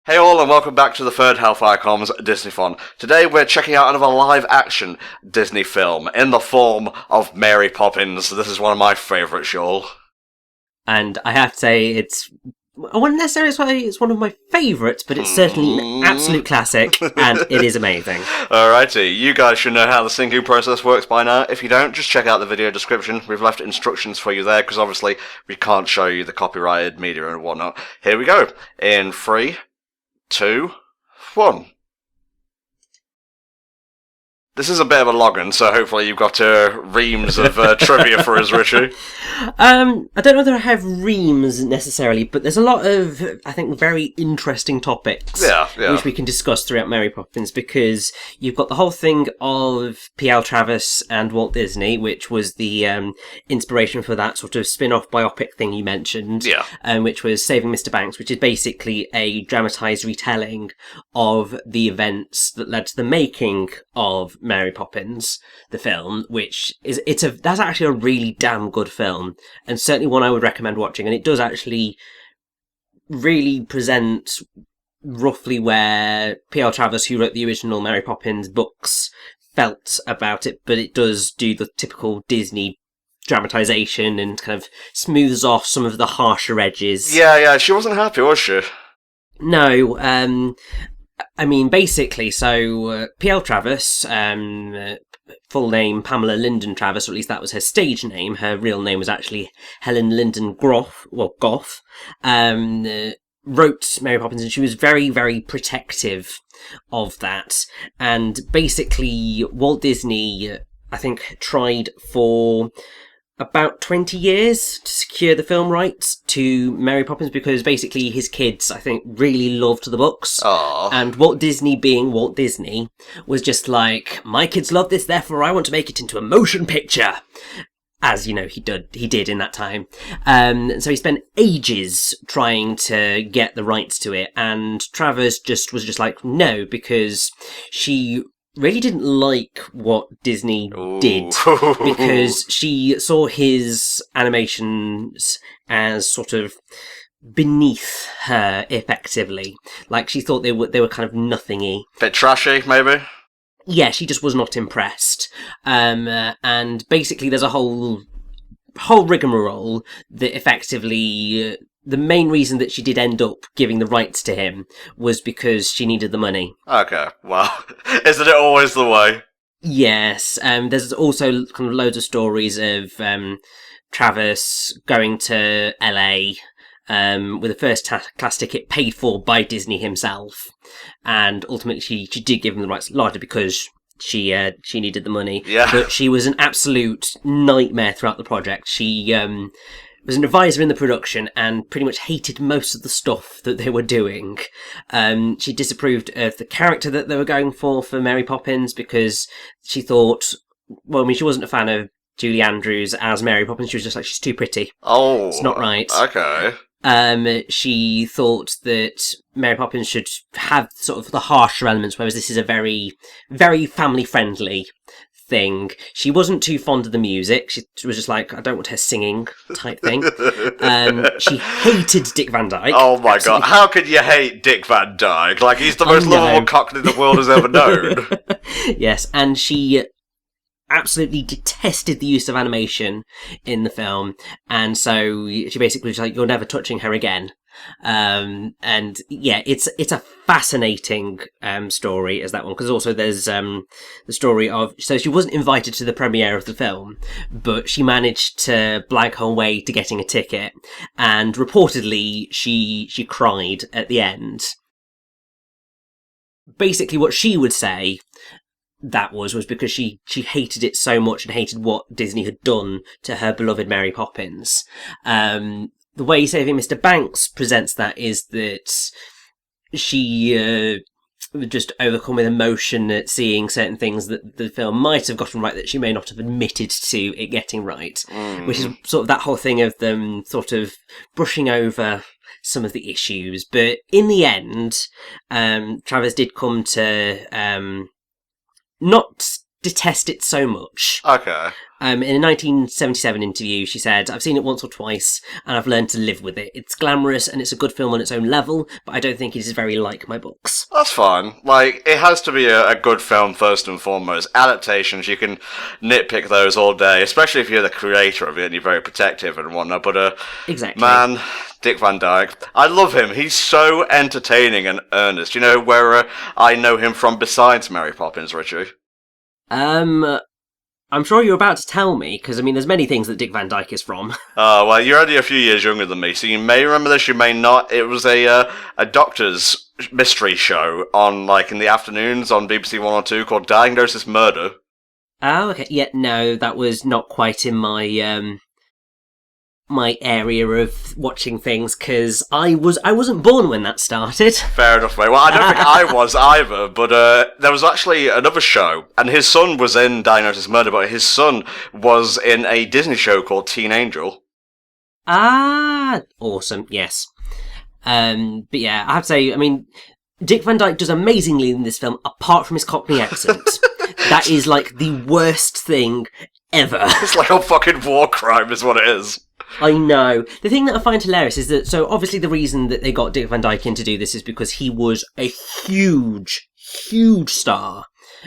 Hey all, and welcome back to the Third HFC Disneython. Today we're checking out another live-action Disney film in the form of Mary Poppins. This is one of my favourites, y'all. And I have to say, I wouldn't necessarily say it's one of my favourites, but it's certainly an absolute classic, and it is amazing. Alrighty, you guys should know how the syncing process works by now. If you don't, just check out the video description. We've left instructions for you there, because obviously we can't show you the copyrighted media and whatnot. Here we go. In 3, 2, 1. This is a bit of a login, so hopefully you've got reams of trivia for us, Richie. I don't know whether I have reams necessarily, but there's a lot of, I think, very interesting topics which we can discuss throughout Mary Poppins, because you've got the whole thing of P.L. Travers and Walt Disney, which was the inspiration for that sort of spin-off biopic thing you mentioned, which was Saving Mr. Banks, which is basically a dramatised retelling of the events that led to the making of Mary Poppins, the film, which is that's actually a really damn good film, and certainly one I would recommend watching. And it does actually really present roughly where P.L. Travers, who wrote the original Mary Poppins books, felt about it, but it does do the typical Disney dramatisation and kind of smooths off some of the harsher edges. Yeah, she wasn't happy, was she? No, I mean, basically, so P.L. Travers, full name Pamela Lyndon Travers, or at least that was her stage name. Her real name was actually Helen Lyndon Goff, wrote Mary Poppins, and she was very, very protective of that. And basically, Walt Disney, I think, tried for about 20 years to secure the film rights to Mary Poppins, because basically his kids, I think, really loved the books. Aww. And Walt Disney, being Walt Disney, was just like, my kids love this, therefore I want to make it into a motion picture. As, you know, he did in that time. So he spent ages trying to get the rights to it, and Travers was just like, no, because she really didn't like what Disney did, because she saw his animations as sort of beneath her, effectively. Like, she thought they were kind of nothingy. Bit trashy, maybe? Yeah, she just was not impressed. And basically there's a whole rigmarole that effectively... the main reason that she did end up giving the rights to him was because she needed the money. Okay, well, isn't it always the way? Yes, there's also kind of loads of stories of Travers going to LA with a first-class ticket paid for by Disney himself, and ultimately she did give him the rights, largely because she needed the money. Yeah. But she was an absolute nightmare throughout the project. She was an advisor in the production and pretty much hated most of the stuff that they were doing. She disapproved of the character that they were going for Mary Poppins, because she thought, well, I mean, she wasn't a fan of Julie Andrews as Mary Poppins. She was just like, she's too pretty. Oh. It's not right. Okay. She thought that Mary Poppins should have sort of the harsher elements, whereas this is a very, very family-friendly thing. She wasn't too fond of the music. She was just like, I don't want her singing type thing. She hated Dick Van Dyke. Oh my god, how could you hate Dick Van Dyke? Like, he's the most lovable cockney the world has ever known. Yes, and she absolutely detested the use of animation in the film, and so she basically was like, you're never touching her again. And yeah, it's a fascinating story as that one, because also there's the story of, so she wasn't invited to the premiere of the film, but she managed to blag her way to getting a ticket, and reportedly she cried at the end. Basically what she would say that was because she hated it so much and hated what Disney had done to her beloved Mary Poppins. The way Saving Mr. Banks presents that is that she just overcome with emotion at seeing certain things that the film might have gotten right that she may not have admitted to it getting right, which is sort of that whole thing of them sort of brushing over some of the issues. But in the end, Travers did come to not detest it so much. Okay. In a 1977 interview, she said, "I've seen it once or twice, and I've learned to live with it. It's glamorous, and it's a good film on its own level, but I don't think it is very like my books." That's fine. Like, it has to be a good film first and foremost. Adaptations, you can nitpick those all day, especially if you're the creator of it and you're very protective and whatnot, but, exactly. Man, Dick Van Dyke, I love him. He's so entertaining and earnest. You know where I know him from besides Mary Poppins, Richie? I'm sure you're about to tell me, because, I mean, there's many things that Dick Van Dyke is from. Oh, well, you're only a few years younger than me, so you may remember this, you may not. It was a doctor's mystery show on, like, in the afternoons on BBC One or Two called Diagnosis Murder. Oh, okay. Yeah, no, that was not quite in my, my area of watching things, because I wasn't born when that started. Fair enough, mate. Well, I don't think I was either, but there was actually another show, and his son was in Diagnosis Murder, but his son was in a Disney show called Teen Angel. Ah, awesome, yes. But yeah, I have to say, I mean, Dick Van Dyke does amazingly in this film, apart from his Cockney accent. That is, like, the worst thing ever. It's like a fucking war crime is what it is. I know. The thing that I find hilarious is that, so obviously the reason that they got Dick Van Dyke in to do this is because he was a huge, huge star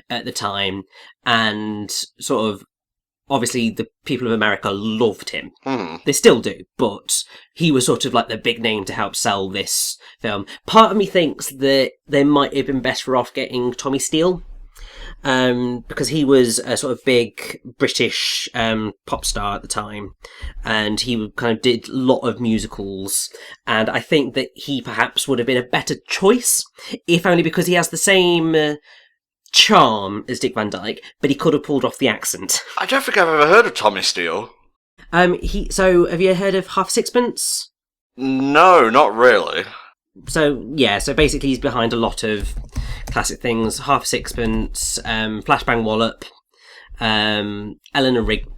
at the time, and sort of, obviously the people of America loved him. They still do, but he was sort of like the big name to help sell this film. Part of me thinks that they might have been better off getting Tommy Steele. Because he was a sort of big British pop star at the time, and he kind of did a lot of musicals, and I think that he perhaps would have been a better choice, if only because he has the same charm as Dick Van Dyke, but he could have pulled off the accent. I don't think I've ever heard of Tommy Steele. So have you heard of Half Sixpence? No, not really. So, yeah, so basically he's behind a lot of classic things. Half Sixpence, Flashbang Wallop, Eleanor Rigby.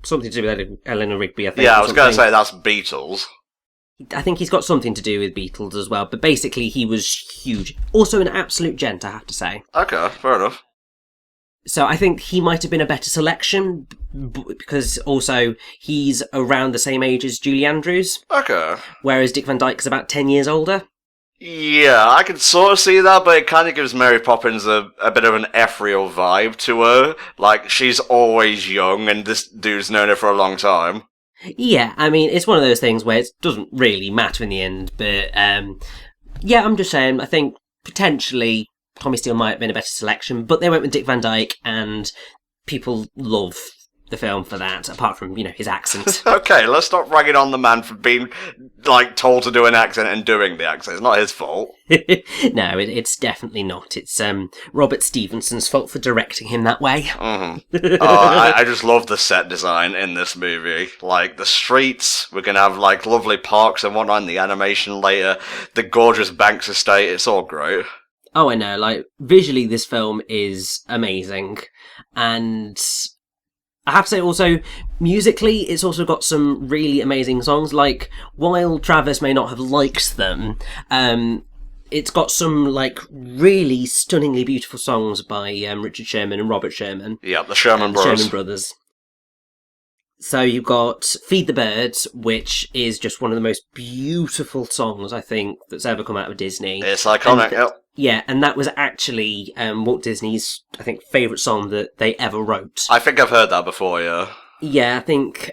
Something to do with Eleanor Rigby, I think. Yeah, I was going to say that's Beatles. I think he's got something to do with Beatles as well, but basically he was huge. Also an absolute gent, I have to say. Okay, fair enough. So I think he might have been a better selection, because also he's around the same age as Julie Andrews. Okay. Whereas Dick Van Dyke's about 10 years older. Yeah, I can sort of see that, but it kind of gives Mary Poppins a bit of an ethereal vibe to her. Like, she's always young, and this dude's known her for a long time. Yeah, I mean, it's one of those things where it doesn't really matter in the end, but, yeah, I'm just saying, I think potentially Tommy Steele might have been a better selection, but they went with Dick Van Dyke, and people love the film for that, apart from, his accent. Okay, let's stop ragging on the man for being, told to do an accent and doing the accent. It's not his fault. No, it's definitely not. It's Robert Stevenson's fault for directing him that way. Mm-hmm. I just love the set design in this movie. Like, the streets, we're going to have, lovely parks and whatnot, and the animation later, the gorgeous Banks estate, it's all great. Oh, I know. Visually, this film is amazing. And I have to say also, musically, it's also got some really amazing songs. While Travers may not have liked them, it's got some, really stunningly beautiful songs by Richard Sherman and Robert Sherman. Yeah, the Sherman Brothers. Sherman Brothers. So you've got Feed the Birds, which is just one of the most beautiful songs, I think, that's ever come out of Disney. It's iconic, yep. Yeah, and that was actually Walt Disney's, I think, favourite song that they ever wrote. I think I've heard that before, yeah. Yeah, I think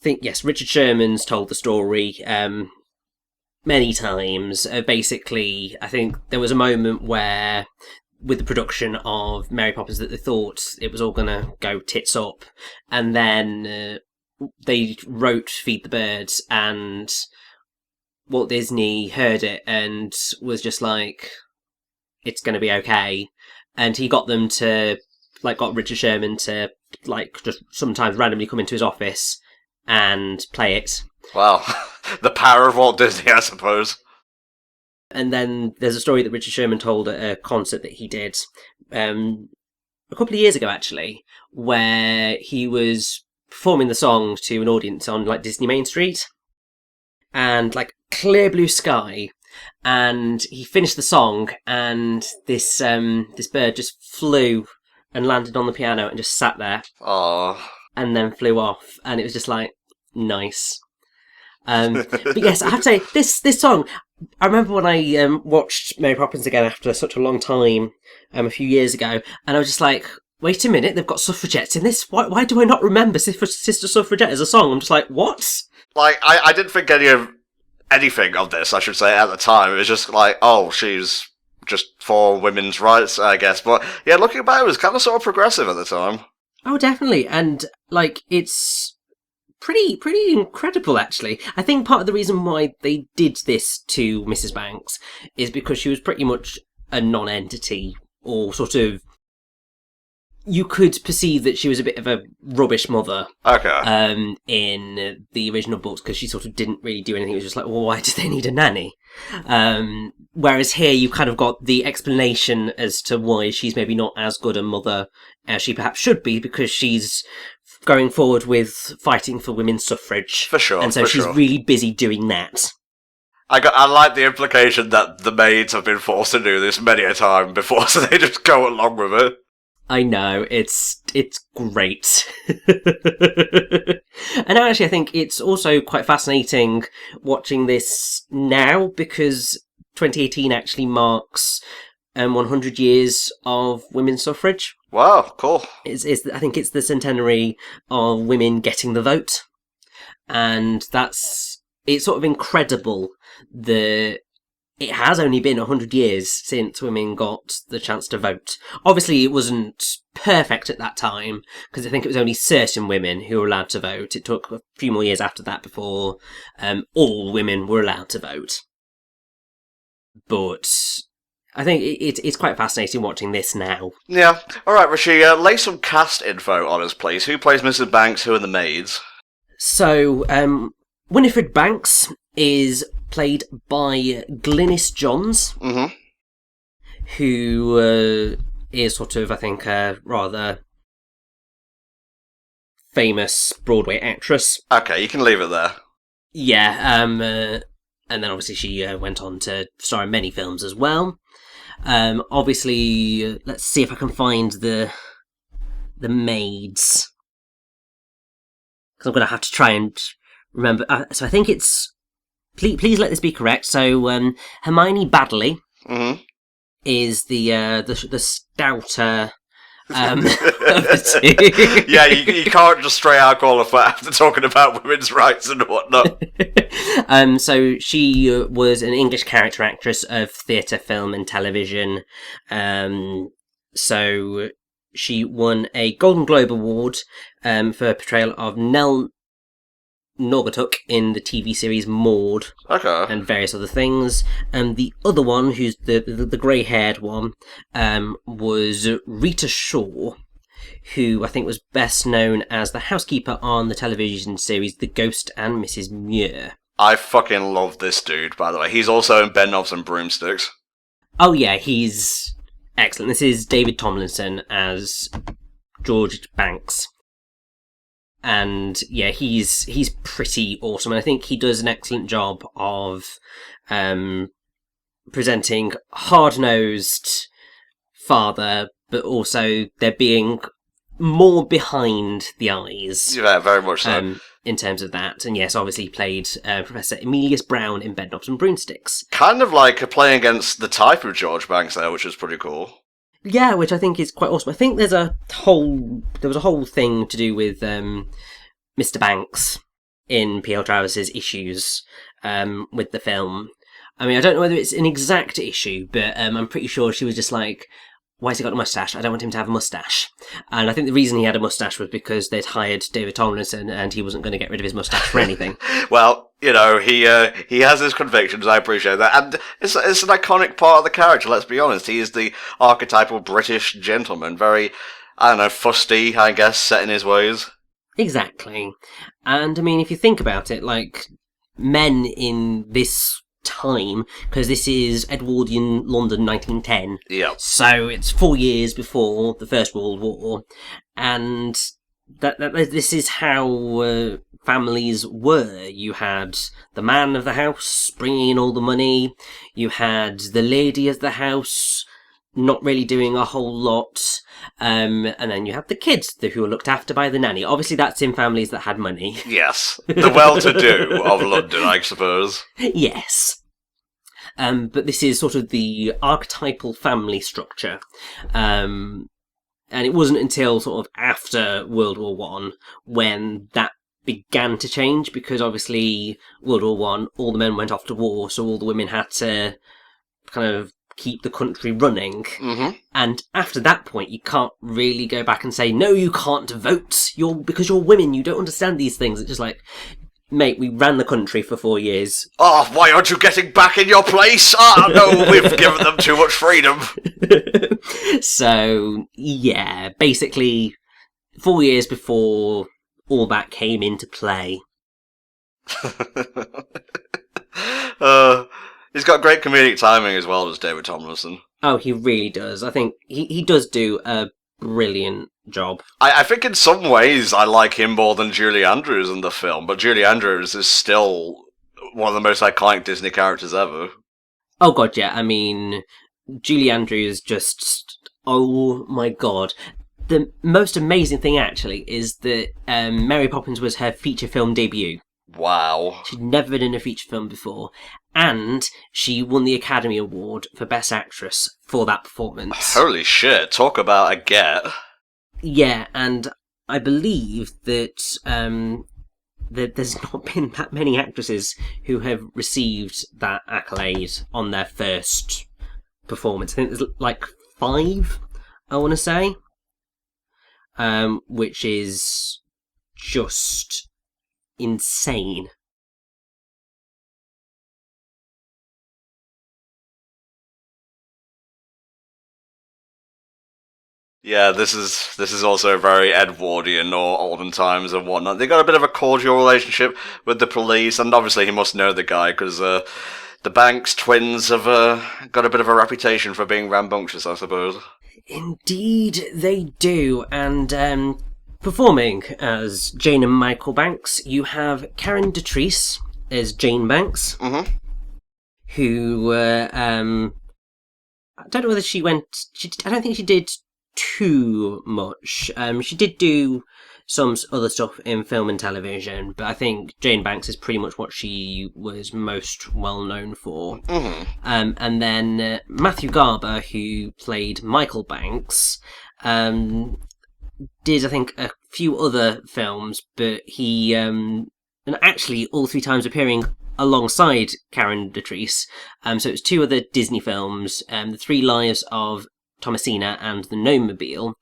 yes, Richard Sherman's told the story many times. Basically, I think there was a moment where, with the production of Mary Poppins, that they thought it was all going to go tits up, and then they wrote Feed the Birds, and Walt Disney heard it and was just like, it's going to be okay. And he got them to, got Richard Sherman to, just sometimes randomly come into his office and play it. Wow. The power of Walt Disney, I suppose. And then there's a story that Richard Sherman told at a concert that he did a couple of years ago, actually, where he was performing the song to an audience on, Disney Main Street. And, clear blue sky, and he finished the song, and this bird just flew and landed on the piano and just sat there. Aww. And then flew off, and it was just like, nice. But yes, I have to say, this song, I remember when I watched Mary Poppins again after such a long time, a few years ago, and I was just like, wait a minute, they've got suffragettes in this? Why do I not remember Sister Suffragette as a song? I'm just like, what? Like, I didn't think anything of this, I should say, at the time. It was just like, oh, she's just for women's rights, I guess. But yeah, looking back, it was kind of sort of progressive at the time. Oh, definitely. And, like, it's pretty incredible, actually. I think part of the reason why they did this to Mrs. Banks is because she was pretty much a non-entity, or sort of, you could perceive that she was a bit of a rubbish mother. Okay. In the original books, because she sort of didn't really do anything. It was just like, well, why do they need a nanny? Whereas here you kind of got the explanation as to why she's maybe not as good a mother as she perhaps should be, because she's going forward with fighting for women's suffrage. For sure. And so she's really busy doing that. I like the implication that the maids have been forced to do this many a time before, so they just go along with it. I know, it's great. And actually I think it's also quite fascinating watching this now, because 2018 actually marks 100 years of women's suffrage. Wow, cool. I think it's the centenary of women getting the vote. And it's sort of incredible that it has only been 100 years since women got the chance to vote. Obviously, it wasn't perfect at that time, because I think it was only certain women who were allowed to vote. It took a few more years after that before all women were allowed to vote. But I think it's quite fascinating watching this now. Yeah. All right, Rishi, lay some cast info on us, please. Who plays Mrs. Banks? Who are the maids? So, Winifred Banks is played by Glynis Johns, who is sort of, I think, a rather famous Broadway actress. Okay, you can leave it there. Yeah, and then obviously she went on to star in many films as well. Obviously, let's see if I can find the maids, because I'm going to have to try and remember. So I think it's... Please let this be correct. So Hermione Baddeley is the stouter of the two. Yeah, you can't just straight out call her fat after talking about women's rights and whatnot. So she was an English character actress of theatre, film and television. So she won a Golden Globe Award for her portrayal of Nell Naugatuck in the TV series Maude. Okay. And various other things. And the other one, who's the grey-haired one, was Rita Shaw, who I think was best known as the housekeeper on the television series The Ghost and Mrs. Muir. I fucking love this dude, by the way. He's also in Bedknobs and Broomsticks. Oh yeah, he's excellent. This is David Tomlinson as George Banks. And yeah, he's pretty awesome, and I think he does an excellent job of presenting hard-nosed father, but also there being more behind the eyes. Yeah, very much so. In terms of that, and yes, obviously he played Professor Emilius Brown in Bedknobs and Broomsticks. Kind of like playing against the type of George Banks there, which is pretty cool. Yeah, which I think is quite awesome. I think there was a whole thing to do with Mr. Banks in P.L. Travers' issues with the film. I mean, I don't know whether it's an exact issue, but I'm pretty sure she was just like, why has he got a mustache? I don't want him to have a mustache. And I think the reason he had a mustache was because they'd hired David Tomlinson and he wasn't going to get rid of his mustache for anything. Well, you know, he has his convictions, I appreciate that. And it's an iconic part of the character, let's be honest. He is the archetypal British gentleman, very, I don't know, fusty, I guess, set in his ways. Exactly. And I mean, if you think about it, like, men in this time, because this is Edwardian London 1910. Yeah. So it's 4 years before the First World War, and this is how families were. You had the man of the house bringing in all the money. You had the lady of the house not really doing a whole lot. And then you have the kids who are looked after by the nanny. Obviously, that's in families that had money. Yes. The well-to-do of London, I suppose. Yes. But this is sort of the archetypal family structure. And it wasn't until sort of after World War One when that began to change, because obviously World War One, all the men went off to war, so all the women had to kind of keep the country running. Mm-hmm. And after that point, you can't really go back and say, no, you can't vote, because you're women, you don't understand these things. It's just like, mate, we ran the country for 4 years. Oh, why aren't you getting back in your place? Ah, no, we've given them too much freedom. So, yeah, basically 4 years before all that came into play. He's got great comedic timing as well as David Tomlinson. Oh, he really does. I think he does do a brilliant job. I think in some ways I like him more than Julie Andrews in the film, but Julie Andrews is still one of the most iconic Disney characters ever. Oh god, yeah. I mean, Julie Andrews just... Oh my god. The most amazing thing, actually, is that Mary Poppins was her feature film debut. Wow. She'd never been in a feature film before, and she won the Academy Award for Best Actress for that performance. Holy shit, talk about a get. Yeah, and I believe that there's not been that many actresses who have received that accolade on their first performance. I think there's like 5, I want to say, which is just insane. Yeah, this is also very Edwardian or olden times and whatnot. They got a bit of a cordial relationship with the police, and obviously he must know the guy because the Banks twins have got a bit of a reputation for being rambunctious, I suppose. Indeed, they do. And performing as Jane and Michael Banks, you have Karen Detrice as Jane Banks, who I don't know whether she went. I don't think she did too much. She did do some other stuff in film and television, but I think Jane Banks is pretty much what she was most well known for. And then Matthew Garber, who played Michael Banks, did, I think, a few other films, but he, and actually all 3 times appearing alongside Karen Detrice. So it's 2 other Disney films, The 3 Lives of Thomasina and The Gnome-Mobile,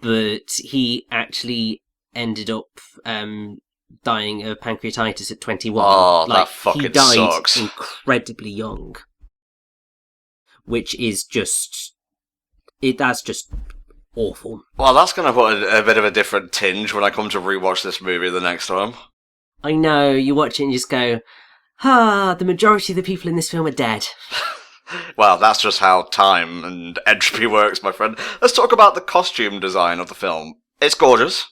but he actually ended up dying of pancreatitis at 21. Oh, like, that fucking he died sucks. Incredibly young, which is just that's just awful. Well, that's going to put a bit of a different tinge when I come to rewatch this movie the next time. I know, you watch it and you just go, the majority of the people in this film are dead. Well, that's just how time and entropy works, my friend. Let's talk about the costume design of the film. It's gorgeous.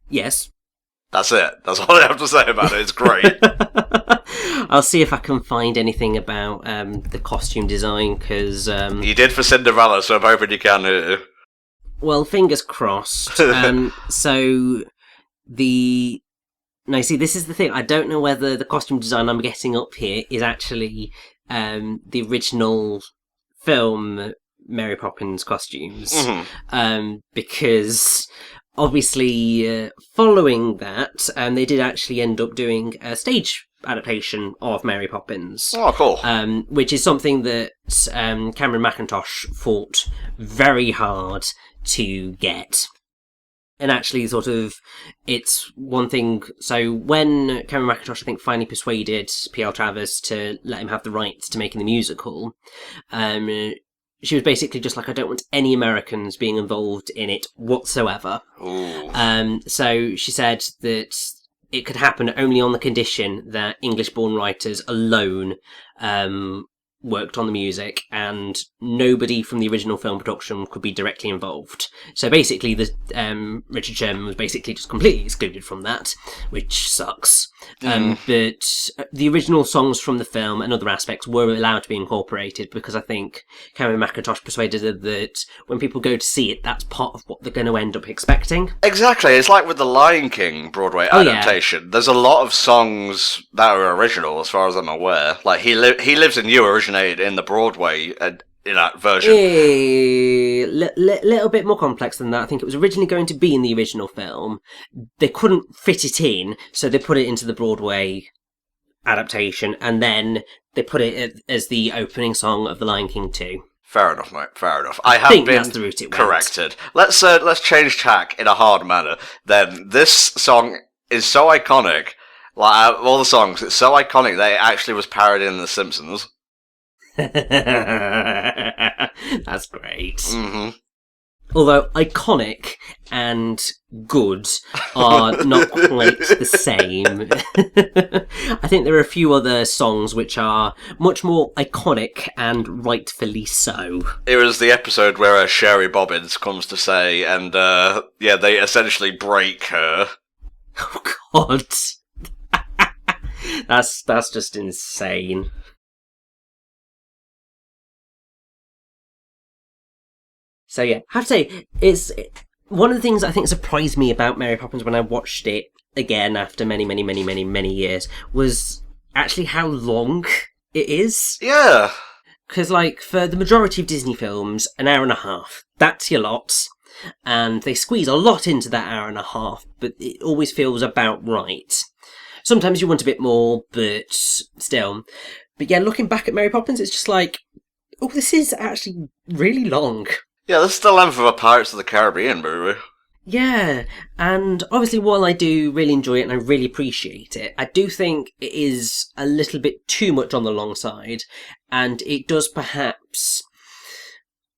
Yes. That's it. That's all I have to say about it. It's great. I'll see if I can find anything about the costume design, because... You did for Cinderella, so I'm hoping you can here. Well, fingers crossed. So, Now, see, this is the thing. I don't know whether the costume design I'm getting up here is actually the original film Mary Poppins costumes. Because obviously following that, they did actually end up doing a stage adaptation of Mary Poppins. Oh, cool. Which is something that Cameron Mackintosh fought very hard to get. And actually, sort of, it's one thing. So when Cameron Mackintosh, I think, finally persuaded P.L. Travers to let him have the rights to making the musical, she was basically just like, I don't want any Americans being involved in it whatsoever. So she said that it could happen only on the condition that English-born writers alone worked on the music, and nobody from the original film production could be directly involved. So basically, Richard Sherman was basically just completely excluded from that, which sucks. But the original songs from the film and other aspects were allowed to be incorporated, because I think Cameron McIntosh persuaded them that when people go to see it, that's part of what they're going to end up expecting. Exactly. It's like with the Lion King Broadway adaptation. There's a lot of songs that are original, as far as I'm aware. Like, He Lives in You originated in the Broadway in that version. A little bit more complex than that. I think it was originally going to be in the original film. They couldn't fit it in, so they put it into the Broadway adaptation, and then they put it as the opening song of The Lion King 2. Fair enough, mate. Fair enough. I have been that's the route it went. Corrected. Let's change tack in a hard manner. Then this song is so iconic. Like, out of all the songs, it's so iconic that it actually was parodied in The Simpsons. That's great. Mm-hmm. Although iconic and good are not quite the same. I think there are a few other songs which are much more iconic, and rightfully so. It was the episode where Sherry Bobbins comes to say, and they essentially break her. Oh God. That's just insane. So yeah, I have to say, it's one of the things I think surprised me about Mary Poppins when I watched it again after many, many, many, many, many years was actually how long it is. Yeah. Because, like, for the majority of Disney films, an hour and a half, that's your lot. And they squeeze a lot into that hour and a half, but it always feels about right. Sometimes you want a bit more, but still. But yeah, looking back at Mary Poppins, it's just like, oh, this is actually really long. Yeah, this is the length of a Pirates of the Caribbean movie. Yeah, and obviously while I do really enjoy it and I really appreciate it, I do think it is a little bit too much on the long side, and it does perhaps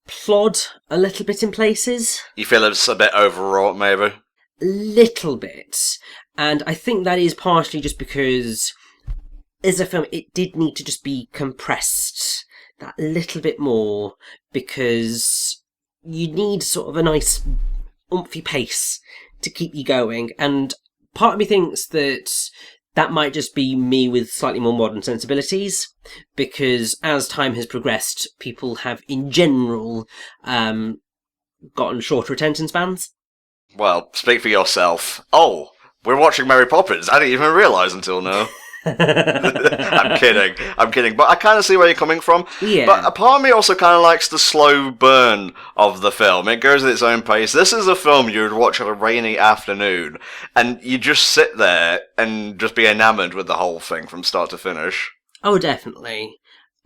plod a little bit in places. You feel it's a bit overwrought, maybe? Little bit. And I think that is partially just because, as a film, it did need to just be compressed that little bit more, because you need sort of a nice oomphy pace to keep you going. And part of me thinks that might just be me with slightly more modern sensibilities, because as time has progressed, people have in general gotten shorter attention spans. Well, speak for yourself. Oh, we're watching Mary Poppins. I didn't even realise until now. I'm kidding. But I kind of see where you're coming from. Yeah. But a part of me also kind of likes the slow burn of the film. It goes at its own pace. This is a film you would watch on a rainy afternoon, and you just sit there and just be enamoured with the whole thing from start to finish. Oh, definitely.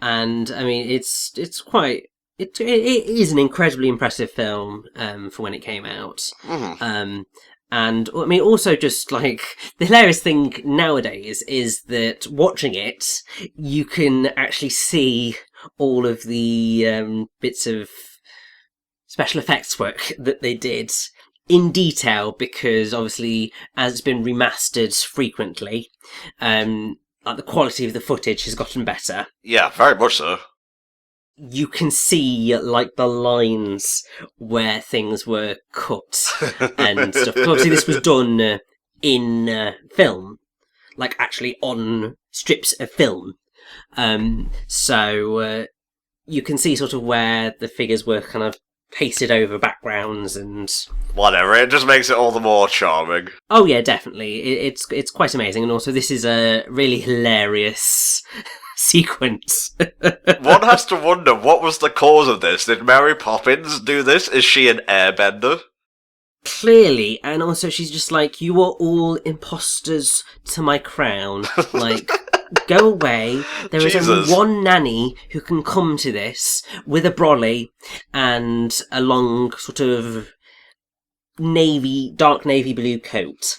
And, I mean, it's quite... It is an incredibly impressive film for when it came out. Mm-hmm. And, I mean, also just, like, the hilarious thing nowadays is that watching it, you can actually see all of the bits of special effects work that they did in detail, because, obviously, as it's been remastered frequently, like, the quality of the footage has gotten better. Yeah, very much so. You can see, like, the lines where things were cut and stuff. Obviously, this was done in film, like, actually on strips of film. So you can see sort of where the figures were kind of pasted over backgrounds and... Whatever, it just makes it all the more charming. Oh, yeah, definitely. It's quite amazing. And also, this is a really hilarious... sequence. One has to wonder, what was the cause of this? Did Mary Poppins do this? Is she an airbender? Clearly, and also she's just like, you are all imposters to my crown. Like, go away. There is only one nanny who can come to this with a brolly and a long sort of dark navy blue coat.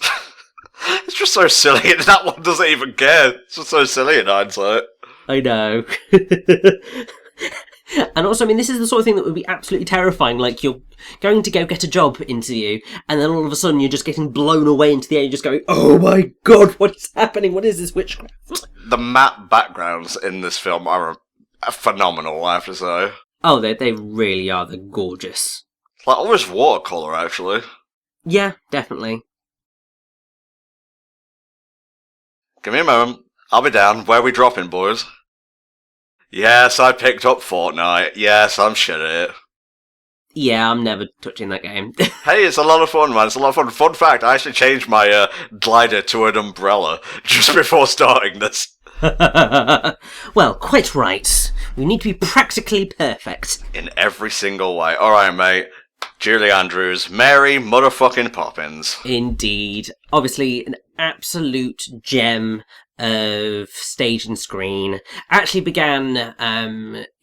It's just so silly, and that one doesn't even care. It's just so silly in hindsight. I know. And also, I mean, this is the sort of thing that would be absolutely terrifying. Like, you're going to go get a job interview, and then all of a sudden you're just getting blown away into the air, you're just going, oh my god, what is happening? What is this witchcraft? The matte backgrounds in this film are phenomenal, I have to say. Oh, they really are. They're gorgeous. Like, almost watercolour, actually. Yeah, definitely. Give me a moment. I'll be down. Where are we dropping, boys? Yes, I picked up Fortnite. Yes, I'm shit at it. Yeah, I'm never touching that game. Hey, it's a lot of fun, man. It's a lot of fun. Fun fact, I actually changed my glider to an umbrella just before starting this. Well, quite right. We need to be practically perfect. In every single way. Alright, mate. Julie Andrews, Mary motherfucking Poppins. Indeed. Obviously, an absolute gem of stage and screen. Actually began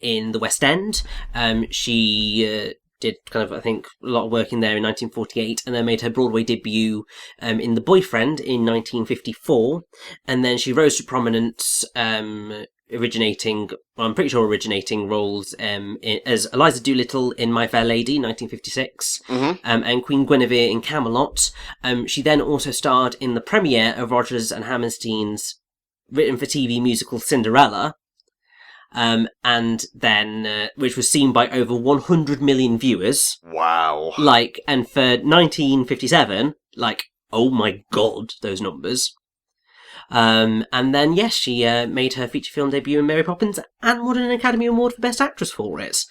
in the West End. She did kind of, I think, a lot of work in there in 1948, and then made her Broadway debut in The Boyfriend in 1954. And then she rose to prominence, originating roles as Eliza Doolittle in My Fair Lady, 1956, and Queen Guinevere in Camelot. She then also starred in the premiere of Rodgers and Hammerstein's written-for-TV musical Cinderella, and then which was seen by over 100 million viewers. Wow. And for 1957, oh my god, those numbers. And then, yes, she made her feature film debut in Mary Poppins and won an Academy Award for Best Actress for it.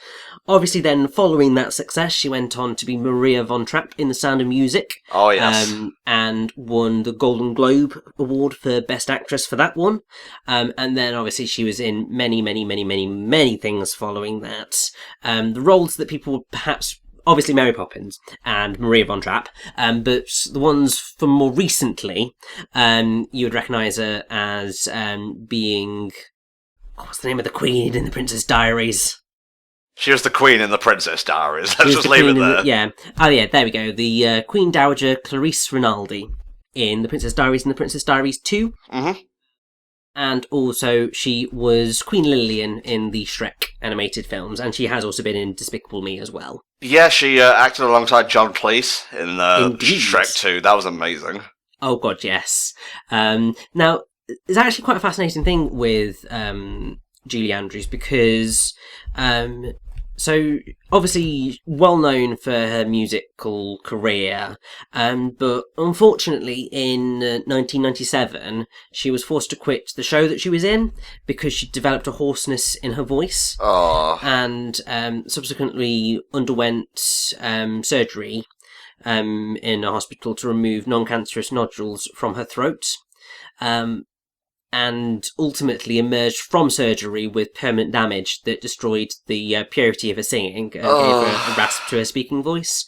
Obviously, then, following that success, she went on to be Maria von Trapp in The Sound of Music. Oh, yes. And won the Golden Globe Award for Best Actress for that one. And then, obviously, she was in many, many, many, many, many things following that. The roles that people would perhaps... Obviously, Mary Poppins and Maria von Trapp, but the ones from more recently, you would recognise her as being... what's the name of the Queen in The Princess Diaries? She was the Queen in The Princess Diaries. Let's just leave it there. Yeah. Oh, yeah, there we go. The Queen Dowager Clarice Rinaldi in The Princess Diaries and The Princess Diaries 2. Mm-hmm. And also, she was Queen Lillian in the Shrek animated films, and she has also been in Despicable Me as well. Yeah, she acted alongside John Cleese in Shrek 2. That was amazing. Oh god, yes. Now, there's actually quite a fascinating thing with Julie Andrews, because so obviously well known for her musical career, but unfortunately in 1997 she was forced to quit the show that she was in because she developed a hoarseness in her voice. Oh. And subsequently underwent surgery in a hospital to remove non-cancerous nodules from her throat. And ultimately emerged from surgery with permanent damage that destroyed the purity of her singing and gave her a rasp to her speaking voice.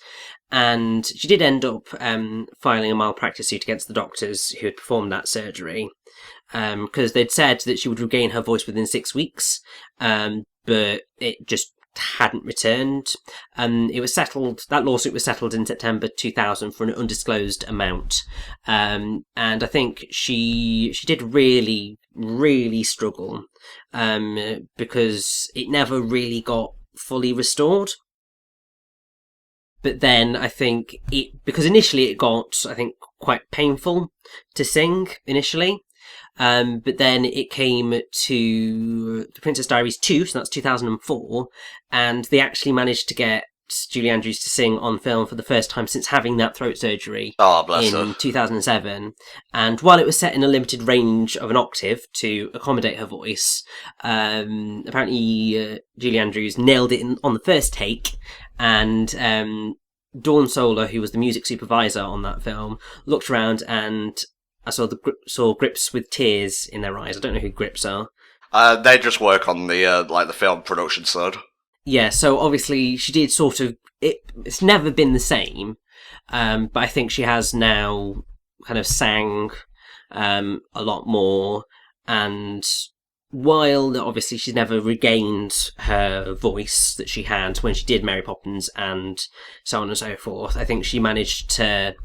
And she did end up filing a malpractice suit against the doctors who had performed that surgery, because they'd said that she would regain her voice within 6 weeks, but it just hadn't returned. It was settled. That lawsuit was settled in September 2000 for an undisclosed amount, and I think she did really, really struggle, because it never really got fully restored. But then I think because initially it got, I think, quite painful to sing initially. But then it came to The Princess Diaries 2, so that's 2004, and they actually managed to get Julie Andrews to sing on film for the first time since having that throat surgery in 2007. And while it was set in a limited range of an octave to accommodate her voice, apparently Julie Andrews nailed it on the first take, and Dawn Solar, who was the music supervisor on that film, looked around and I saw Grips with tears in their eyes. I don't know who Grips are. They just work on the the film production side. Yeah, so obviously she did sort of... It's never been the same, but I think she has now kind of sang a lot more, and while obviously she's never regained her voice that she had when she did Mary Poppins and so on and so forth, I think she managed to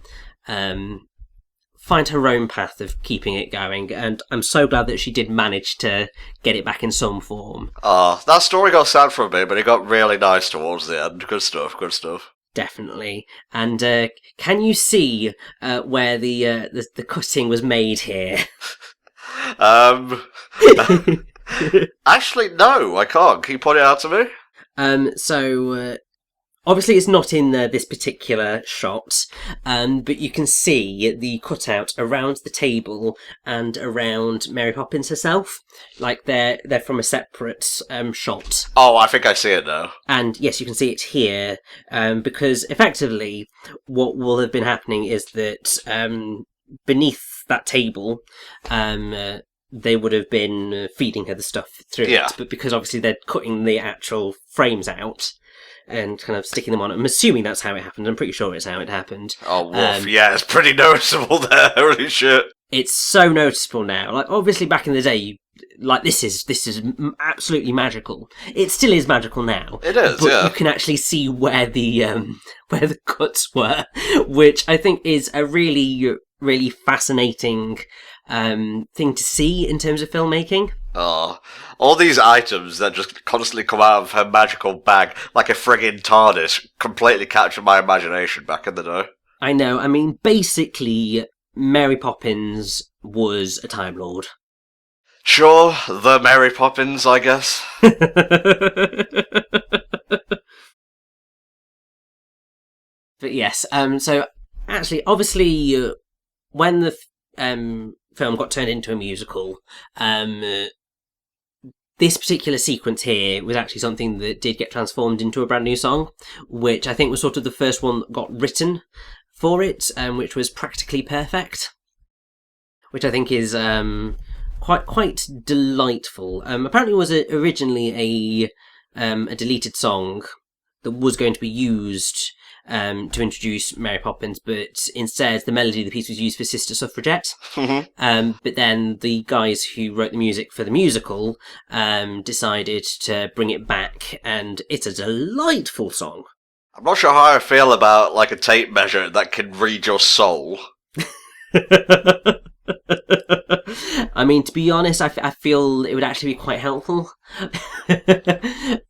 find her own path of keeping it going, and I'm so glad that she did manage to get it back in some form. That story got sad for a bit, but it got really nice towards the end. Good stuff, good stuff. Definitely. And can you see where the cutting was made here? Actually, no, I can't. Can you point it out to me? So obviously it's not in this particular shot, but you can see the cutout around the table and around Mary Poppins herself. Like they're from a separate shot. Oh, I think I see it now. And yes, you can see it here, because effectively what will have been happening is that beneath that table, they would have been feeding her the stuff through it. But because obviously they're cutting the actual frames out and kind of sticking them on, I'm assuming that's how it happened. I'm pretty sure it's how it happened. Oh, woof. Yeah, it's pretty noticeable there. Holy shit. It's so noticeable now. Like, obviously back in the day, like, this is absolutely magical. It still is magical now. It is, but you can actually see where the cuts were, which I think is a really, really fascinating thing to see in terms of filmmaking. Oh, all these items that just constantly come out of her magical bag, like a friggin' TARDIS, completely captured my imagination back in the day. I know. I mean, basically, Mary Poppins was a Time Lord. Sure, the Mary Poppins, I guess. But yes, so actually, obviously, when the film got turned into a musical, this particular sequence here was actually something that did get transformed into a brand new song, which I think was sort of the first one that got written for it, which was Practically Perfect, which I think is quite delightful. Apparently it was originally a deleted song that was going to be used to introduce Mary Poppins, but instead the melody of the piece was used for Sister Suffragette. Mm-hmm. But then the guys who wrote the music for the musical decided to bring it back, and it's a delightful song. I'm not sure how I feel about, like, a tape measure that can read your soul. I mean, to be honest, I feel it would actually be quite helpful.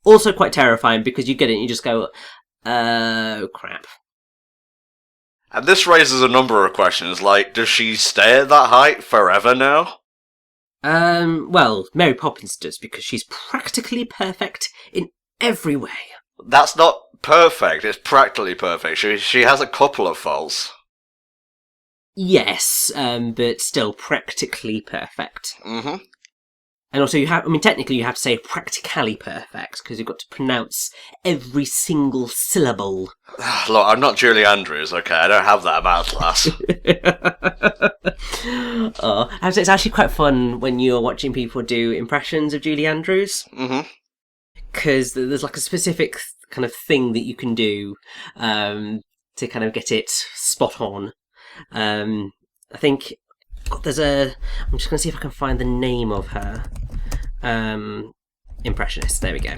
Also quite terrifying, because you get it and you just go, oh, crap. And this raises a number of questions, like, does she stay at that height forever now? Well, Mary Poppins does, because she's practically perfect in every way. That's not perfect, it's practically perfect. She has a couple of faults. Yes, but still practically perfect. Mm-hmm. And also technically you have to say practically perfect, because you've got to pronounce every single syllable. Look, I'm not Julie Andrews, okay? I don't have that math class. It's actually quite fun when you're watching people do impressions of Julie Andrews. Mm-hmm. Because there's like a specific kind of thing that you can do to kind of get it spot on. I think I'm just going to see if I can find the name of her impressionist. There we go.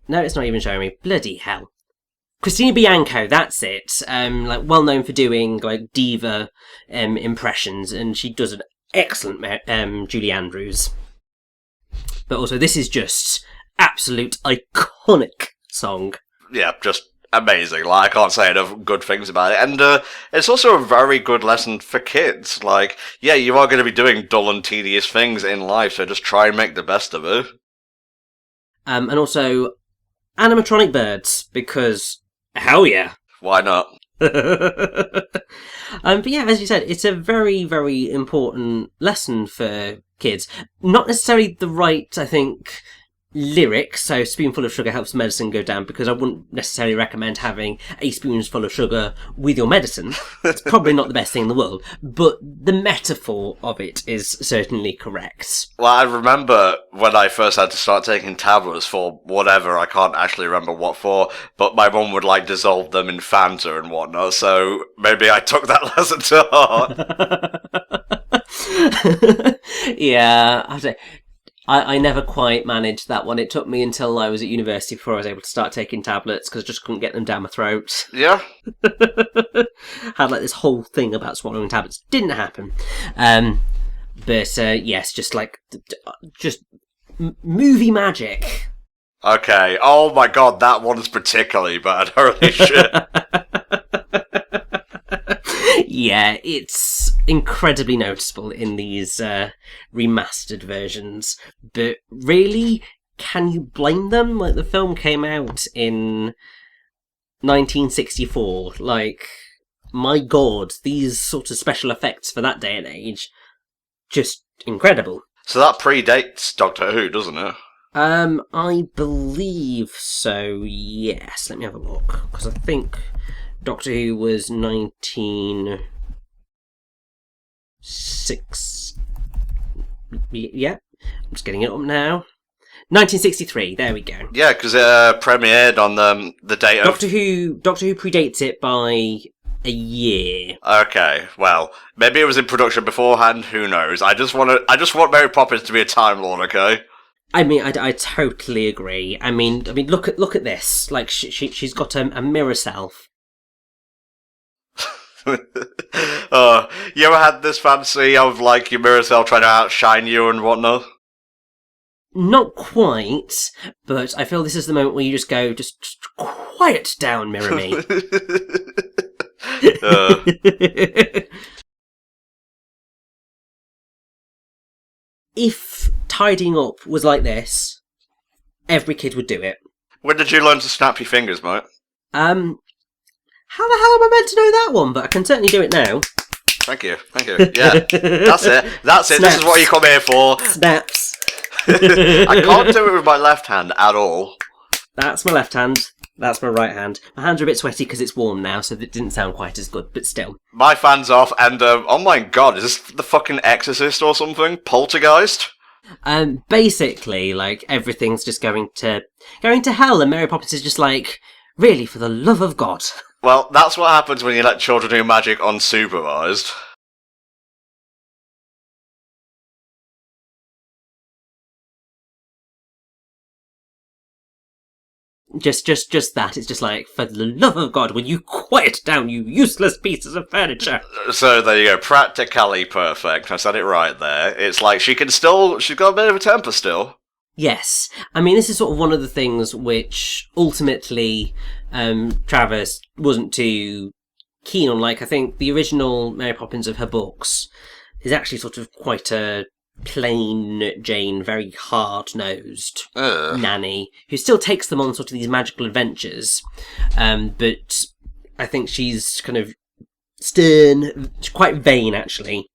No, it's not even showing me. Bloody hell. Christina Bianco, that's it. Like, well known for doing like diva impressions, and she does an excellent Julie Andrews. But also, this is just absolute iconic song. Yeah, just amazing. Like, I can't say enough good things about it. And it's also a very good lesson for kids. Like, yeah, you are going to be doing dull and tedious things in life, so just try and make the best of it. And also, animatronic birds, because hell yeah. Why not? But yeah, as you said, it's a very, very important lesson for kids. Not necessarily the right, I think, lyrics, so spoonful of sugar helps medicine go down, because I wouldn't necessarily recommend having a spoonful of sugar with your medicine. It's probably not the best thing in the world, but the metaphor of it is certainly correct. Well, I remember when I first had to start taking tablets for whatever, I can't actually remember what for, but my mum would like dissolve them in Fanta and whatnot, so maybe I took that lesson to heart. Yeah, I say, I never quite managed that one. It took me until I was at university before I was able to start taking tablets, because I just couldn't get them down my throat. Yeah. Had like this whole thing about swallowing tablets. Didn't happen. But yes, just movie magic. Okay. Oh my god, that one's particularly bad. Holy shit. Yeah, it's incredibly noticeable in these remastered versions, but really, can you blame them? Like, the film came out in 1964, like, my god, these sort of special effects for that day and age, just incredible. So that predates Doctor Who, doesn't it? I believe so, yes. Let me have a look, because I think Doctor Who was 1906. Yeah, I'm just getting it up now. 1963, there we go. Yeah, because it premiered on the date of... Doctor Who predates it by a year. Okay, well, maybe it was in production beforehand, who knows. I just want Mary Poppins to be a Time Lord, okay? I mean, I totally agree. I mean, look at this. Like, she's got a mirror self. You ever had this fantasy of, like, your mirror self trying to outshine you and whatnot? Not quite, but I feel this is the moment where you just go, just quiet down, mirror me. If tidying up was like this, every kid would do it. When did you learn to snap your fingers, mate? How the hell am I meant to know that one? But I can certainly do it now. Thank you. Yeah, that's it. Snaps. This is what you come here for. Snaps. I can't do it with my left hand at all. That's my left hand. That's my right hand. My hands are a bit sweaty because it's warm now, so it didn't sound quite as good, but still. My fan's off, and oh my god, is this the fucking Exorcist or something? Poltergeist? Basically, like, everything's just going to hell, and Mary Poppins is just like, really, for the love of God. Well, that's what happens when you let children do magic unsupervised. Just that. It's just like, for the love of God, will you quiet down, you useless pieces of furniture? So there you go, practically perfect. I said it right there. It's like she's got a bit of a temper still. Yes. I mean, this is sort of one of the things which ultimately Travers wasn't too keen on. Like, I think the original Mary Poppins of her books is actually sort of quite a plain Jane, very hard-nosed nanny who still takes them on sort of these magical adventures, but I think she's kind of stern, quite vain actually.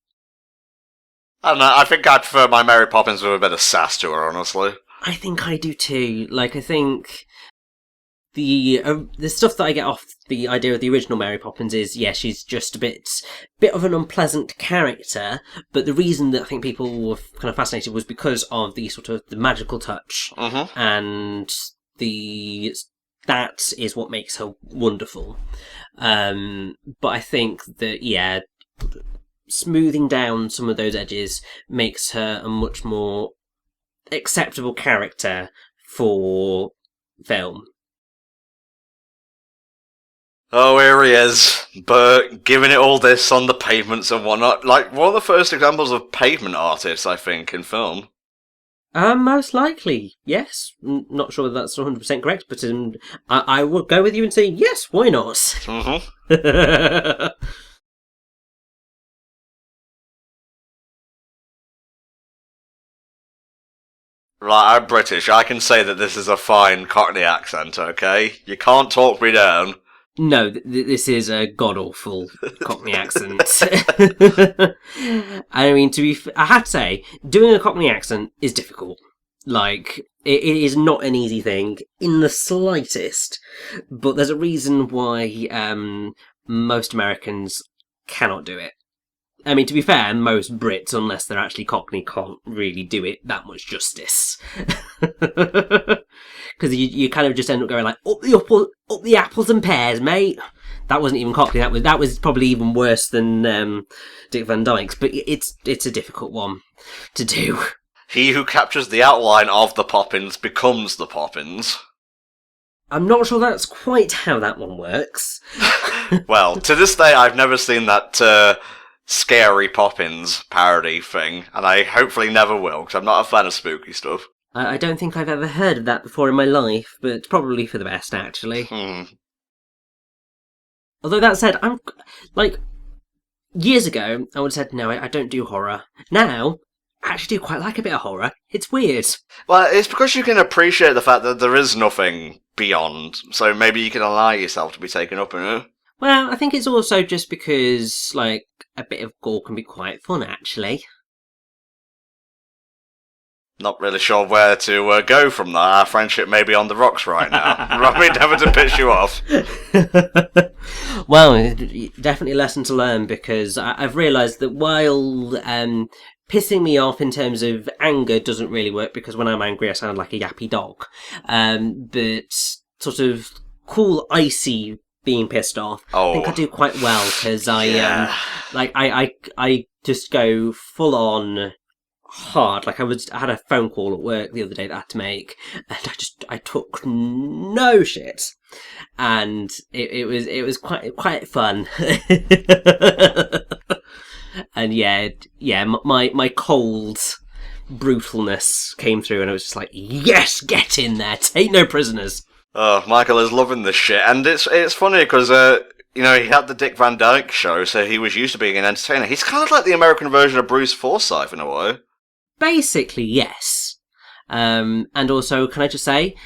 I don't know, I think I'd prefer my Mary Poppins with a bit of sass to her, honestly. I think I do too. Like, I think the stuff that I get off the idea of the original Mary Poppins is, yeah, she's just a bit of an unpleasant character, but the reason that I think people were kind of fascinated was because of the sort of the magical touch, and that is what makes her wonderful. But I think that, yeah, smoothing down some of those edges makes her a much more acceptable character for film. Oh, here he is, Bert, giving it all this on the pavements and whatnot. Like, one of the first examples of pavement artists, I think, in film. Most likely, yes. Not sure that's 100% correct, but I will go with you and say, yes, why not? Right, I'm British. I can say that this is a fine Cockney accent, okay? You can't talk me down. No, this is a god-awful Cockney accent. I mean, I have to say, doing a Cockney accent is difficult. Like, it is not an easy thing, in the slightest. But there's a reason why most Americans cannot do it. I mean, to be fair, most Brits, unless they're actually Cockney, can't really do it that much justice. Because you kind of just end up going like, up the apples and pears, mate. That wasn't even Cockney. That was probably even worse than Dick Van Dyke's. But it's a difficult one to do. He who captures the outline of the Poppins becomes the Poppins. I'm not sure that's quite how that one works. Well, to this day, I've never seen that Scary Poppins parody thing, and I hopefully never will, because I'm not a fan of spooky stuff. I don't think I've ever heard of that before in my life, but probably for the best, actually. Although that said, I'm like, years ago, I would have said, no, I don't do horror. Now, I actually do quite like a bit of horror. It's weird. Well, it's because you can appreciate the fact that there is nothing beyond, so maybe you can allow yourself to be taken up in it. Well, I think it's also just because, like, a bit of gore can be quite fun, actually. Not really sure where to go from that. Our friendship may be on the rocks right now. I mean, never to pitch you off. Well, definitely a lesson to learn, because I've realised that while pissing me off in terms of anger doesn't really work, because when I'm angry I sound like a yappy dog, but sort of cool, icy being pissed off, I think I do quite well, because I just go full on hard. Like I had a phone call at work the other day that I had to make, and I took no shit, and it was quite fun. And my cold brutalness came through, and I was just like, yes, get in there, take no prisoners. Oh, Michael is loving this shit, and it's funny because he had the Dick Van Dyke Show, so he was used to being an entertainer. He's kind of like the American version of Bruce Forsyth in a way. Basically, yes. And also, can I just say,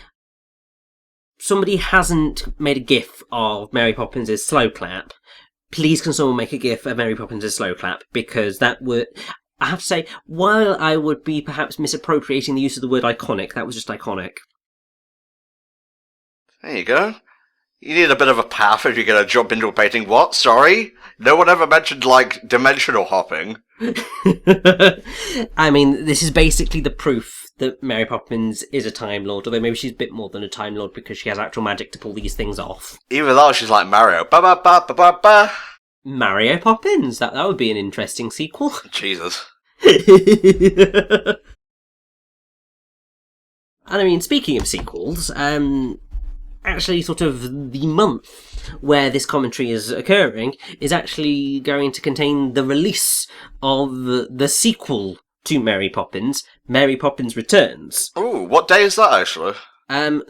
somebody hasn't made a GIF of Mary Poppins' slow clap. Please can someone make a GIF of Mary Poppins' slow clap, because that would, I have to say, while I would be perhaps misappropriating the use of the word iconic, that was just iconic. There you go. You need a bit of a path if you're going to jump into a painting. What? Sorry? No one ever mentioned, like, dimensional hopping. I mean, this is basically the proof that Mary Poppins is a Time Lord, although maybe she's a bit more than a Time Lord because she has actual magic to pull these things off. Even though she's like Mario. Ba-ba-ba-ba-ba-ba. Mario Poppins? That would be an interesting sequel. Jesus. And I mean, speaking of sequels, actually sort of the month where this commentary is occurring is actually going to contain the release of the sequel to Mary Poppins, Mary Poppins Returns. Ooh, what day is that actually?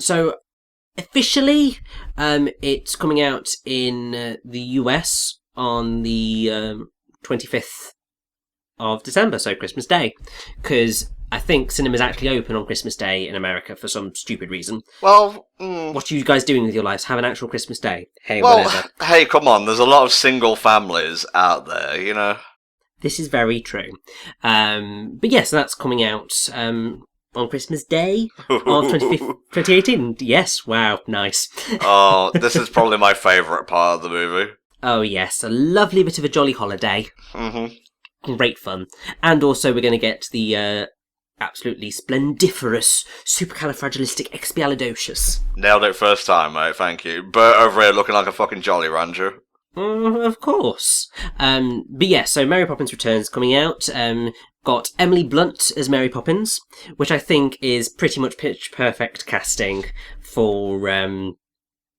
So officially, it's coming out in the US on the 25th of December, so Christmas Day, because I think cinemas actually open on Christmas Day in America for some stupid reason. Well, what are you guys doing with your lives? Have an actual Christmas Day? Hey, well, whatever. Hey, come on, there's a lot of single families out there, you know? This is very true. But yes, that's coming out on Christmas Day of 2018. Yes, wow, nice. Oh, this is probably my favourite part of the movie. Oh yes, a lovely bit of a jolly holiday. Mm-hmm. Great fun. And also we're going to get the absolutely splendiferous supercalifragilisticexpialidocious. Nailed it first time, mate, thank you. Bert over here looking like a fucking Jolly Rancher. Of course. But yeah, so Mary Poppins Returns coming out. Got Emily Blunt as Mary Poppins, which I think is pretty much pitch perfect casting for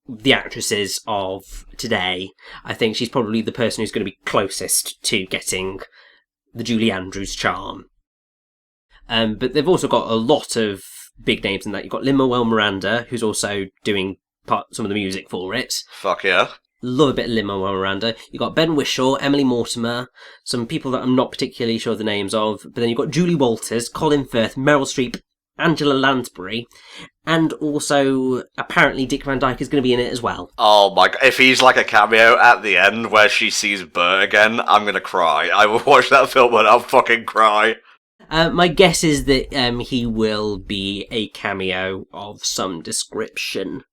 the actresses of today. I think she's probably the person who's going to be closest to getting the Julie Andrews charm. But they've also got a lot of big names in that. You've got Lin-Manuel Miranda, who's also doing some of the music for it. Fuck yeah. Love a bit of Lin-Manuel Miranda. You've got Ben Whishaw, Emily Mortimer, some people that I'm not particularly sure the names of, but then you've got Julie Walters, Colin Firth, Meryl Streep, Angela Lansbury, and also apparently Dick Van Dyke is going to be in it as well. Oh my god, if he's like a cameo at the end where she sees Bert again, I'm going to cry. I will watch that film and I'll fucking cry. My guess is that he will be a cameo of some description.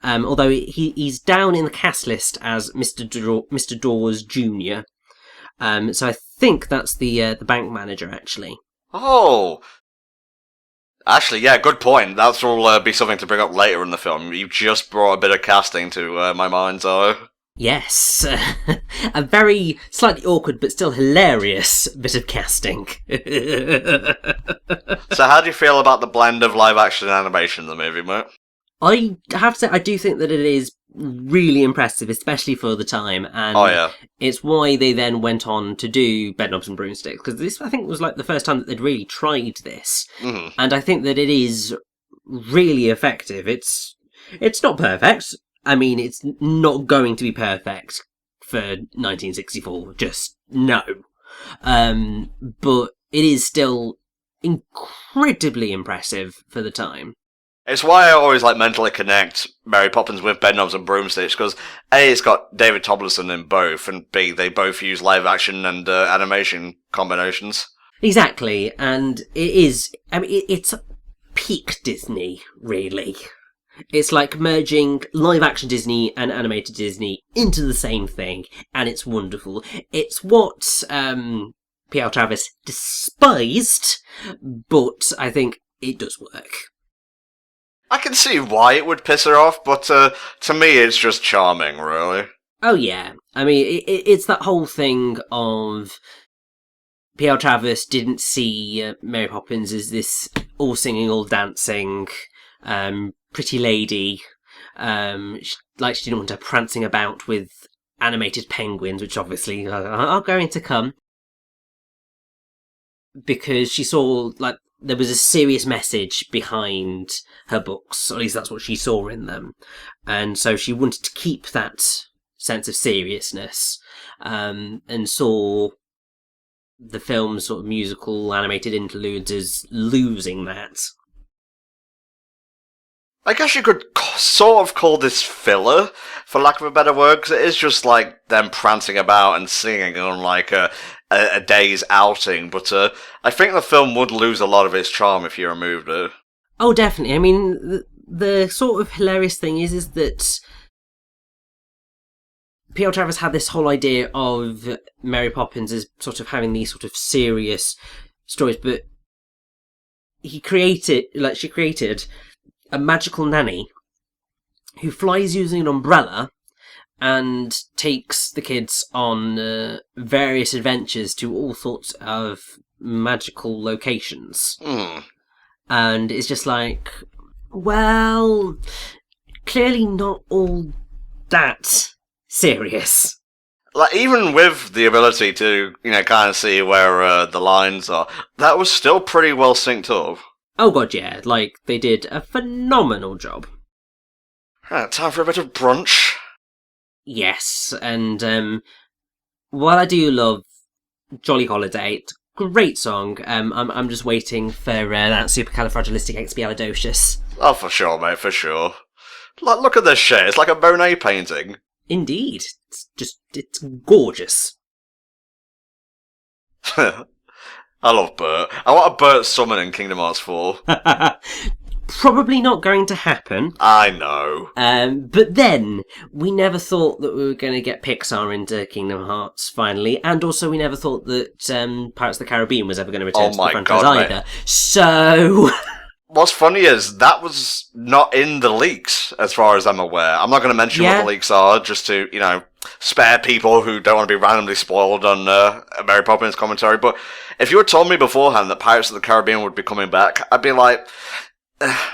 Although he's down in the cast list as Mr. Dawes Jr. So I think that's the bank manager, actually. Oh! Actually, yeah, good point. That will be something to bring up later in the film. You just brought a bit of casting to my mind's eye. Yes, a very slightly awkward but still hilarious bit of casting. So how do you feel about the blend of live action and animation in the movie, mate? I have to say, I do think that it is really impressive, especially for the time, and it's why they then went on to do Bedknobs and Broomsticks, because this, I think, was like the first time that they'd really tried this, and I think that it is really effective. It's not perfect. I mean, it's not going to be perfect for 1964. Just no. But it is still incredibly impressive for the time. It's why I always mentally connect Mary Poppins with Bedknobs and Broomsticks, because A, it's got David Tomlinson in both, and B, they both use live action and animation combinations. Exactly, and it is, it's peak Disney, really. It's like merging live action Disney and animated Disney into the same thing, and it's wonderful. It's what P.L. Travers despised, but I think it does work. I can see why it would piss her off, but to me it's just charming, really. Oh yeah, it's that whole thing of P.L. Travers didn't see Mary Poppins as this all singing, all dancing, pretty lady. She didn't want her prancing about with animated penguins, which obviously are going to come. Because she saw, there was a serious message behind her books, or at least that's what she saw in them. And so she wanted to keep that sense of seriousness, and saw the film's sort of musical animated interludes as losing that. I guess you could sort of call this filler, for lack of a better word, because it is just them prancing about and singing on a day's outing, but I think the film would lose a lot of its charm if you removed it. Oh, definitely. The sort of hilarious thing is that P.L. Travers had this whole idea of Mary Poppins as sort of having these sort of serious stories, but she created a magical nanny who flies using an umbrella and takes the kids on various adventures to all sorts of magical locations. And it's just well, clearly not all that serious. Even with the ability to, kind of see where the lines are, that was still pretty well synced up. Oh god, yeah, they did a phenomenal job. Time for a bit of brunch. Yes, and while I do love Jolly Holiday, it's a great song, I'm just waiting for that supercalifragilisticexpialidocious. Oh, for sure, mate, for sure. Look at this shit, it's like a Monet painting. Indeed, it's gorgeous. I love Bert. I want a Bert summon in Kingdom Hearts 4. Probably not going to happen. I know. But then, we never thought that we were going to get Pixar into Kingdom Hearts, finally, and also we never thought that Pirates of the Caribbean was ever going to return to the franchise either. Mate. So... What's funny is, that was not in the leaks, as far as I'm aware. I'm not going to mention what the leaks are, just to, spare people who don't want to be randomly spoiled on a Mary Poppins commentary, but if you had told me beforehand that Pirates of the Caribbean would be coming back, I'd be like,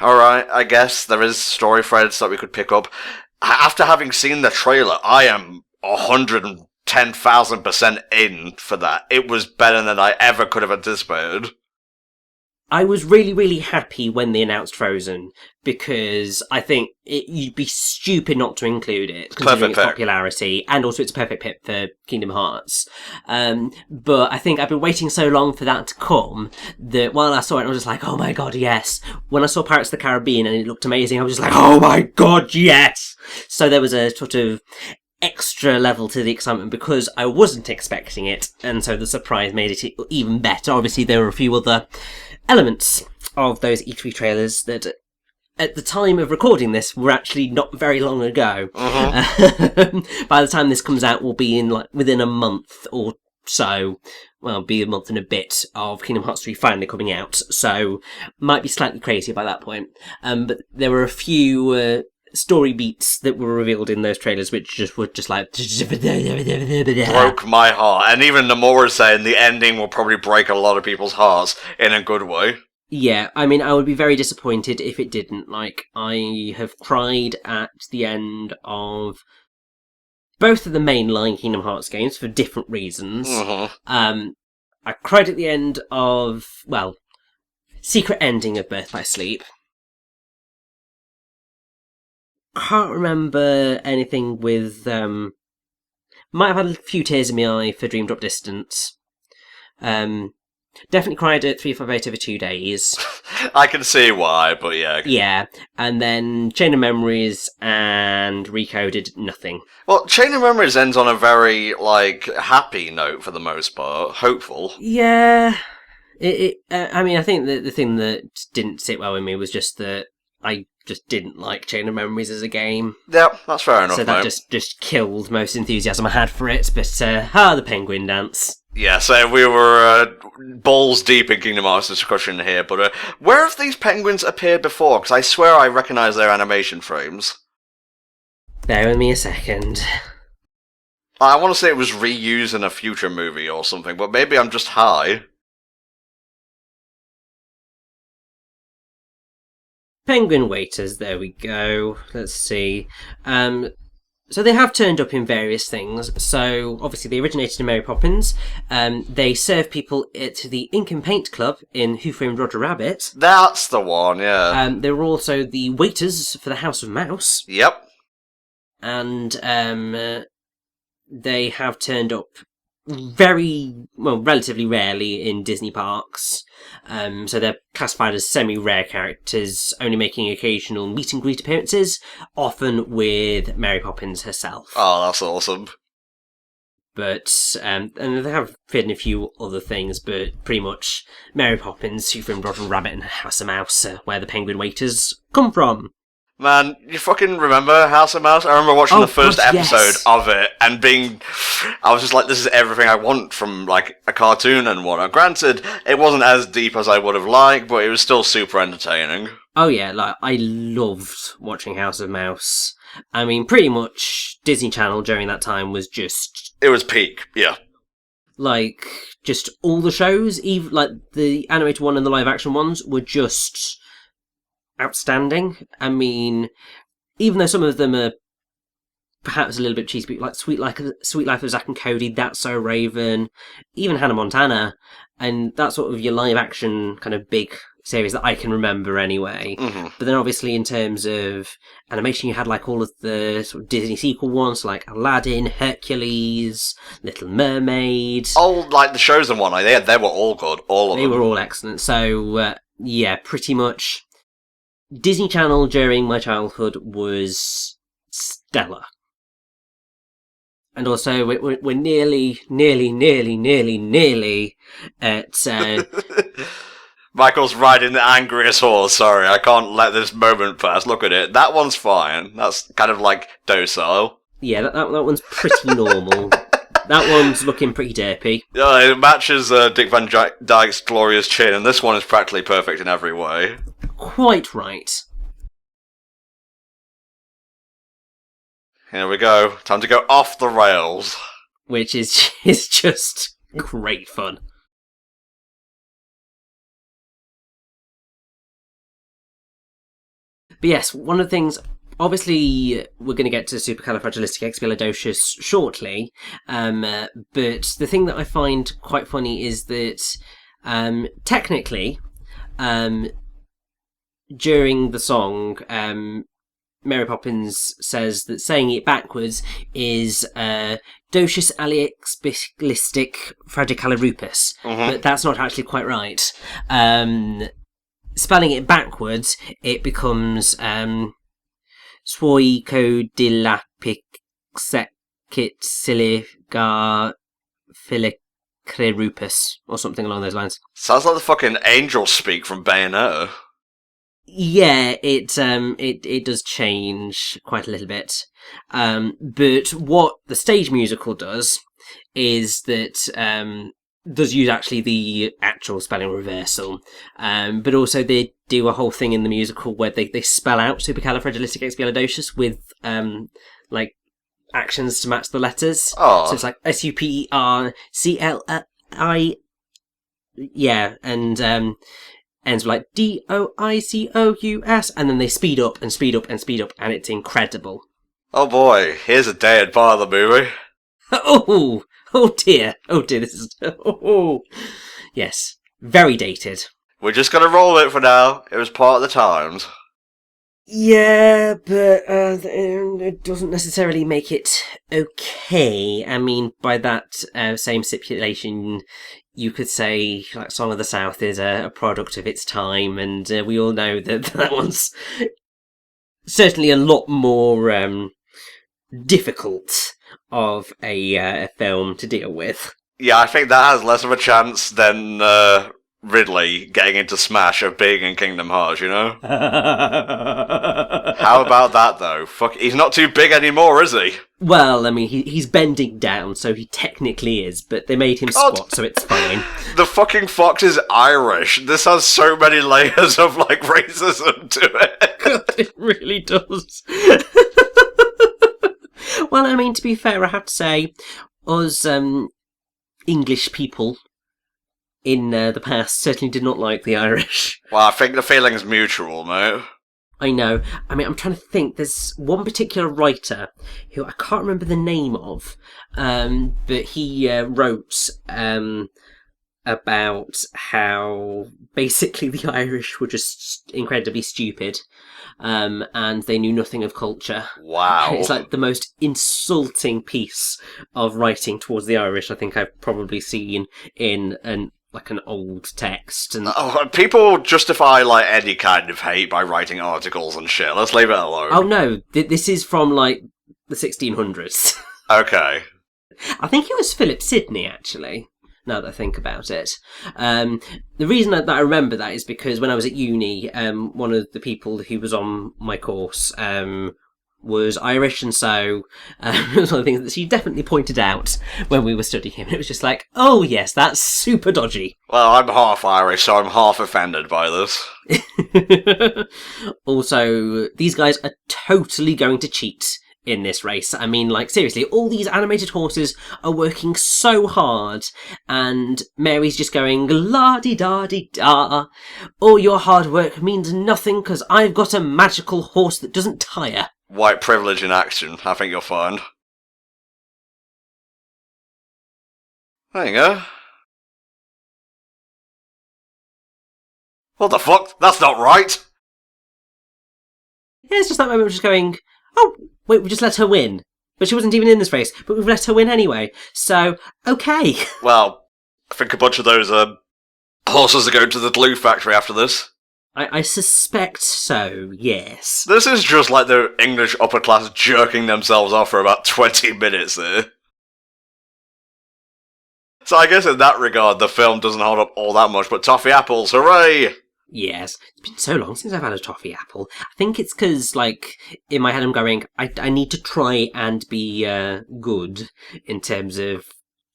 alright, I guess there is story threads that we could pick up. After having seen the trailer, I am 110,000% in for that. It was better than I ever could have anticipated. I was really, really happy when they announced Frozen, because I think you'd be stupid not to include it, considering its popularity, and also it's a perfect pick for Kingdom Hearts. But I think I've been waiting so long for that to come, that while I saw it, I was just like, oh my god, yes. When I saw Pirates of the Caribbean and it looked amazing, I was just like, oh my god, yes! So there was a sort of extra level to the excitement because I wasn't expecting it, and so the surprise made it even better. Obviously, there were a few other elements of those E3 trailers that, at the time of recording this, were actually not very long ago. By the time this comes out, we'll be in within a month or so. Well, it'll be a month and a bit of Kingdom Hearts 3 finally coming out, so might be slightly crazy by that point. But there were a few story beats that were revealed in those trailers which were just like broke my heart, and even Nomura is saying the ending will probably break a lot of people's hearts in a good way. Yeah, I would be very disappointed if it didn't. I have cried at the end of both of the mainline Kingdom Hearts games for different reasons. I cried at the end of, secret ending of Birth by Sleep. Can't remember anything with Might have had a few tears in my eye for Dream Drop Distance. Definitely cried at 358 over 2 days. I can see why, but yeah. Yeah, and then Chain of Memories and Recoded, nothing. Well, Chain of Memories ends on a very, happy note for the most part. Hopeful. Yeah. I think that the thing that didn't sit well with me was just that I just didn't like Chain of Memories as a game. Yeah, that's fair enough, So that just killed most enthusiasm I had for it, but the penguin dance. Yeah, so we were balls deep in Kingdom Hearts discussion here, but where have these penguins appeared before? Because I swear I recognise their animation frames. Bear with me a second. I want to say it was reused in a future movie or something, but maybe I'm just high. Penguin waiters, there we go. Let's see. So they have turned up in various things. So obviously they originated in Mary Poppins. They serve people at the Ink and Paint Club in Who Framed Roger Rabbit. That's the one, yeah. They were also the waiters for the House of Mouse. Yep. And they have turned up relatively rarely in Disney parks. So they're classified as semi-rare characters, only making occasional meet and greet appearances, often with Mary Poppins herself. Oh, that's awesome. But, and they have appeared in a few other things, but pretty much Mary Poppins, Who Framed Roger Rabbit, and House of Mouse are where the penguin waiters come from. Man, you fucking remember House of Mouse? I remember watching the first episode of it and I was just like, this is everything I want from, a cartoon and whatnot. Granted, it wasn't as deep as I would have liked, but it was still super entertaining. Oh yeah, I loved watching House of Mouse. I mean, pretty much Disney Channel during that time was just... It was peak, yeah. Just all the shows, even, the animated one and the live-action ones, were just... outstanding. I mean, even though some of them are perhaps a little bit cheesy, like Sweet Life of Zack and Cody, That's So Raven, even Hannah Montana, and that's sort of your live action kind of big series that I can remember anyway. Mm-hmm. But then obviously in terms of animation, you had all of the sort of Disney sequel ones like Aladdin, Hercules, Little Mermaid. Oh, the shows and whatnot, they were all good, all of them. They were all excellent. So yeah, pretty much Disney Channel during my childhood was stellar. And also, we're nearly at... Michael's riding the angriest horse, sorry, I can't let this moment pass, look at it. That one's fine, that's kind of docile. Yeah, that one's pretty normal. That one's looking pretty derpy. Yeah, it matches Dick Van Dyke's glorious chin, and this one is practically perfect in every way. Quite right. Here we go. Time to go off the rails. Which is just great fun. But yes, one of the things... Obviously, we're going to get to supercalifragilisticexpialidocious shortly, but the thing that I find quite funny is that technically, during the song, Mary Poppins says that saying it backwards is docious aliexpialistic fragicalirupus, but that's not actually quite right. Spelling it backwards, it becomes Swoicodilapixecitsiligarfilicrerupus, or something along those lines. Sounds like the fucking angel speak from Bayonetta. Yeah, it does change quite a little bit. But what the stage musical does is that does use actually the actual spelling reversal. But also they do a whole thing in the musical where they spell out supercalifragilisticexpialidocious with actions to match the letters. Oh. So it's like SUPERCLI. Yeah, and ends with DOICOUS, and then they speed up and speed up and speed up, and it's incredible. Oh boy, here's a dated part of the movie. Oh dear, this is... Oh. Yes, very dated. We're just gonna roll it for now, it was part of the times. Yeah, but it doesn't necessarily make it okay. I mean, by that same stipulation, you could say like Song of the South is a product of its time, and we all know that that one's certainly a lot more difficult of a film to deal with. Yeah, I think that has less of a chance than Ridley getting into Smash of being in Kingdom Hearts, you know? How about that, though? Fuck, he's not too big anymore, is he? Well, I mean, he's bending down, so he technically is, but they made him squat, so it's fine. The fucking fox is Irish. This has so many layers of, like, racism to it. It really does. Well, I mean, to be fair, I have to say, us English people in the past certainly did not like the Irish. Well, I think the feeling's mutual, mate. I know. I mean, I'm trying to think. There's one particular writer who I can't remember the name of, but he wrote about how basically the Irish were just incredibly stupid, and they knew nothing of culture. Wow. It's like the most insulting piece of writing towards the Irish I think I've probably seen in an old text. And people justify like any kind of hate by writing articles and shit. Let's leave it alone. Oh no, this is from like the 1600s. Okay. I think it was Philip Sidney, actually, now that I think about it. The reason that I remember that is because when I was at uni, one of the people who was on my course was Irish, and so it was one of the things that she definitely pointed out when we were studying him. It was just like, oh yes, that's super dodgy. Well, I'm half Irish, so I'm half offended by this. Also, these guys are totally going to cheat in this race. I mean, like, seriously, all these animated horses are working so hard, and Mary's just going, la-di-da-di-da. All your hard work means nothing because I've got a magical horse that doesn't tire. White privilege in action, I think you'll find. There you go. What the fuck? That's not right! Yeah, it's just that moment of just going, oh, wait, we just let her win. But she wasn't even in this race, but we've let her win anyway. So, okay. Well, I think a bunch of those horses are going to the glue factory after this. I suspect so, yes. This is just like the English upper class jerking themselves off for about 20 minutes there. So I guess in that regard, the film doesn't hold up all that much, but toffee apples, hooray! Yes. It's been so long since I've had a toffee apple. I think it's because, like, in my head I'm going, I need to try and be good in terms of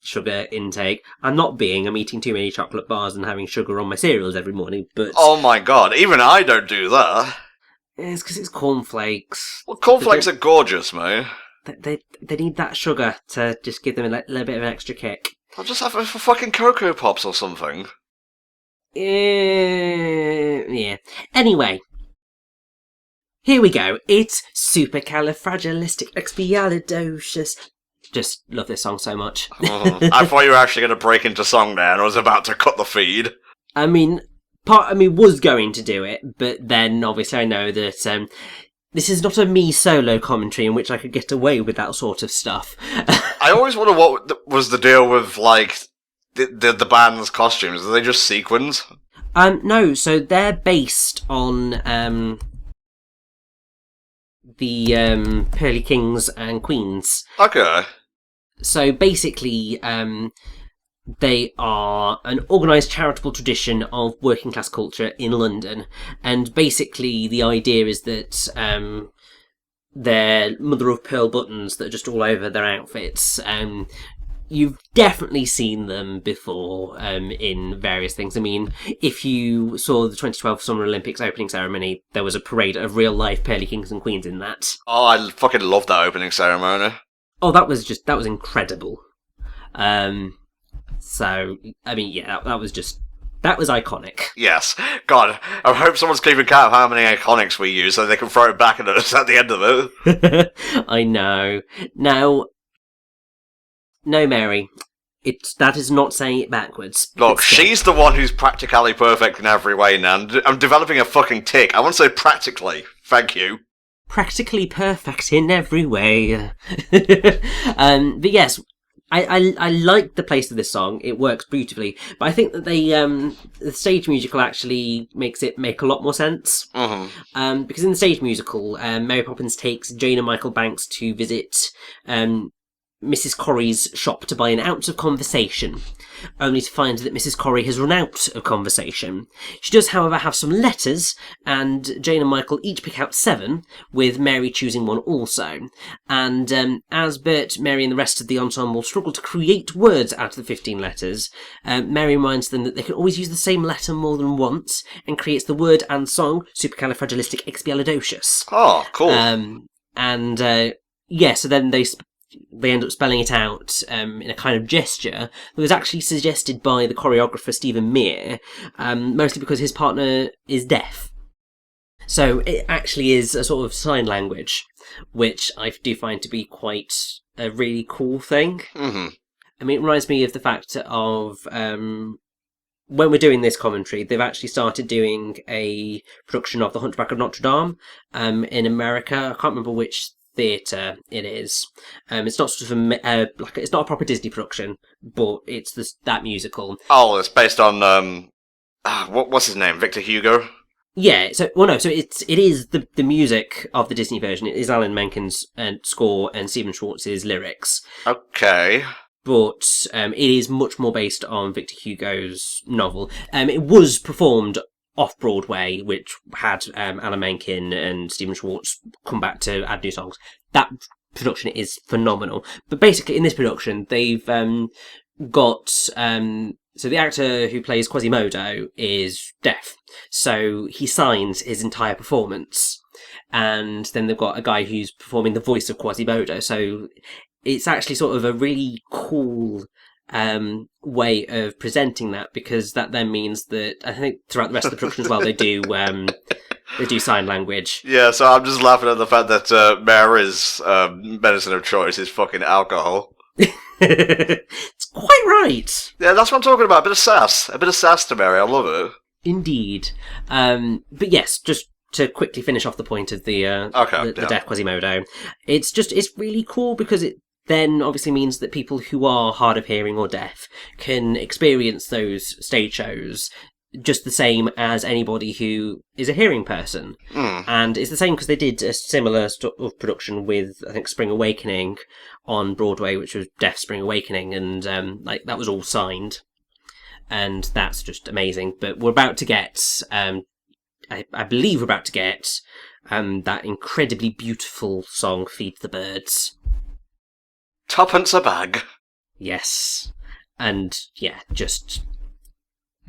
sugar intake. I'm eating too many chocolate bars and having sugar on my cereals every morning, but... Oh my god, even I don't do that. It's because it's cornflakes. Well, cornflakes are gorgeous, mate. They need that sugar to just give them a little bit of an extra kick. I'll just have it for fucking Cocoa Pops or something. Yeah. Anyway. Here we go. It's supercalifragilisticexpialidocious. Just love this song so much. I thought you were actually going to break into song there and I was about to cut the feed. I mean, part of me was going to do it, but then obviously I know that this is not a me solo commentary in which I could get away with that sort of stuff. I always wonder what was the deal with, like, the band's costumes. Are they just sequins? No, so they're based on the Pearly Kings and Queens. Okay. So basically, they are an organised charitable tradition of working class culture in London, and basically the idea is that they're mother of pearl buttons that are just all over their outfits. You've definitely seen them before in various things. I mean, if you saw the 2012 Summer Olympics opening ceremony, there was a parade of real-life Pearly Kings and Queens in that. Oh, I fucking love that opening ceremony. Oh, that was incredible. So, I mean, yeah, that was iconic. Yes. God, I hope someone's keeping count of how many iconics we use so they can throw it back at us at the end of it. I know. Now, no, Mary. That is not saying it backwards. Look, she's the one who's practically perfect in every way now. I'm developing a fucking tick. I want to say practically. Thank you. Practically perfect in every way. But yes, I like the place of this song. It works beautifully. But I think that the stage musical actually makes it make a lot more sense. Mm-hmm. Because in the stage musical, Mary Poppins takes Jane and Michael Banks to visit Mrs. Corrie's shop to buy an ounce of conversation, only to find that Mrs. Corrie has run out of conversation. She does, however, have some letters, and Jane and Michael each pick out 7, with Mary choosing one also. And as Bert, Mary and the rest of the ensemble struggle to create words out of the 15 letters, Mary reminds them that they can always use the same letter more than once, and creates the word and song supercalifragilisticexpialidocious. Oh, cool. So then they end up spelling it out in a kind of gesture that was actually suggested by the choreographer Stephen Mear, mostly because his partner is deaf. So it actually is a sort of sign language, which I do find to be quite a really cool thing. Mm-hmm. I mean, it reminds me of the fact of when we're doing this commentary, they've actually started doing a production of The Hunchback of Notre Dame in America. I can't remember which theatre it is. It's not sort of it's not a proper Disney production, but it's that musical. Oh, it's based on what's his name? Victor Hugo. Yeah. So it is the music of the Disney version. It is Alan Menken's score and Stephen Schwartz's lyrics. Okay. But it is much more based on Victor Hugo's novel. It was performed off-Broadway, which had Alan Menken and Stephen Schwartz come back to add new songs. That production is phenomenal. But basically, in this production, they've got... so the actor who plays Quasimodo is deaf. So he signs his entire performance. And then they've got a guy who's performing the voice of Quasimodo. So it's actually sort of a really cool way of presenting that, because that then means that I think throughout the rest of the production as well they do sign language. Yeah, so I'm just laughing at the fact that Mary's medicine of choice is fucking alcohol. It's quite right. Yeah, that's what I'm talking about. A bit of sass to Mary. I love it. Indeed. But yes, just to quickly finish off the point of the deaf Quasimodo, it's really cool because it then obviously means that people who are hard of hearing or deaf can experience those stage shows just the same as anybody who is a hearing person. And it's the same because they did a similar sort of production with, I think, Spring Awakening on Broadway, which was Deaf Spring Awakening, and that was all signed. And that's just amazing. But we're about to get, I believe we're about to get that incredibly beautiful song, Feed the Birds. 2pence a bag. Yes. And yeah, just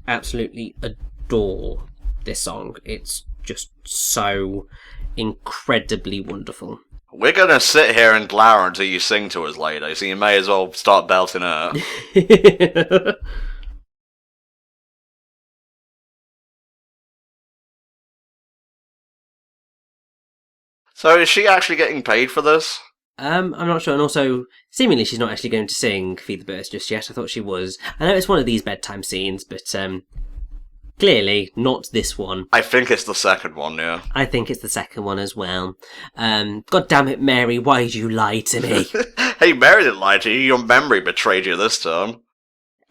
absolutely adore this song. It's just so incredibly wonderful. We're gonna sit here and glower until you sing to us later, so you may as well start belting her. So is she actually getting paid for this? I'm not sure, and also, seemingly she's not actually going to sing Feed the Birds just yet. I thought she was. I know it's one of these bedtime scenes, but clearly not this one. I think it's the second one, yeah. I think it's the second one as well. God damn it, Mary, why did you lie to me? Hey, Mary didn't lie to you, your memory betrayed you this time.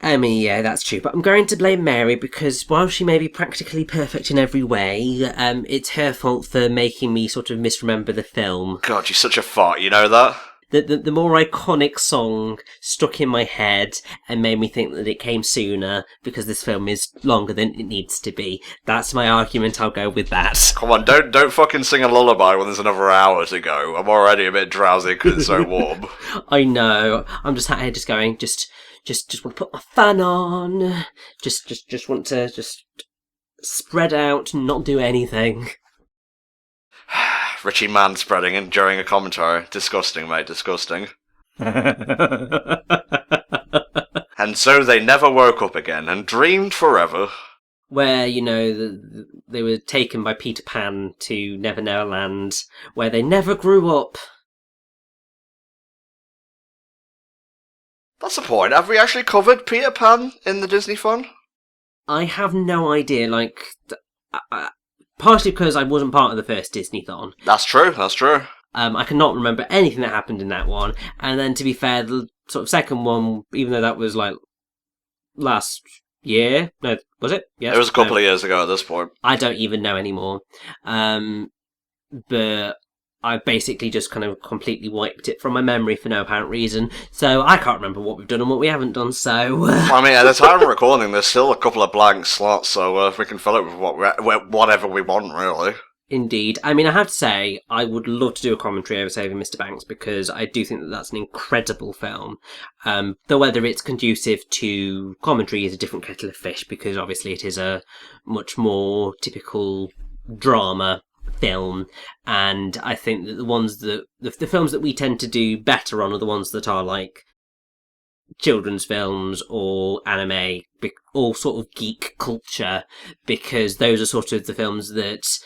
I mean, yeah, that's true, but I'm going to blame Mary because while she may be practically perfect in every way, it's her fault for making me sort of misremember the film. God, you're such a fart, you know that? The more iconic song stuck in my head and made me think that it came sooner because this film is longer than it needs to be. That's my argument, I'll go with that. Come on, don't fucking sing a lullaby when there's another hour to go. I'm already a bit drowsy because it's so warm. I know, I'm just sat here just going, just want to put my fan on. Just want to just spread out and not do anything. Richie man spreading during a commentary. Disgusting, mate, disgusting. And so they never woke up again and dreamed forever. Where, you know, they were taken by Peter Pan to Never Never Land, where they never grew up. That's the point. Have we actually covered Peter Pan in the Disneython? I have no idea, partially because I wasn't part of the first Disneython. That's true. I cannot remember anything that happened in that one. And then, to be fair, the sort of second one, even though that was last year, no, was it? Yes. It was a couple of years ago at this point. I don't even know anymore. But I basically just kind of completely wiped it from my memory for no apparent reason. So I can't remember what we've done and what we haven't done, so... I mean, at the time of recording, there's still a couple of blank slots, so we can fill it with whatever we want, really. Indeed. I mean, I have to say, I would love to do a commentary over Saving Mr. Banks, because I do think that that's an incredible film. Though whether it's conducive to commentary is a different kettle of fish, because obviously it is a much more typical drama film, and I think that the films that we tend to do better on are the ones that are like children's films or anime, or sort of geek culture, because those are sort of the films that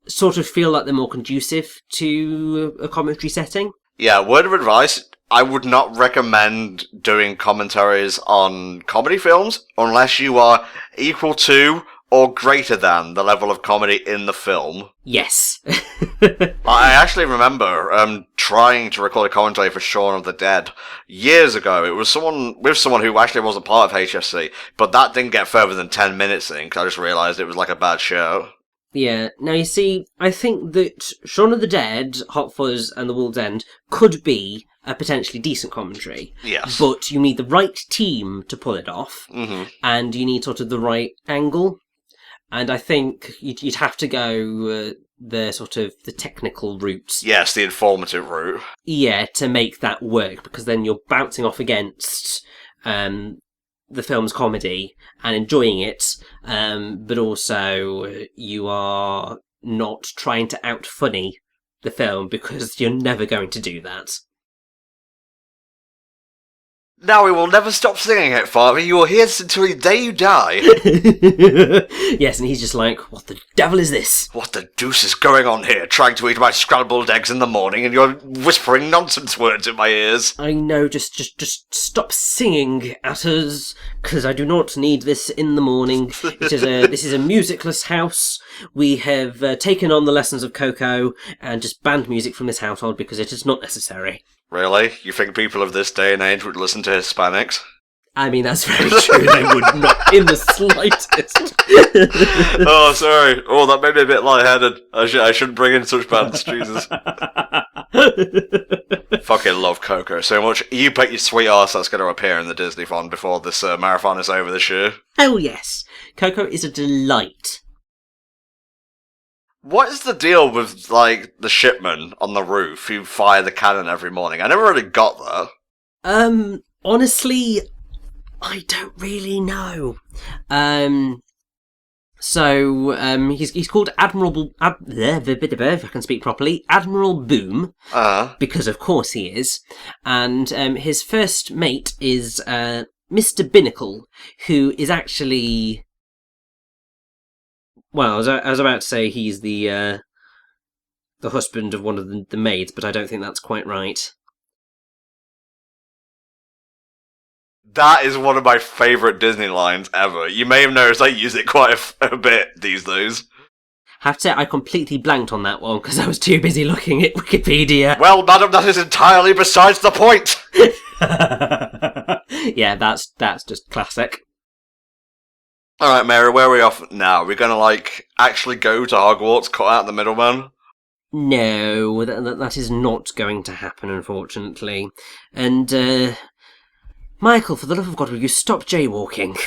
sort of feel like they're more conducive to a commentary setting. Yeah, word of advice, I would not recommend doing commentaries on comedy films unless you are equal to or greater than the level of comedy in the film. Yes. I actually remember trying to record a commentary for Shaun of the Dead years ago. It was someone who actually wasn't part of HFC, but that didn't get further than 10 minutes in, because I just realised it was like a bad show. Yeah, now you see, I think that Shaun of the Dead, Hot Fuzz and The World's End could be a potentially decent commentary. Yes. But you need the right team to pull it off, and you need sort of the right angle. And I think you'd have to go the sort of the technical route. Yes, the informative route. Yeah, to make that work, because then you're bouncing off against the film's comedy and enjoying it, but also you are not trying to out-funny the film, because you're never going to do that. Now we will never stop singing it, Father. You will hear this until the day you die. Yes, and he's just like, what the devil is this? What the deuce is going on here? Trying to eat my scrambled eggs in the morning, and you're whispering nonsense words in my ears. I know, just stop singing at us, because I do not need this in the morning. This is a musicless house. We have taken on the lessons of Coco and just banned music from this household because it is not necessary. Really? You think people of this day and age would listen to Hispanics? I mean, that's very true. They would not in the slightest. Oh, sorry. Oh, that made me a bit lightheaded. I shouldn't bring in such bands. Jesus. Fucking love Coco so much. You bet your sweet arse that's going to appear in the Disneython before this marathon is over this year. Oh, yes. Coco is a delight. What is the deal with, like, the shipman on the roof who fire the cannon every morning? I never really got that. Honestly, I don't really know. He's called Admiral... if I can speak properly. Admiral Boom. Because of course he is. And his first mate is Mr. Binnacle, who is actually... Well, I was about to say he's the husband of one of the maids, but I don't think that's quite right. That is one of my favourite Disney lines ever. You may have noticed I use it quite a bit these days. Have to say, I completely blanked on that one because I was too busy looking at Wikipedia. Well, madam, that is entirely besides the point! Yeah, that's just classic. Alright, Mary, where are we off now? We're gonna, actually go to Hogwarts, cut out the middleman? No, that is not going to happen, unfortunately. And, Michael, for the love of God, will you stop jaywalking?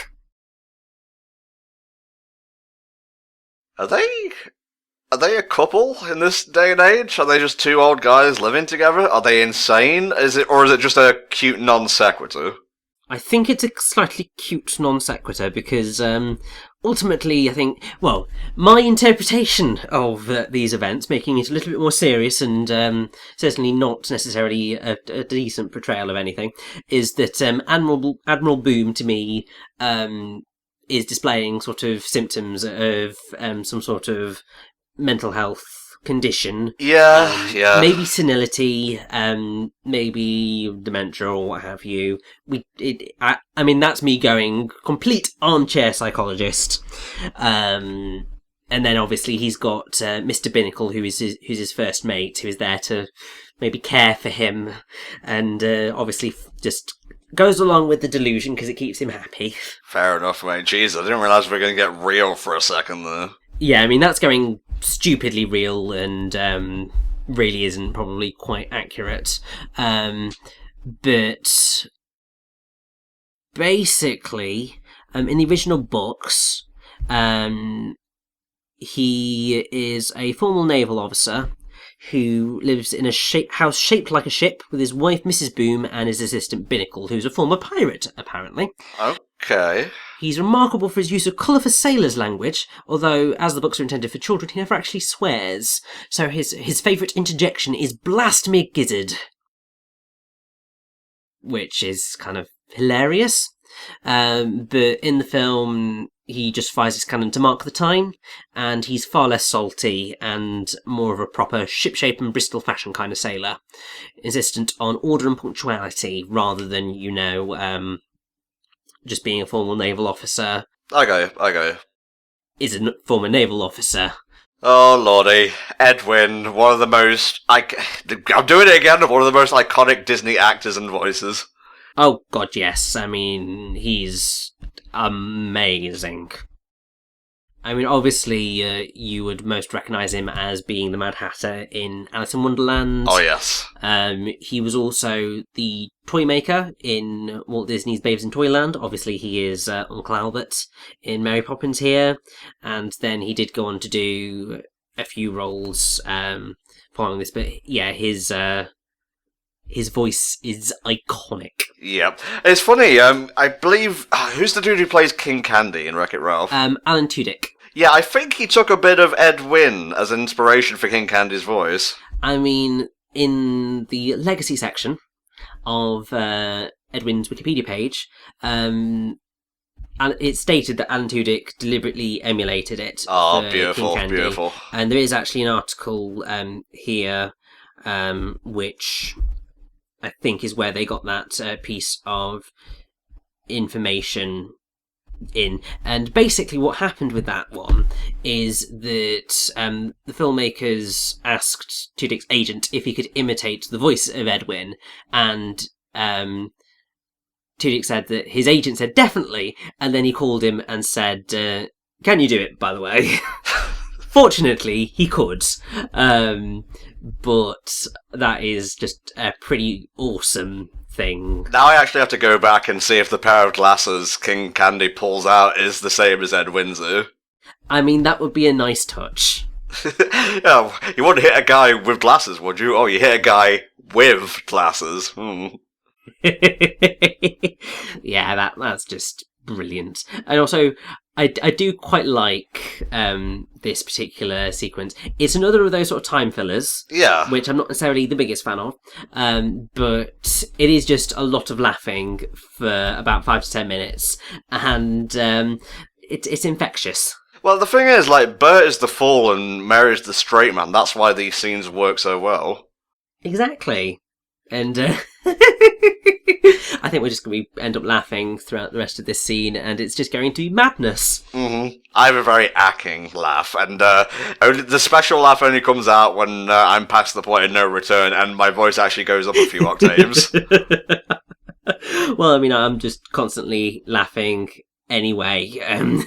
Are they a couple in this day and age? Are they just two old guys living together? Are they insane? Or is it just a cute non sequitur? I think it's a slightly cute non sequitur because ultimately I think, well, my interpretation of these events, making it a little bit more serious and certainly not necessarily a decent portrayal of anything, is that Admiral Boom to me is displaying sort of symptoms of some sort of mental health condition. Yeah. Maybe senility, maybe dementia or what have you. I mean, that's me going complete armchair psychologist. And then obviously he's got Mr. Binnacle, who's his first mate, who is there to maybe care for him, and obviously just goes along with the delusion because it keeps him happy. Fair enough, mate. Jeez, I didn't realise we were going to get real for a second there. Yeah, I mean, that's going stupidly real and really isn't probably quite accurate. But basically, in the original books, he is a former naval officer who lives in a house shaped like a ship with his wife, Mrs. Boom, and his assistant, Binnacle, who's a former pirate, apparently. Okay. He's remarkable for his use of colour for sailors' language, although, as the books are intended for children, he never actually swears. So his favourite interjection is "Blast me gizzard," which is kind of hilarious. But in the film, he just fires his cannon to mark the time, and he's far less salty and more of a proper ship-shape and Bristol fashion kind of sailor, insistent on order and punctuality rather than, just being a former naval officer. I got you. Is a former naval officer. Oh, lordy. Edwin, one of the most... I'm doing it again, one of the most iconic Disney actors and voices. Oh, God, yes. I mean, he's amazing. I mean, obviously, you would most recognise him as being the Mad Hatter in Alice in Wonderland. Oh, yes. He was also the toy maker in Walt Disney's Babes in Toyland. Obviously, he is Uncle Albert in Mary Poppins here. And then he did go on to do a few roles following this. But yeah, his voice is iconic. Yeah. It's funny, I believe... who's the dude who plays King Candy in Wreck-It Ralph? Alan Tudyk. Yeah, I think he took a bit of Ed Wynn as inspiration for King Candy's voice. I mean, in the legacy section of Ed Wynn's Wikipedia page, it's stated that Alan Tudyk deliberately emulated it. Oh, beautiful, King Candy. Beautiful. And there is actually an article here, which I think is where they got that piece of information in. And basically what happened with that one is that the filmmakers asked Tudyk's agent if he could imitate the voice of Edwin, and Tudyk said that his agent said definitely, and then he called him and said, can you do it, by the way? Fortunately, he could, but that is just a pretty awesome thing. Now I actually have to go back and see if the pair of glasses King Candy pulls out is the same as Ed Windsor. I mean, that would be a nice touch. Yeah, you wouldn't hit a guy with glasses, would you? Oh, you hit a guy with glasses. Yeah, that's just brilliant. And also, I do quite like this particular sequence. It's another of those sort of time fillers, yeah, which I'm not necessarily the biggest fan of, but it is just a lot of laughing for about 5 to 10 minutes, and it's infectious. Well, the thing is, Bert is the fool and Mary's the straight man. That's why these scenes work so well. Exactly. And I think we're just going to end up laughing throughout the rest of this scene, and it's just going to be madness. Mm-hmm. I have a very acting laugh, and the special laugh only comes out when I'm past the point of no return, and my voice actually goes up a few octaves. Well, I mean, I'm just constantly laughing anyway. I mean,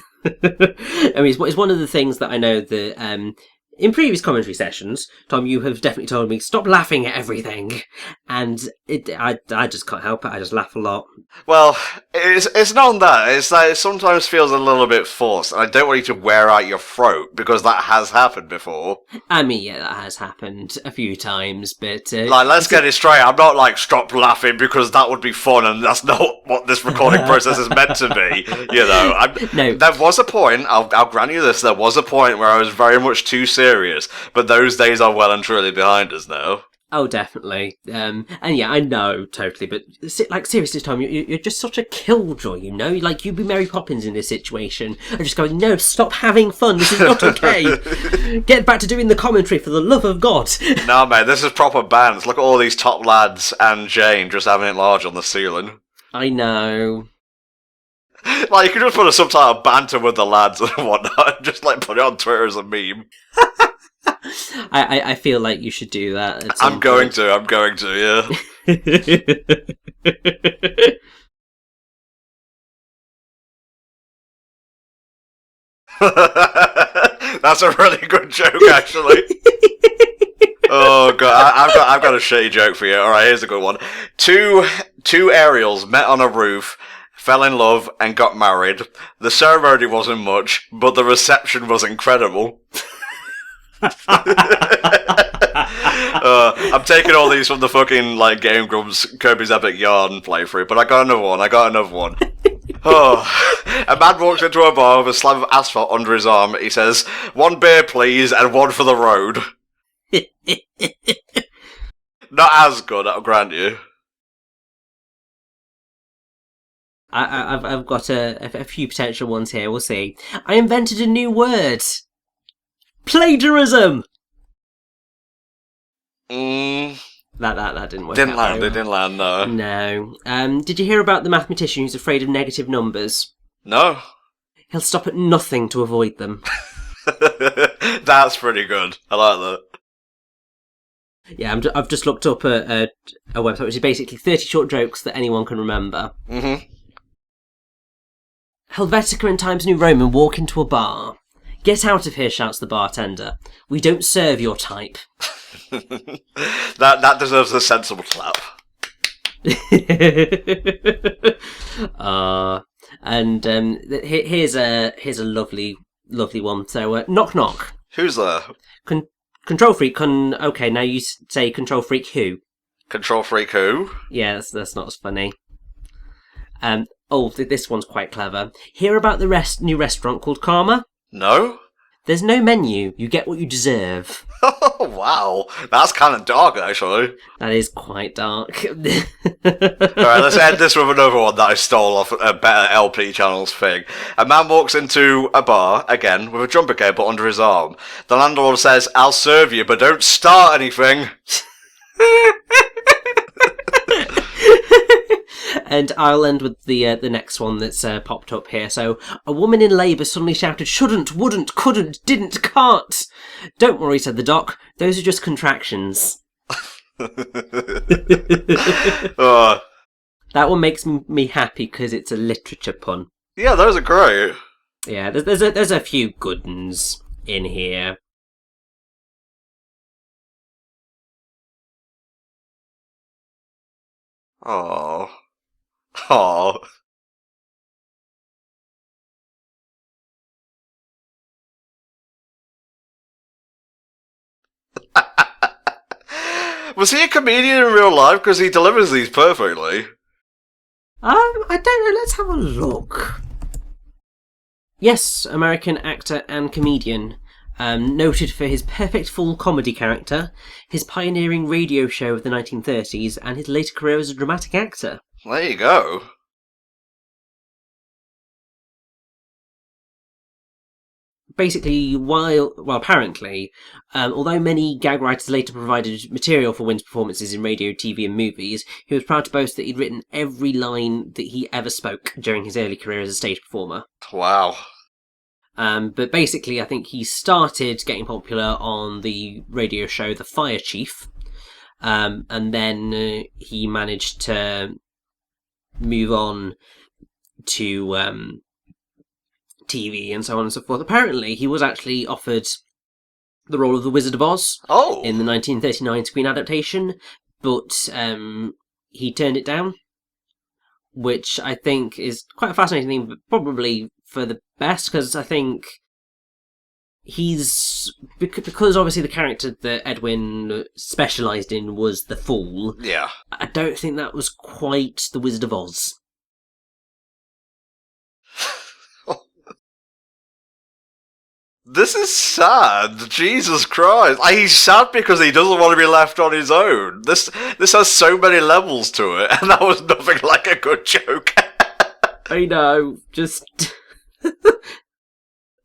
it's one of the things that I know that in previous commentary sessions, Tom, you have definitely told me, stop laughing at everything. And I just can't help it. I just laugh a lot. Well, it's not that. It's that it sometimes feels a little bit forced. And I don't want you to wear out your throat, because that has happened before. I mean, yeah, that has happened a few times, but... let's get it straight. I'm not stop laughing because that would be fun, and that's not what this recording process is meant to be. You know, no. There was a point, I'll grant you this, there was a point where I was very much too serious, but those days are well and truly behind us now. Oh, definitely. And yeah, I know, totally. But like, seriously, Tom, you're just such a killjoy, you know? Like, you'd be Mary Poppins in this situation. I'm just going, no, stop having fun. This is not okay. Get back to doing the commentary, for the love of God. No, mate, this is proper bands. Look at all these top lads and Jane just having it large on the ceiling. I know. Like, you could just put a subtitle banter with the lads and whatnot, and just, like, put it on Twitter as a meme. I feel like you should do that. I'm going to, yeah. That's a really good joke, actually. Oh god, I've got a shitty joke for you. All right, here's a good one. Two Ariels met on a roof, fell in love, and got married. The ceremony wasn't much, but the reception was incredible. I'm taking all these from the fucking, like, Game Grumps Kirby's Epic Yarn playthrough, but I got another one. Oh. A man walks into a bar with a slab of asphalt under his arm. He says, "1 beer, please, and 1 for the road." Not as good, I'll grant you. I've got a few potential ones here. We'll see. I invented a new word. Plagiarism. That didn't work. It didn't land. No. No. Did you hear about the mathematician who's afraid of negative numbers? No. He'll stop at nothing to avoid them. That's pretty good. I like that. Yeah, I've just looked up a website which is basically 30 short jokes that anyone can remember. Mm-hmm. Helvetica and Times New Roman walk into a bar. "Get out of here," shouts the bartender. "We don't serve your type." That deserves a sensible clap. Here's a lovely one. So, knock knock. Who's there? Control freak. Okay, now you say control freak who? Control freak who? Yeah, that's not as funny. This one's quite clever. Hear about the new restaurant called Karma? No. There's no menu. You get what you deserve. Oh, wow. That's kind of dark, actually. That is quite dark. Alright, let's end this with another one that I stole off a Better LP Channel's thing. A man walks into a bar, again, with a jumper cable under his arm. The landlord says, "I'll serve you, but don't start anything." And I'll end with the next one that's popped up here. So, a woman in labour suddenly shouted, "Shouldn't, wouldn't, couldn't, didn't, can't." "Don't worry," said the doc. "Those are just contractions." That one makes me happy because it's a literature pun. Yeah, those are great. Yeah, there's a few good ones in here. Oh. Was he a comedian in real life? Because he delivers these perfectly. I don't know. Let's have a look. Yes, American actor and comedian. Noted for his perfect full comedy character, his pioneering radio show of the 1930s, and his later career as a dramatic actor. There you go. Basically, apparently, although many gag writers later provided material for Wynn's performances in radio, TV and movies, he was proud to boast that he'd written every line that he ever spoke during his early career as a stage performer. Wow. But basically, I think he started getting popular on the radio show The Fire Chief, and then he managed to move on to TV and so on and so forth. Apparently, he was actually offered the role of the Wizard of Oz in the 1939 screen adaptation, but he turned it down, which I think is quite a fascinating thing, but probably for the best, because I think because obviously the character that Edwin specialised in was the Fool. Yeah. I don't think that was quite the Wizard of Oz. This is sad. Jesus Christ. He's sad because he doesn't want to be left on his own. This has so many levels to it, and that was nothing like a good joke. I know, just...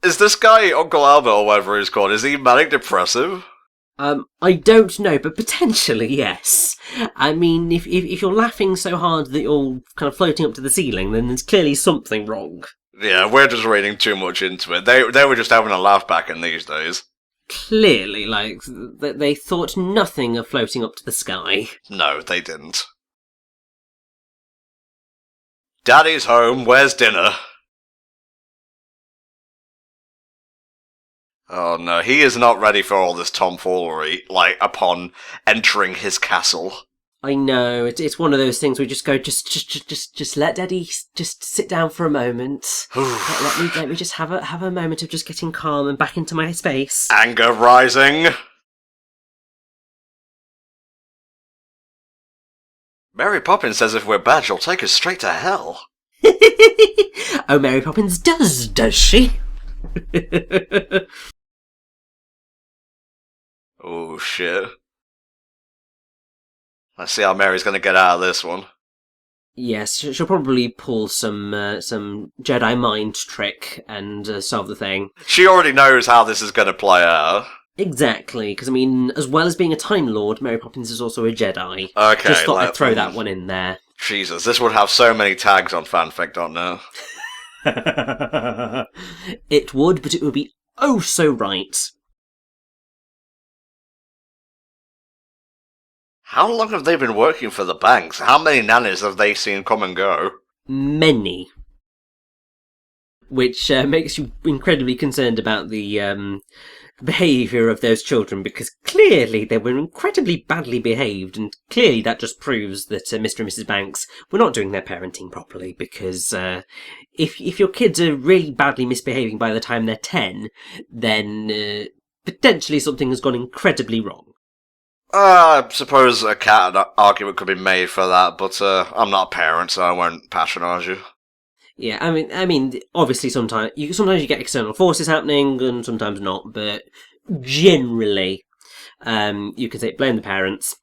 Is this guy, Uncle Albert or whatever he's called, is he manic depressive? I don't know, but potentially, yes. I mean, if you're laughing so hard that you're kind of floating up to the ceiling, then there's clearly something wrong. Yeah, we're just reading too much into it. They were just having a laugh back in these days. Clearly, like, they thought nothing of floating up to the sky. No, they didn't. Daddy's home, where's dinner? Oh no, he is not ready for all this tomfoolery, like, upon entering his castle. I know, it's one of those things where you just go, just let Daddy just sit down for a moment. let me just have a moment of just getting calm and back into my space. Anger rising. Mary Poppins says if we're bad, she'll take us straight to hell. Oh, Mary Poppins does she? Oh shit. Let's see how Mary's going to get out of this one. Yes, she'll probably pull some Jedi mind trick and solve the thing. She already knows how this is going to play out. Exactly, because I mean, as well as being a Time Lord, Mary Poppins is also a Jedi. Okay, just thought I'd throw that one in there. Jesus, this would have so many tags on fanfic.net. It would, but it would be oh so right. How long have they been working for the banks? How many nannies have they seen come and go? Many. Which makes you incredibly concerned about the behaviour of those children, because clearly they were incredibly badly behaved, and clearly that just proves that Mr. and Mrs. Banks were not doing their parenting properly, because if your kids are really badly misbehaving by the time they're 10, then potentially something has gone incredibly wrong. I suppose a cat argument could be made for that, but I'm not a parent, so I won't patronise you. Yeah, I mean, obviously sometimes you get external forces happening, and sometimes not, but generally, you can say blame the parents.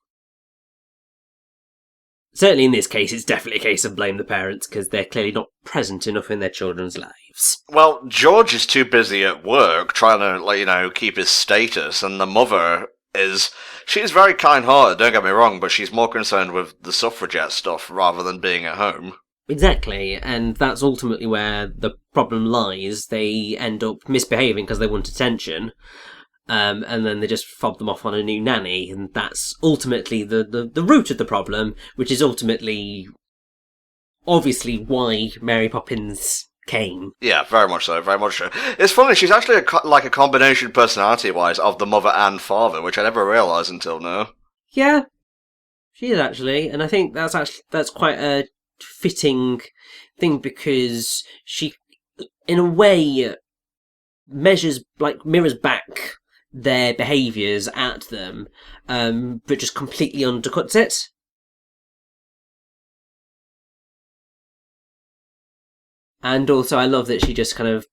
Certainly in this case, it's definitely a case of blame the parents, because they're clearly not present enough in their children's lives. Well, George is too busy at work, trying to, keep his status, and the mother she's very kind-hearted, don't get me wrong, but she's more concerned with the suffragette stuff rather than being at home. Exactly, and that's ultimately where the problem lies. They end up misbehaving because they want attention, and then they just fob them off on a new nanny, and that's ultimately the root of the problem, which is ultimately, obviously, why Mary Poppins came. Yeah, very much so, very much so. It's funny, she's actually a combination personality-wise of the mother and father, which I never realised until now. Yeah, she is actually, and I think that's quite a fitting thing, because she, in a way, mirrors back their behaviours at them, but just completely undercuts it. And also, I love that she just kind of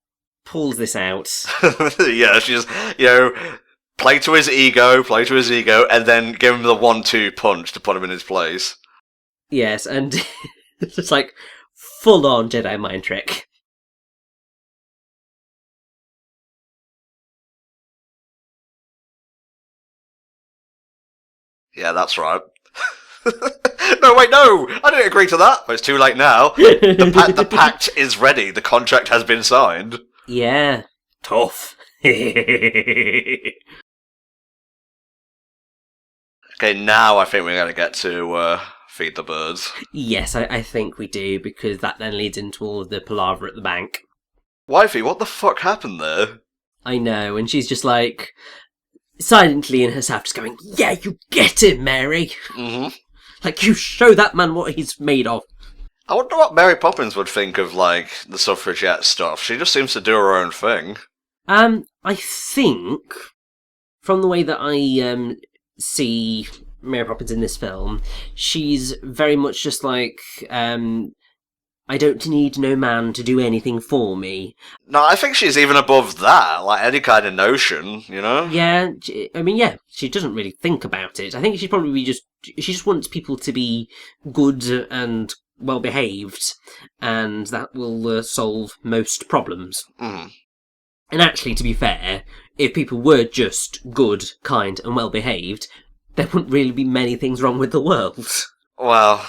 pulls this out. Yeah, she just, play to his ego, and then give him the 1-2 punch to put him in his place. Yes, and it's just like full-on Jedi mind trick. Yeah, that's right. No, wait, no! I didn't agree to that! But it's too late now. The pact is ready. The contract has been signed. Yeah. Tough. Okay, now I think we're going to get to feed the birds. Yes, I think we do, because that then leads into all of the palaver at the bank. Wifey, what the fuck happened there? I know, and she's just like, silently in herself, just going, yeah, you get him, Mary! Mm-hmm. Like, you show that man what he's made of. I wonder what Mary Poppins would think of, the suffragette stuff. She just seems to do her own thing. I think, from the way that I see Mary Poppins in this film, she's very much just like, I don't need no man to do anything for me. No, I think she's even above that, like any kind of notion, you know? Yeah, I mean, yeah, she doesn't really think about it. I think she just wants people to be good and well behaved, and that will solve most problems. Mm. And actually, to be fair, if people were just good, kind, and well behaved, there wouldn't really be many things wrong with the world. Well,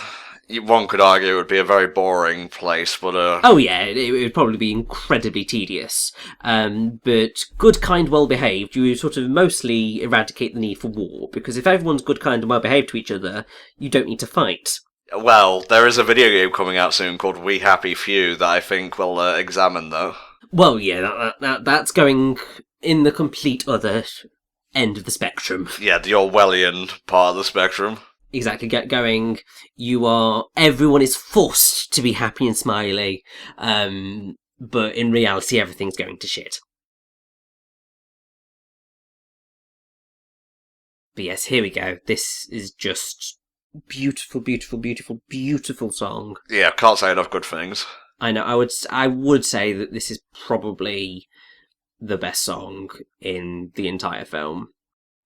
one could argue it would be a very boring place, but Oh yeah, it would probably be incredibly tedious. But good, kind, well behaved, you sort of mostly eradicate the need for war, because if everyone's good, kind, and well behaved to each other, you don't need to fight. Well, there is a video game coming out soon called We Happy Few that I think we'll examine, though. Well, yeah, that's going in the complete other end of the spectrum. Yeah, the Orwellian part of the spectrum. Exactly, going, everyone is forced to be happy and smiley, but in reality everything's going to shit. But yes, here we go. This is just beautiful, beautiful, beautiful, beautiful song. Yeah, can't say enough good things. I know, I would say that this is probably the best song in the entire film.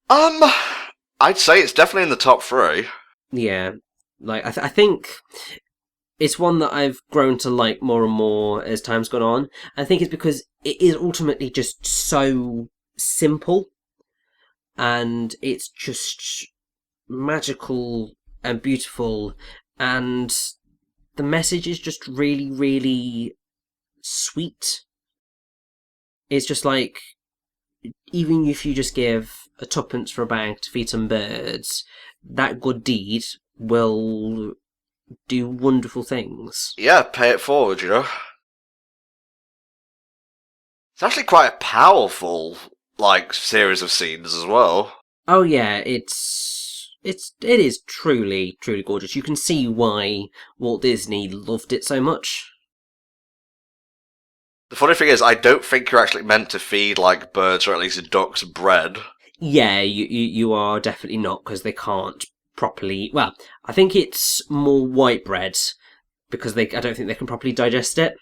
I'd say it's definitely in the top 3. Yeah, like, I think it's one that I've grown to like more and more as time's gone on. I think it's because it is ultimately just so simple, and it's just magical and beautiful, and the message is just really, really sweet. It's just like, even if you just give a tuppence for a bag to feed some birds, that good deed will do wonderful things. Yeah, pay it forward, you know? It's actually quite a powerful, like, series of scenes as well. Oh yeah, it is truly, truly gorgeous. You can see why Walt Disney loved it so much. The funny thing is, I don't think you're actually meant to feed, like, birds or at least ducks bread. Yeah, you are definitely not, because they can't properly... Well, I think it's more white bread, because I don't think they can properly digest it.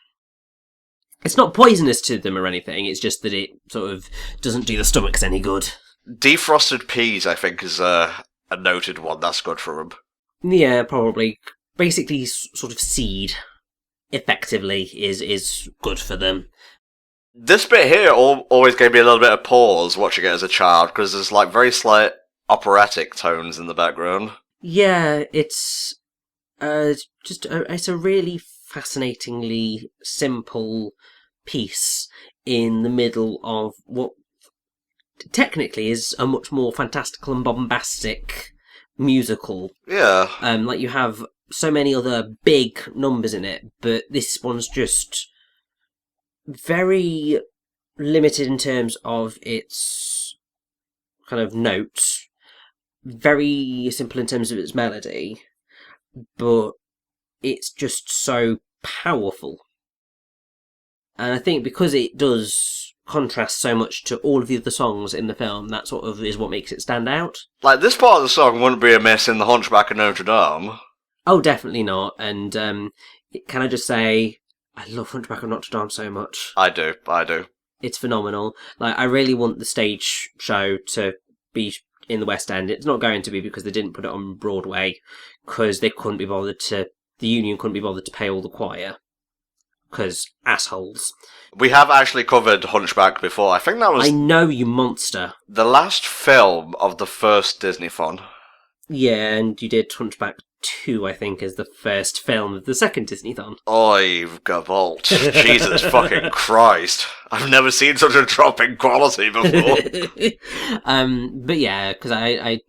It's not poisonous to them or anything, it's just that it sort of doesn't do the stomachs any good. Defrosted peas, I think, is a noted one that's good for them. Yeah, probably. Basically, sort of seed, effectively, is good for them. This bit here always gave me a little bit of pause watching it as a child, because there's, like, very slight operatic tones in the background. Yeah, it's it's a really fascinatingly simple piece in the middle of what technically is a much more fantastical and bombastic musical. Yeah. Like, you have so many other big numbers in it, but this one's just very limited in terms of its kind of notes, very simple in terms of its melody, but it's just so powerful. And I think because it does contrast so much to all of the other songs in the film, that sort of is what makes it stand out. Like, this part of the song wouldn't be amiss in The Hunchback of Notre Dame. Oh, definitely not. And can I just say, I love Hunchback of Notre Dame so much. I do. It's phenomenal. Like, I really want the stage show to be in the West End. It's not going to be, because they didn't put it on Broadway, because they couldn't be bothered to... The union couldn't be bothered to pay all the choir. Because assholes. We have actually covered Hunchback before. I think that was... I know, you monster. The last film of the first Disneython. Yeah, and you did Hunchback 2, I think, as the first film of the second Disneython. Oy, Gavolt. Jesus fucking Christ. I've never seen such a drop in quality before. But yeah, because I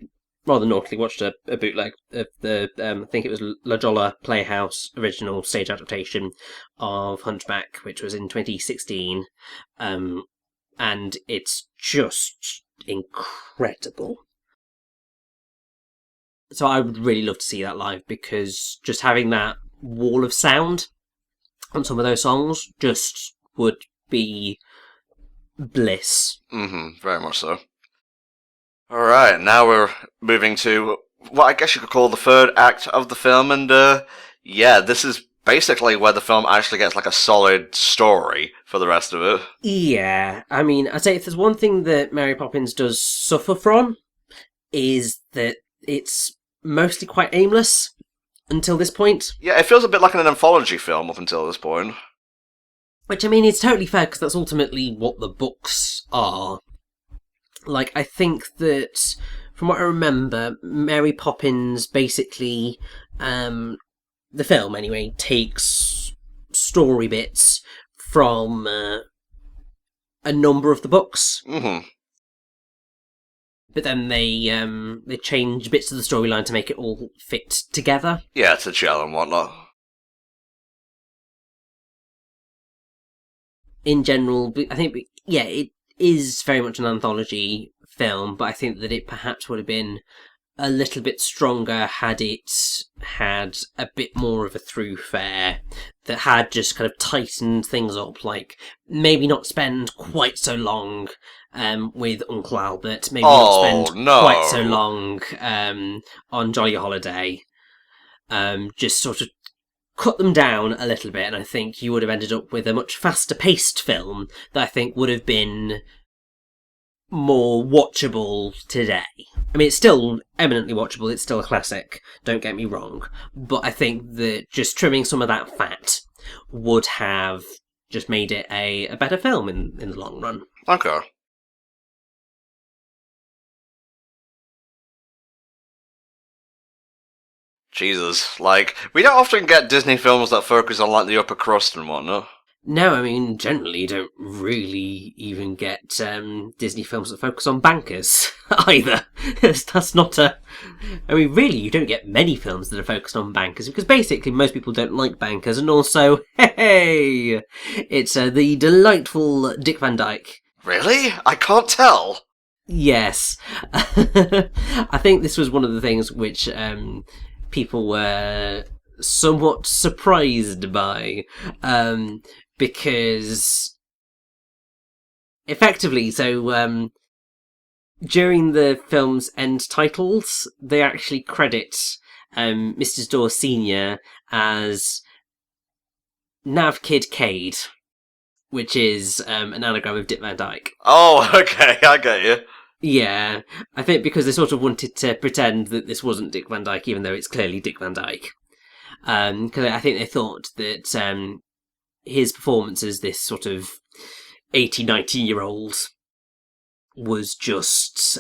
rather naughtily watched a bootleg of the, I think it was La Jolla Playhouse original stage adaptation of Hunchback, which was in 2016. And it's just incredible. So I would really love to see that live, because just having that wall of sound on some of those songs just would be bliss. Very much so. Alright, now we're moving to what I guess you could call the third act of the film, and yeah, this is basically where the film actually gets like a solid story for the rest of it. Yeah, I mean, I'd say if there's one thing that Mary Poppins does suffer from, is that it's mostly quite aimless until this point. Yeah, it feels a bit like an anthology film up until this point. Which, I mean, it's totally fair, because that's ultimately what the books are. Like, I think that, from what I remember, Mary Poppins basically, the film anyway, takes story bits from a number of the books. Mm-hmm. But then they change bits of the storyline to make it all fit together. Yeah, to gel and whatnot. In general, I think, yeah, it is very much an anthology film, but I think that it perhaps would have been a little bit stronger had it had a bit more of a through fare that had just kind of tightened things up, like maybe not spend quite so long with Uncle Albert, maybe not spend quite so long on Jolly Holiday, just sort of cut them down a little bit, and I think you would have ended up with a much faster paced film that I think would have been more watchable today. I mean, it's still eminently watchable, it's still a classic, don't get me wrong, but I think that just trimming some of that fat would have just made it a better film in the long run. Okay. Jesus, like, we don't often get Disney films that focus on, like, the upper crust and whatnot. No, I mean, generally you don't really even get Disney films that focus on bankers, either. That's not a... I mean, really, you don't get many films that are focused on bankers, because basically most people don't like bankers, and also, hey, it's the delightful Dick Van Dyke. Really? I can't tell. Yes. I think this was one of the things which people were somewhat surprised by, because effectively, so during the film's end titles, they actually credit Mr. Dawes Sr. as Nav Kid Cade, which is an anagram of Dick Van Dyke. Oh, okay, I get you. Yeah, I think because they sort of wanted to pretend that this wasn't Dick Van Dyke, even though it's clearly Dick Van Dyke. Because I think they thought that his performance as this sort of 80, 90-year-old was just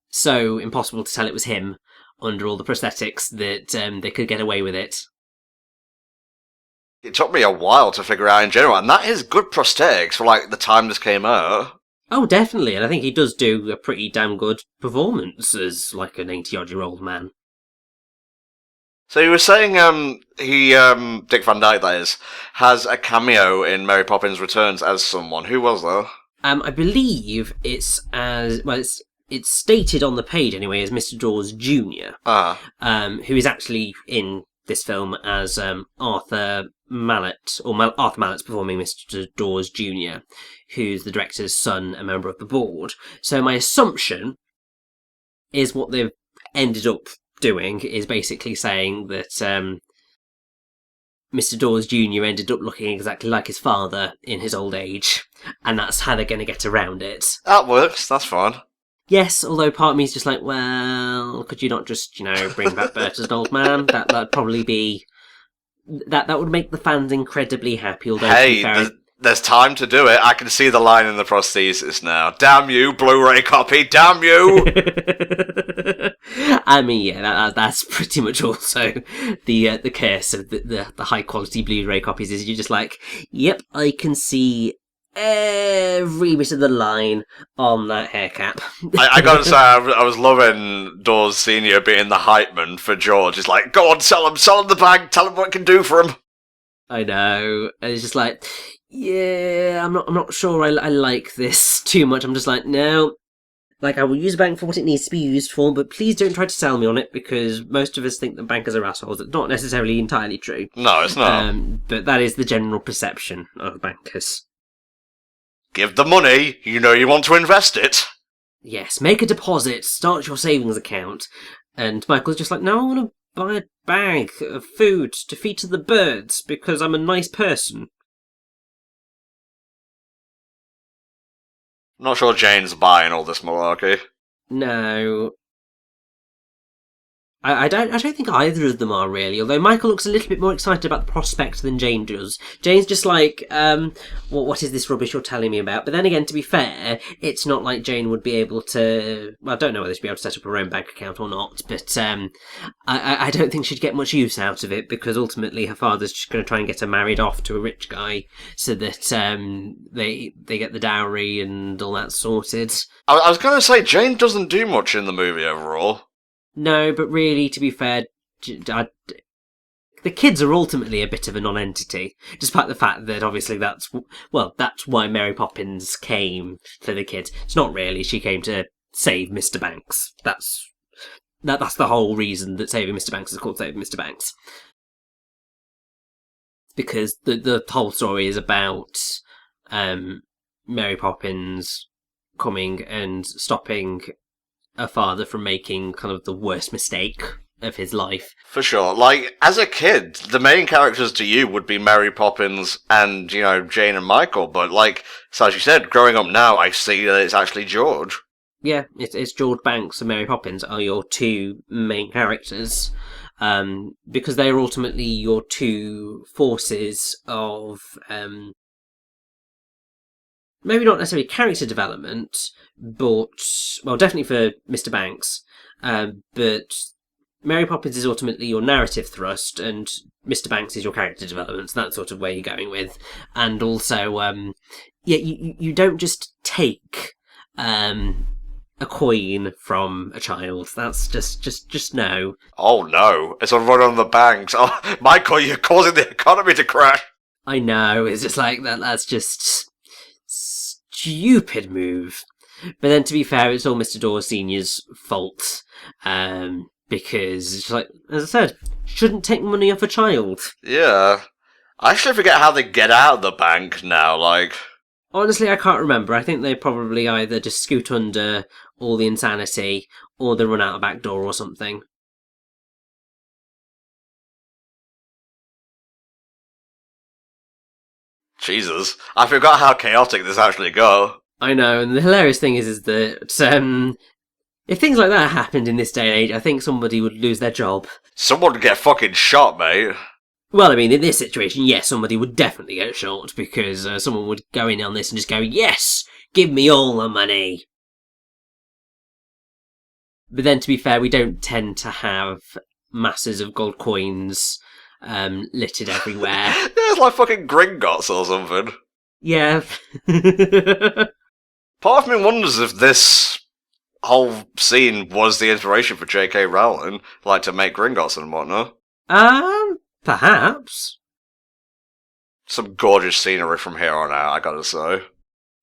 so impossible to tell it was him under all the prosthetics that they could get away with it. It took me a while to figure out in general, and that is good prosthetics for, like, the time this came out. Oh, definitely, and I think he does do a pretty damn good performance as, like, an 80-odd-year-old man. So you were saying, Dick Van Dyke, that is, has a cameo in Mary Poppins Returns as someone. Who was that? I believe it's as... well, it's stated on the page, anyway, as Mr. Dawes Jr., who is actually in this film as Arthur Mallet, or Arthur Mallet's performing Mr. Dawes Jr., who's the director's son, a member of the board. So my assumption is what they've ended up doing is basically saying that Mr. Dawes Jr. ended up looking exactly like his father in his old age, and that's how they're going to get around it. That works, that's fine. Yes, although part of me is just like, well, could you not just, bring back Bert as an old man? That'd probably be... That would make the fans incredibly happy, although... Hey, there's time to do it. I can see the line in the prosthesis now. Damn you, Blu-ray copy, damn you! I mean, yeah, that's pretty much also the curse of the high-quality Blu-ray copies, is you're just like, yep, I can see every bit of the line on that hair cap. I gotta say, I was loving Dawes Sr. being the hype man for George. He's like, go on, sell him the bag, tell him what it can do for him. I know, and it's just like, yeah, I'm not sure I like this too much. I'm just like, no, like, I will use a bank for what it needs to be used for, but please don't try to sell me on it, because most of us think that bankers are assholes. It's not necessarily entirely true. No, it's not. But that is the general perception of bankers. Give the money, you know you want to invest it. Yes, make a deposit, start your savings account. And Michael's just like, no, I want to buy a bag of food to feed to the birds because I'm a nice person. Not sure Jane's buying all this malarkey. No. I don't think either of them are really, although Michael looks a little bit more excited about the prospect than Jane does. Jane's just like, what is this rubbish you're telling me about? But then again, to be fair, it's not like Jane would be able to, well, I don't know whether she'd be able to set up her own bank account or not, but I don't think she'd get much use out of it, because ultimately her father's just going to try and get her married off to a rich guy so that they get the dowry and all that sorted. I was going to say, Jane doesn't do much in the movie overall. No, but really, to be fair, the kids are ultimately a bit of a non-entity, despite the fact that obviously that's why Mary Poppins came for the kids. It's not really; she came to save Mr. Banks. That's the whole reason that Saving Mr. Banks is called Saving Mr. Banks, because the whole story is about Mary Poppins coming and stopping a father from making kind of the worst mistake of his life. For sure. Like, as a kid, the main characters to you would be Mary Poppins and, Jane and Michael, but, so as you said, growing up now, I see that it's actually George. Yeah, it's George Banks and Mary Poppins are your two main characters, because they are ultimately your two forces of, maybe not necessarily character development, but, well, definitely for Mr. Banks, but Mary Poppins is ultimately your narrative thrust, and Mr. Banks is your character development, so that's sort of where you're going with. And also, you don't just take a coin from a child. That's just no. Oh no, it's a run on the banks. Oh, Michael, you're causing the economy to crash. I know, it's just like that's just stupid move. But then, to be fair, it's all Mr. Dawes Sr.'s fault, because, it's like, as I said, shouldn't take money off a child. Yeah. I actually forget how they get out of the bank now, Honestly, I can't remember. I think they probably either just scoot under all the insanity, or they run out a back door or something. Jesus. I forgot how chaotic this actually got. I know, and the hilarious thing is that if things like that happened in this day and age, I think somebody would lose their job. Someone would get fucking shot, mate. Well, I mean, in this situation, yes, somebody would definitely get shot, because someone would go in on this and just go, yes, give me all the money. But then, to be fair, we don't tend to have masses of gold coins littered everywhere. Yeah, it's like fucking Gringotts or something. Yeah. Part of me wonders if this whole scene was the inspiration for J.K. Rowling, to make Gringotts and whatnot. Perhaps. Some gorgeous scenery from here on out, I gotta say.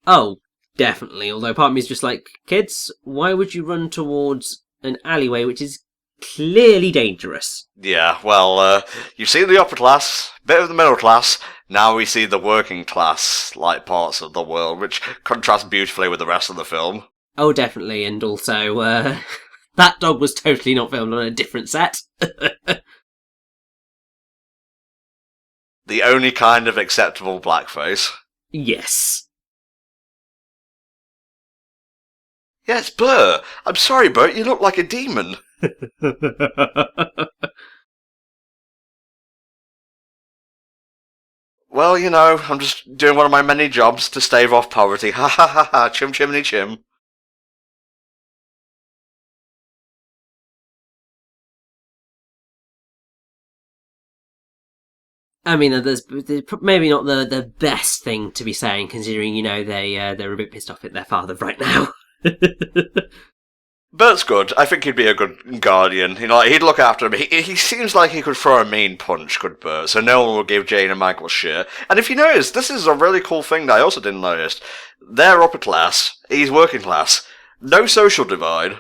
Oh, definitely. Although part of me is just like, kids, why would you run towards an alleyway which is clearly dangerous? Yeah, well, you've seen the upper class, bit of the middle class, now we see the working class, parts of the world, which contrasts beautifully with the rest of the film. Oh, definitely, and also, that dog was totally not filmed on a different set. The only kind of acceptable blackface. Yes. Yeah, it's Bert. I'm sorry, Bert, you look like a demon. Well, I'm just doing one of my many jobs to stave off poverty. Ha ha ha ha, chim chimney chim. I mean, there's maybe not the best thing to be saying, considering, they're a bit pissed off at their father right now. Bert's good. I think he'd be a good guardian. He'd look after him. He seems like he could throw a mean punch, could Bert, so no one will give Jane and Michael shit. And if you notice, this is a really cool thing that I also didn't notice. They're upper class, he's working class. No social divide.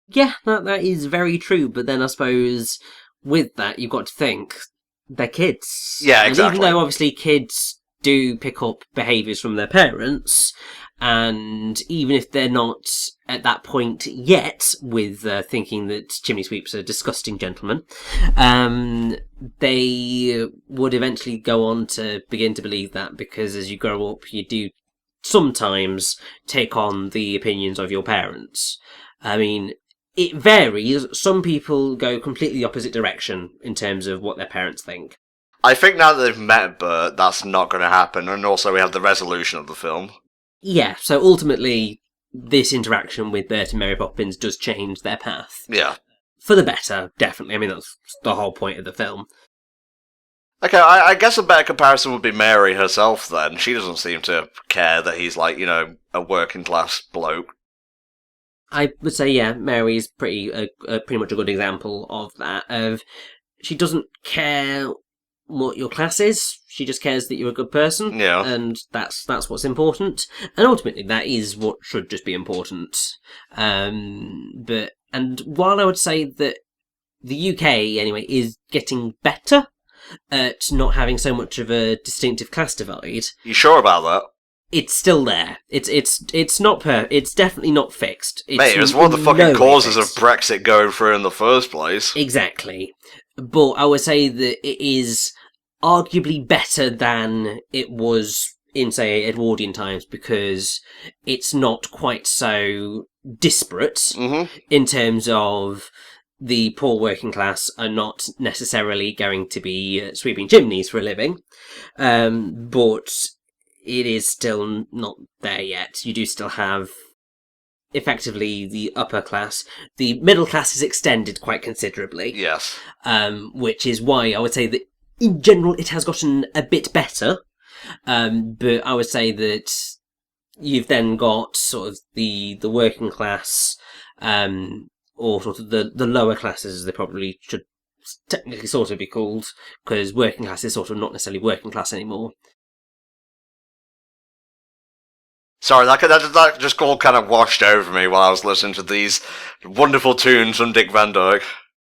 Yeah, that is very true, but then I suppose with that, you've got to think, they're kids. Yeah, exactly. And even though obviously kids do pick up behaviours from their parents, And even if they're not at that point yet with thinking that chimney sweeps are disgusting gentlemen, they would eventually go on to begin to believe that, because as you grow up, you do sometimes take on the opinions of your parents. I mean, it varies. Some people go completely the opposite direction in terms of what their parents think. I think now that they've met Bert, that's not going to happen, and also we have the resolution of the film. Yeah, so ultimately, this interaction with Bert and Mary Poppins does change their path. Yeah. For the better, definitely. I mean, that's the whole point of the film. Okay, I guess a better comparison would be Mary herself, then. She doesn't seem to care that he's, like, a working-class bloke. I would say, yeah, Mary's pretty much a good example of that. She doesn't care what your class is. She just cares that you're a good person. Yeah. And that's what's important. And ultimately, that is what should just be important. And while I would say that the UK, anyway, is getting better at not having so much of a distinctive class divide. You sure about that? It's still there. It's not it's definitely not fixed. Mate, it was one of the fucking causes of Brexit going through in the first place. Exactly. But I would say that it is arguably better than it was in, say, Edwardian times, because it's not quite so disparate in terms of the poor working class are not necessarily going to be sweeping chimneys for a living. But it is still not there yet. You do still have, effectively, the upper class. The middle class is extended quite considerably. Yes. Which is why I would say that, in general, it has gotten a bit better. But I would say that you've then got sort of the working class, or sort of the lower classes, as they probably should technically sort of be called, because working class is sort of not necessarily working class anymore. Sorry, that just all kind of washed over me while I was listening to these wonderful tunes from Dick Van Dyke.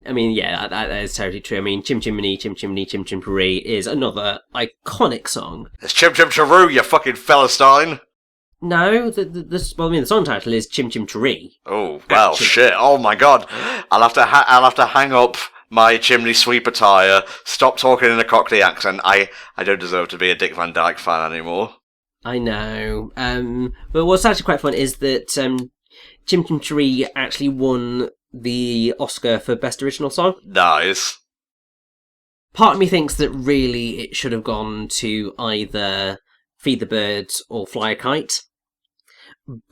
I mean, yeah, that is totally true. I mean, Chim Chimney, Chim Chimney, Chim Chimporee is another iconic song. It's Chim Chim Cheroo, you fucking Philistine! No, the song title is Chim Chim Cheree. Oh, well, shit, oh my god. I'll have to hang up my chimney sweep attire, stop talking in a Cockney accent. I don't deserve to be a Dick Van Dyke fan anymore. I know. But what's actually quite fun is that Chim Chim Cheree actually won the Oscar for Best Original Song. Nice. Part of me thinks that really it should have gone to either Feed the Birds or Fly a Kite.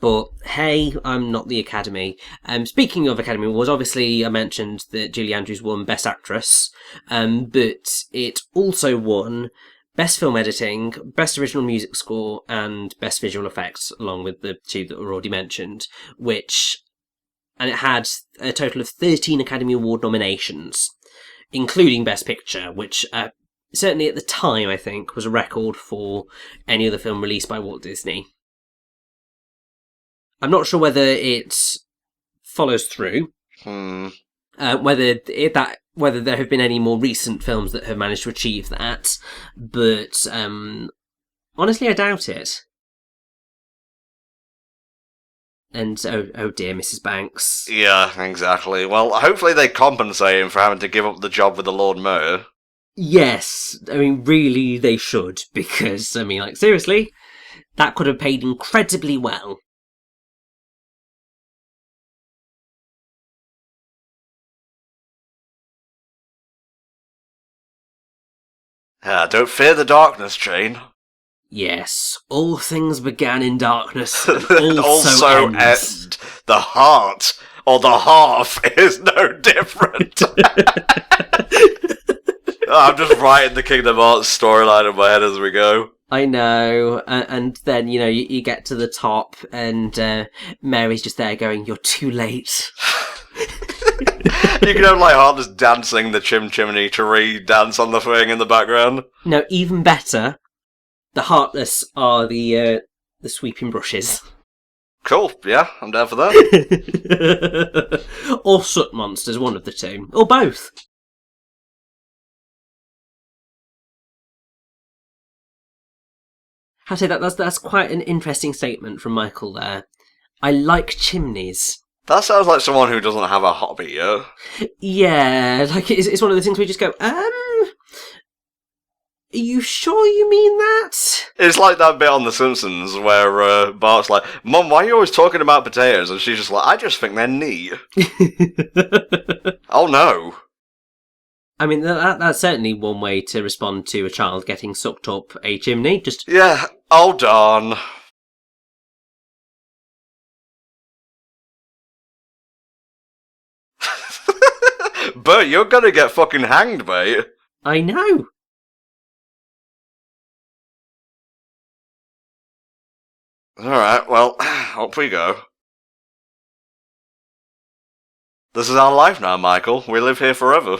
But hey, I'm not the Academy. Speaking of Academy Awards, obviously I mentioned that Julie Andrews won Best Actress, but it also won Best Film Editing, Best Original Music Score, and Best Visual Effects, along with the two that were already mentioned, and it had a total of 13 Academy Award nominations, including Best Picture, which certainly at the time, I think, was a record for any other film released by Walt Disney. I'm not sure whether it follows through, whether there have been any more recent films that have managed to achieve that, but honestly, I doubt it. And oh dear, Mrs. Banks. Yeah, exactly. Well, hopefully they compensate him for having to give up the job with the Lord Mayor. Yes, I mean, really, they should, because, I mean, seriously, that could have paid incredibly well. Don't fear the darkness, Jane. Yes, all things began in darkness, and also end. The heart, or the half, is no different. I'm just writing the Kingdom Hearts storyline in my head as we go. I know, and then, you get to the top, and Mary's just there going, "You're too late." You can have Heartless dancing the Chim Chimney Cheree dance on the thing in the background. No, even better, the Heartless are the sweeping brushes. Cool, yeah, I'm down for that. Or soot monsters, one of the two. Or both. I say that's quite an interesting statement from Michael there. I like chimneys. That sounds like someone who doesn't have a hobby yet. Yeah, like it's one of the things where you just go, are you sure you mean that? It's like that bit on The Simpsons where Bart's like, Mum, why are you always talking about potatoes? And she's just like, I just think they're neat. Oh no. I mean, that's certainly one way to respond to a child getting sucked up a chimney. Just yeah, oh darn. Bert, you're gonna get fucking hanged, mate. I know. Alright, well, up we go. This is our life now, Michael. We live here forever.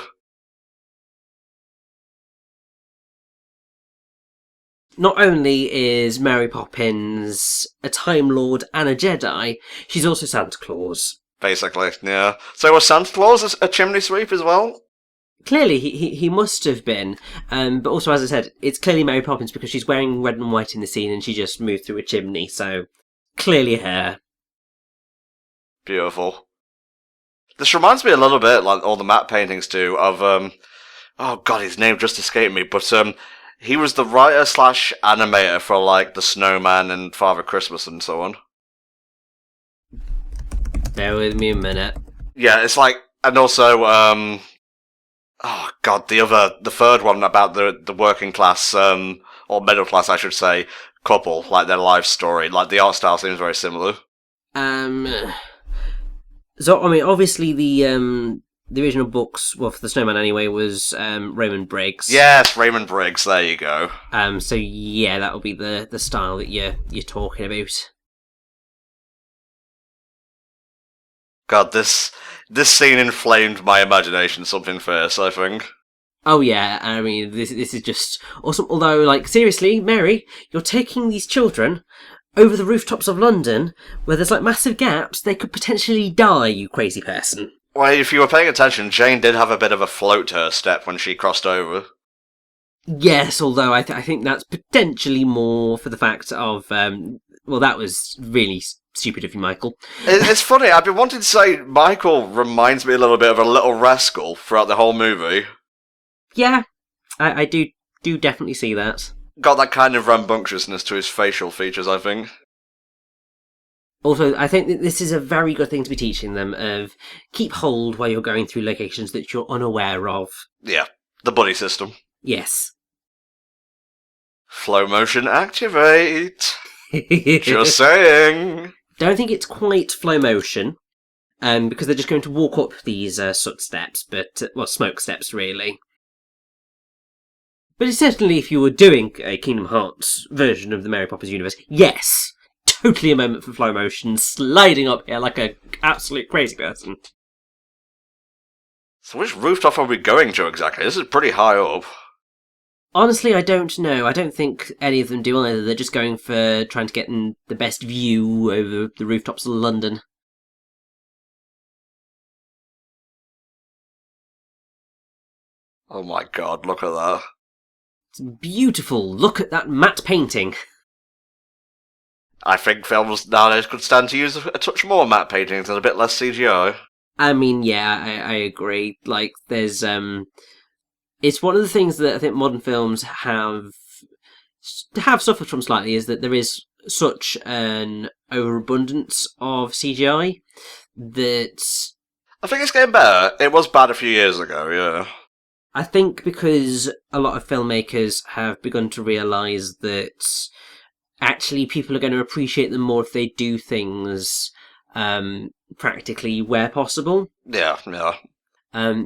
Not only is Mary Poppins a Time Lord and a Jedi, she's also Santa Claus. Basically, yeah. So was Santa Claus a chimney sweep as well? Clearly, he must have been. But also, as I said, it's clearly Mary Poppins because she's wearing red and white in the scene and she just moved through a chimney, so clearly her. Beautiful. This reminds me a little bit, like all the matte paintings do, of, oh god, his name just escaped me, but, he was the writer / animator for, like, The Snowman and Father Christmas and so on. Bear with me a minute. Yeah, it's like, and also, oh god, the third one about the working class, or middle class, I should say, couple, like their life story, like the art style seems very similar. So, I mean, obviously the original books, well, for The Snowman anyway, was Raymond Briggs. Yes, Raymond Briggs, there you go. So yeah, that'll be the style that you're talking about. God, this scene inflamed my imagination something fierce, I think. Oh yeah, I mean, this is just awesome. Although, like, seriously, Mary, you're taking these children over the rooftops of London, where there's, like, massive gaps, they could potentially die, you crazy person. Well, if you were paying attention, Jane did have a bit of a float to her step when she crossed over. Yes, although I think that's potentially more for the fact of, well, that was really stupid of you, Michael. It's funny, I've been wanting to say Michael reminds me a little bit of a little rascal throughout the whole movie. Yeah, I do definitely see that. Got that kind of rambunctiousness to his facial features, I think. Also, I think that this is a very good thing to be teaching them of keep hold while you're going through locations that you're unaware of. Yeah, the buddy system. Yes. Flow motion activate. Just saying. Don't think it's quite flow motion, because they're just going to walk up these soot steps, but well, smoke steps really. But certainly, if you were doing a Kingdom Hearts version of the Mary Poppins universe, yes, totally a moment for flow motion, sliding up here like an absolute crazy person. So which rooftop are we going to exactly? This is pretty high up. Honestly, I don't know. I don't think any of them do either. They're just going for trying to get the best view over the rooftops of London. Oh my god, look at that. It's beautiful. Look at that matte painting. I think films nowadays could stand to use a touch more matte paintings and a bit less CGI. I mean, yeah, I agree. Like, there's, it's one of the things that I think modern films have suffered from slightly, is that there is such an overabundance of CGI that... I think it's getting better. It was bad a few years ago, yeah. I think because a lot of filmmakers have begun to realise that actually people are going to appreciate them more if they do things practically where possible. Yeah.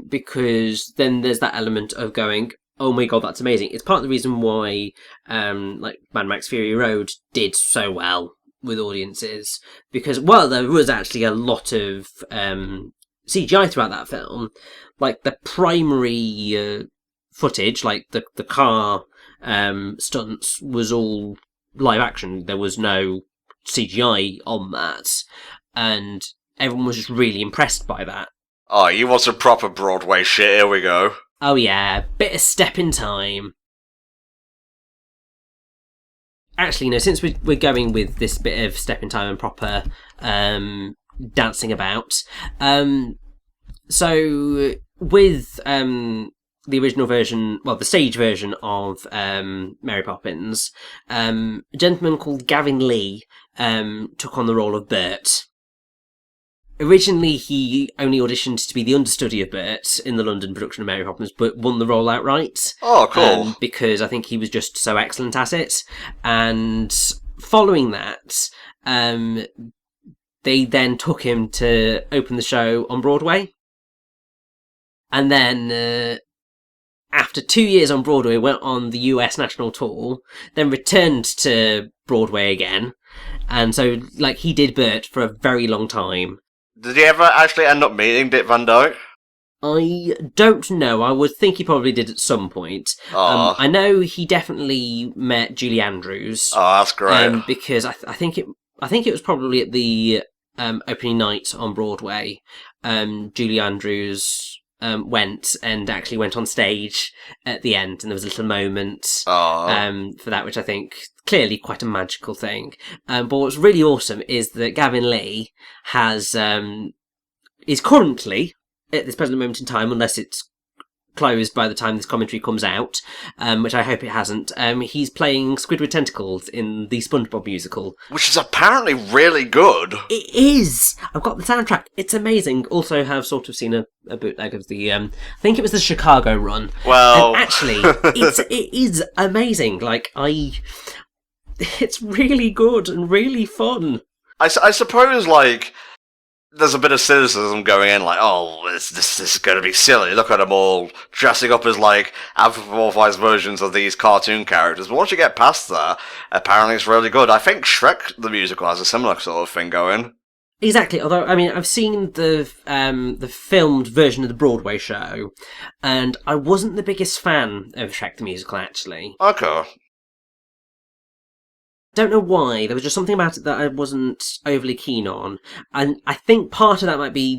Because then there's that element of going, oh my god, that's amazing. It's part of the reason why like Mad Max Fury Road did so well with audiences. Because, well, there was actually a lot of CGI throughout that film. Like, the primary footage, like the car stunts, was all live action. There was no CGI on that. And everyone was just really impressed by that. Oh, you want some proper Broadway shit, here we go. Oh yeah, bit of step in time. actually, since we're going with this bit of step in time and proper dancing about, so with the original version, well, the stage version of Mary Poppins, a gentleman called Gavin Lee took on the role of Bert. Originally, he only auditioned to be the understudy of Bert in the London production of Mary Poppins, but won the role outright. Oh, cool. Because I think he was just so excellent at it. And following that, they then took him to open the show on Broadway. And then, after 2 years on Broadway, went on the US national tour, then returned to Broadway again. And so, he did Bert for a very long time. Did he ever actually end up meeting Dick Van Dyke? I don't know. I would think he probably did at some point. I know he definitely met Julie Andrews. Oh, that's great. Because I think it was probably at the opening night on Broadway. Julie Andrews went on stage at the end, and there was a little moment for that, which I think clearly quite a magical thing. But what's really awesome is that Gavin Lee is currently, at this present moment in time, unless it's closed by the time this commentary comes out, which I hope it hasn't, he's playing Squidward Tentacles in the SpongeBob musical. Which is apparently really good. It is! I've got the soundtrack. It's amazing. Also have sort of seen a bootleg of the, I think it was the Chicago run. Well... And actually, it is amazing. It's really good and really fun. I suppose, there's a bit of cynicism going in, this is going to be silly. Look at them all dressing up as, anthropomorphized versions of these cartoon characters. But once you get past that, apparently it's really good. I think Shrek, the musical, has a similar sort of thing going. Exactly, although, I've seen the filmed version of the Broadway show, and I wasn't the biggest fan of Shrek the musical, actually. Okay. Don't know why. There was just something about it that I wasn't overly keen on, and I think part of that might be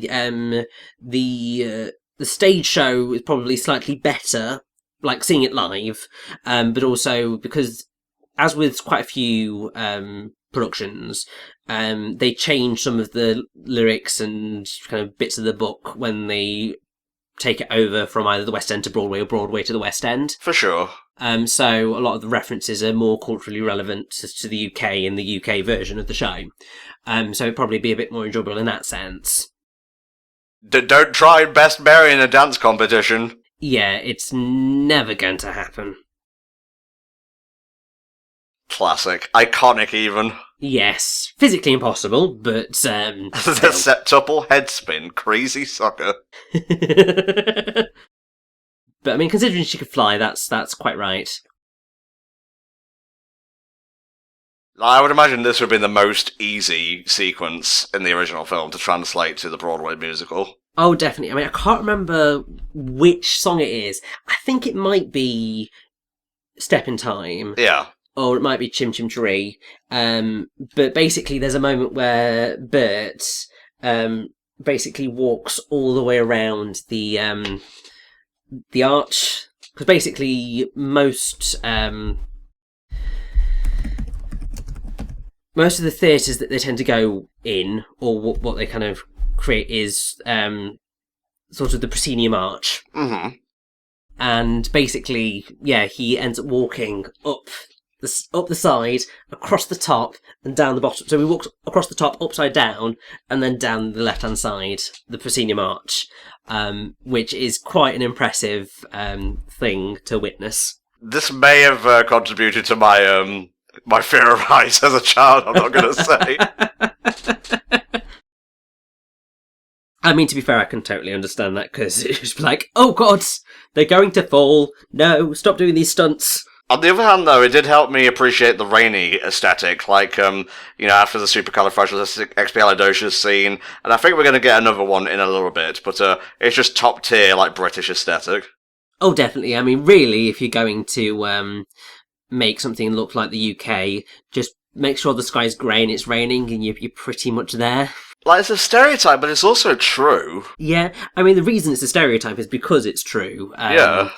the stage show is probably slightly better, seeing it live, but also because, as with quite a few productions, they change some of the lyrics and kind of bits of the book when they take it over from either the West End to Broadway or Broadway to the West End. For sure. So a lot of the references are more culturally relevant to the UK in the UK version of the show. So it'd probably be a bit more enjoyable in that sense. Don't try Best Mary in a dance competition. Yeah, it's never going to happen. Classic. Iconic, even. Yes. Physically impossible, but... the septuple head spin. Crazy sucker. But, considering she could fly, that's quite right. I would imagine this would have been the most easy sequence in the original film to translate to the Broadway musical. Oh, definitely. I can't remember which song it is. I think it might be Step in Time. Yeah. Or it might be Chim Chim Cheree. But basically there's a moment where Bert basically walks all the way around the arch. Because basically most of the theatres that they tend to go in, or what they kind of create, is sort of the proscenium arch. Mm-hmm. And basically, he ends up walking up the side, across the top, and down the bottom. So we walked across the top, upside down, and then down the left-hand side, the proscenium arch, which is quite an impressive thing to witness. This may have contributed to my my fear of heights as a child, I'm not going to say. To be fair, I can totally understand that, because it's like, oh god, they're going to fall. No, stop doing these stunts. On the other hand, though, it did help me appreciate the rainy aesthetic, after the supercalifragilisticexpialidocious scene, and I think we're going to get another one in a little bit, but it's just top tier, British aesthetic. Oh, definitely. Really, if you're going to make something look like the UK, just make sure the sky's grey and it's raining, and you're pretty much there. It's a stereotype, but it's also true. Yeah, the reason it's a stereotype is because it's true. Yeah.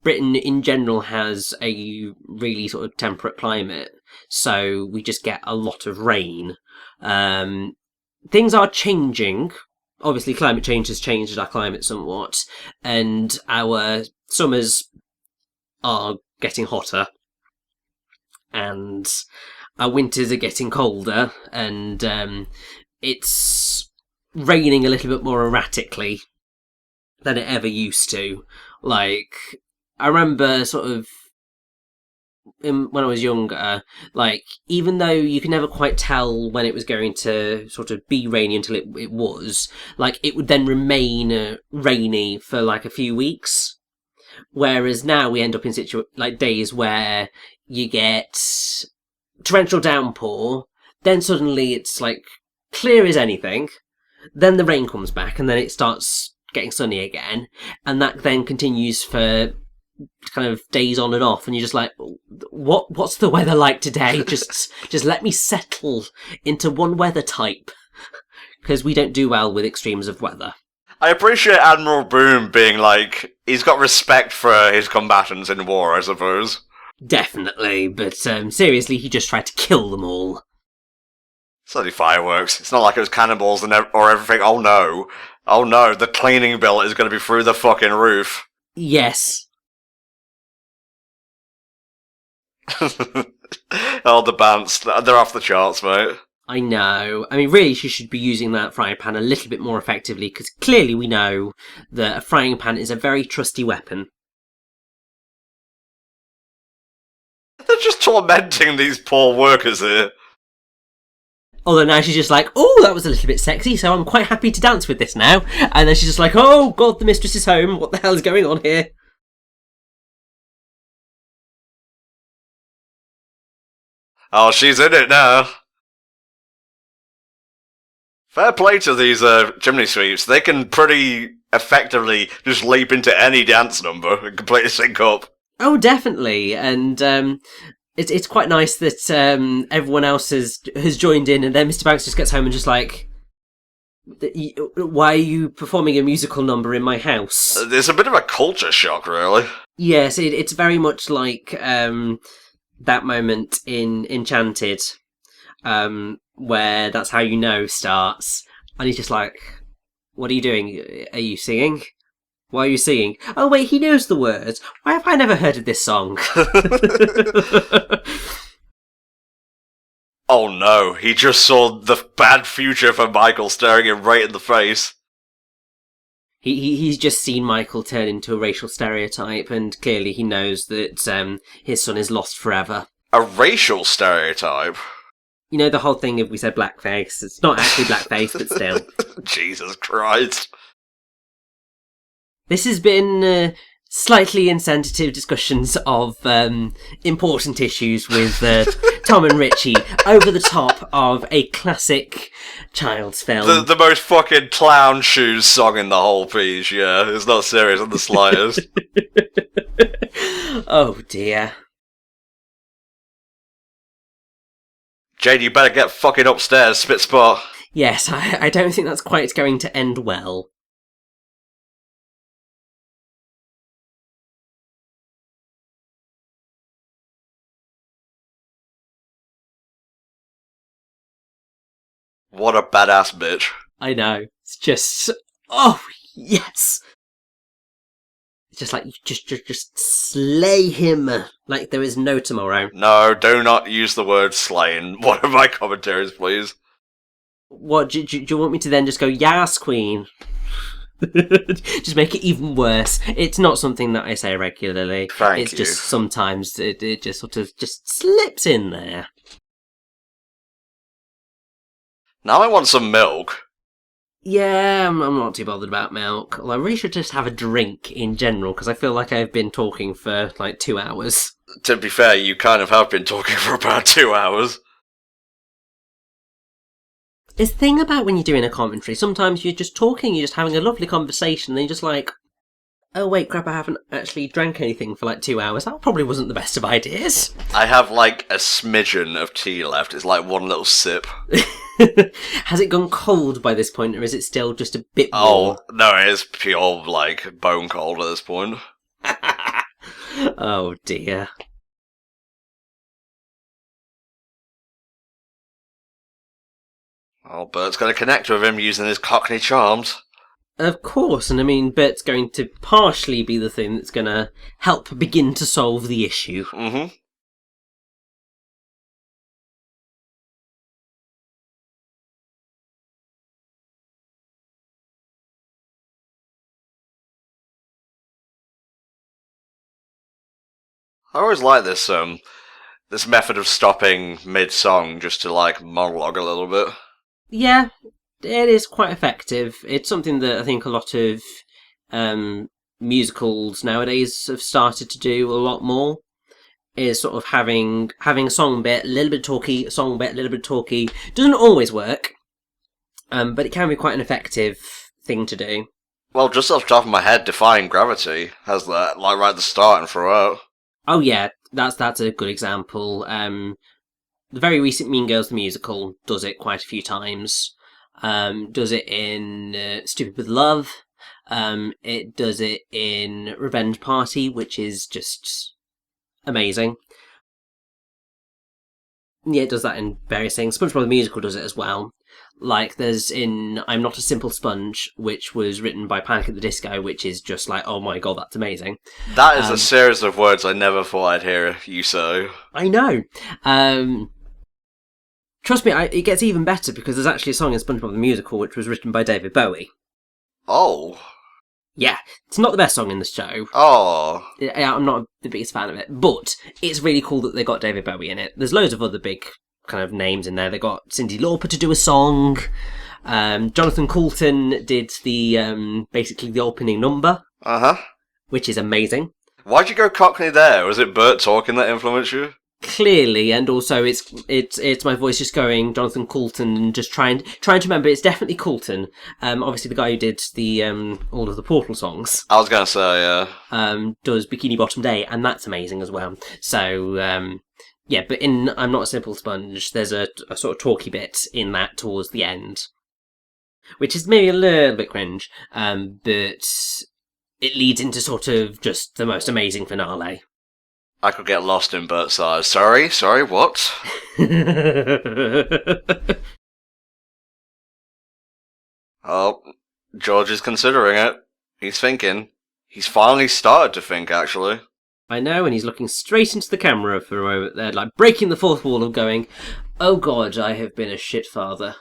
Britain in general has a really sort of temperate climate, so we just get a lot of rain. Things are changing. Obviously, climate change has changed our climate somewhat, and our summers are getting hotter, and our winters are getting colder, and it's raining a little bit more erratically than it ever used to. Like, I remember sort of when I was younger, like, even though you can never quite tell when it was going to sort of be rainy until it was, like, it would then remain rainy for like a few weeks. Whereas now we end up in days where you get torrential downpour, then suddenly it's like clear as anything, then the rain comes back, and then it starts getting sunny again, and that then continues for kind of days on and off, and you're just like, what's the weather like today? just let me settle into one weather type, because we don't do well with extremes of weather. I appreciate Admiral Boom being like, he's got respect for his combatants in war, I suppose. Definitely, but seriously, he just tried to kill them all. It's only fireworks. It's not like it was cannonballs or everything. Oh no, the cleaning bill is going to be through the fucking roof. Yes. Oh, the bands, they're off the charts, mate. I know. I mean, really, she should be using that frying pan a little bit more effectively, because clearly we know that a frying pan is a very trusty weapon. They're just tormenting these poor workers here. Although now she's just like, oh, that was a little bit sexy, so I'm quite happy to dance with this now. And then she's just like, oh, God, the mistress is home. What the hell is going on here? Oh, she's in it now. Fair play to these chimney sweeps. They can pretty effectively just leap into any dance number and completely sync up. Oh, definitely. And it's quite nice that everyone else has joined in, and then Mr. Banks just gets home and just like, why are you performing a musical number in my house? It's a bit of a culture shock, really. Yes, it's very much like that moment in Enchanted, where That's How You Know starts, and he's just like, what are you doing? Are you singing? Why are you singing? Oh wait, he knows the words. Why have I never heard of this song? Oh no, he just saw the bad future for Michael staring him right in the face. He's just seen Michael turn into a racial stereotype, and clearly he knows that his son is lost forever. A racial stereotype? You know, the whole thing of we said blackface. It's not actually blackface, but still. Jesus Christ. This has been slightly insensitive discussions of important issues with Tom and Richie over the top of a classic child's film. The most fucking clown shoes song in the whole piece, yeah. It's not serious in the slightest. Oh dear. Jane, you better get fucking upstairs, spit spot. Yes, I don't think that's quite going to end well. What a badass bitch. I know. It's just, oh, yes. It's just like, just slay him like there is no tomorrow. No, do not use the word slay in one of my commentaries, please. What, do you want me to then just go, yas, queen? Just make it even worse. It's not something that I say regularly. Thank it's you. Just sometimes it just sort of just slips in there. Now I want some milk. Yeah, I'm not too bothered about milk. Well, I really should just have a drink in general, because I feel like I've been talking for like 2 hours. To be fair, you kind of have been talking for about 2 hours. It's the thing about when you're doing a commentary, sometimes you're just talking, you're just having a lovely conversation, and then you're just like, oh wait, crap, I haven't actually drank anything for like 2 hours. That probably wasn't the best of ideas. I have like a smidgen of tea left. It's like one little sip. Has it gone cold by this point, or is it still just a bit warm? Oh, no, it is pure, like, bone cold at this point. Oh dear. Oh, Bert's got to connect with him using his Cockney charms. Of course, and I mean, Bert's going to partially be the thing that's going to help begin to solve the issue. Mm-hmm. I always like this method of stopping mid-song just to, like, monologue a little bit. Yeah, it is quite effective. It's something that I think a lot of musicals nowadays have started to do a lot more. Is sort of having a song bit, a little bit talky, a song bit, a little bit talky. Doesn't always work, but it can be quite an effective thing to do. Well, just off the top of my head, Defying Gravity has that, like, right at the start and throughout. Oh yeah, that's a good example. The very recent Mean Girls the Musical does it quite a few times. Does it in Stupid with Love. It does it in Revenge Party, which is just amazing. Yeah, it does that in various things. SpongeBob the Musical does it as well. Like, there's in I'm Not a Simple Sponge, which was written by Panic at the Disco, which is just like, oh my god, that's amazing. That is a series of words I never thought I'd hear you say. I know. Trust me, it gets even better because there's actually a song in SpongeBob the Musical which was written by David Bowie. Oh. Yeah, it's not the best song in the show. Oh. I'm not the biggest fan of it, but it's really cool that they got David Bowie in it. There's loads of other big kind of names in there. They got Cyndi Lauper to do a song. Jonathan Coulton did the basically the opening number. Uh-huh. Which is amazing. Why'd you go Cockney there? Was it Bert talking that influenced you? Clearly, and also it's my voice just going Jonathan Coulton and just trying to remember. It's definitely Coulton. Obviously the guy who did the all of the Portal songs. I was gonna say, yeah. Does Bikini Bottom Day, and that's amazing as well. So yeah, but in I'm Not a Simple Sponge, there's a sort of talky bit in that towards the end, which is maybe a little bit cringe, but it leads into sort of just the most amazing finale. I could get lost in Bert's eyes. Sorry, what? Oh, George is considering it. He's thinking. He's finally started to think, actually. I know, and he's looking straight into the camera for a moment there, like breaking the fourth wall of going, oh god, I have been a shit father.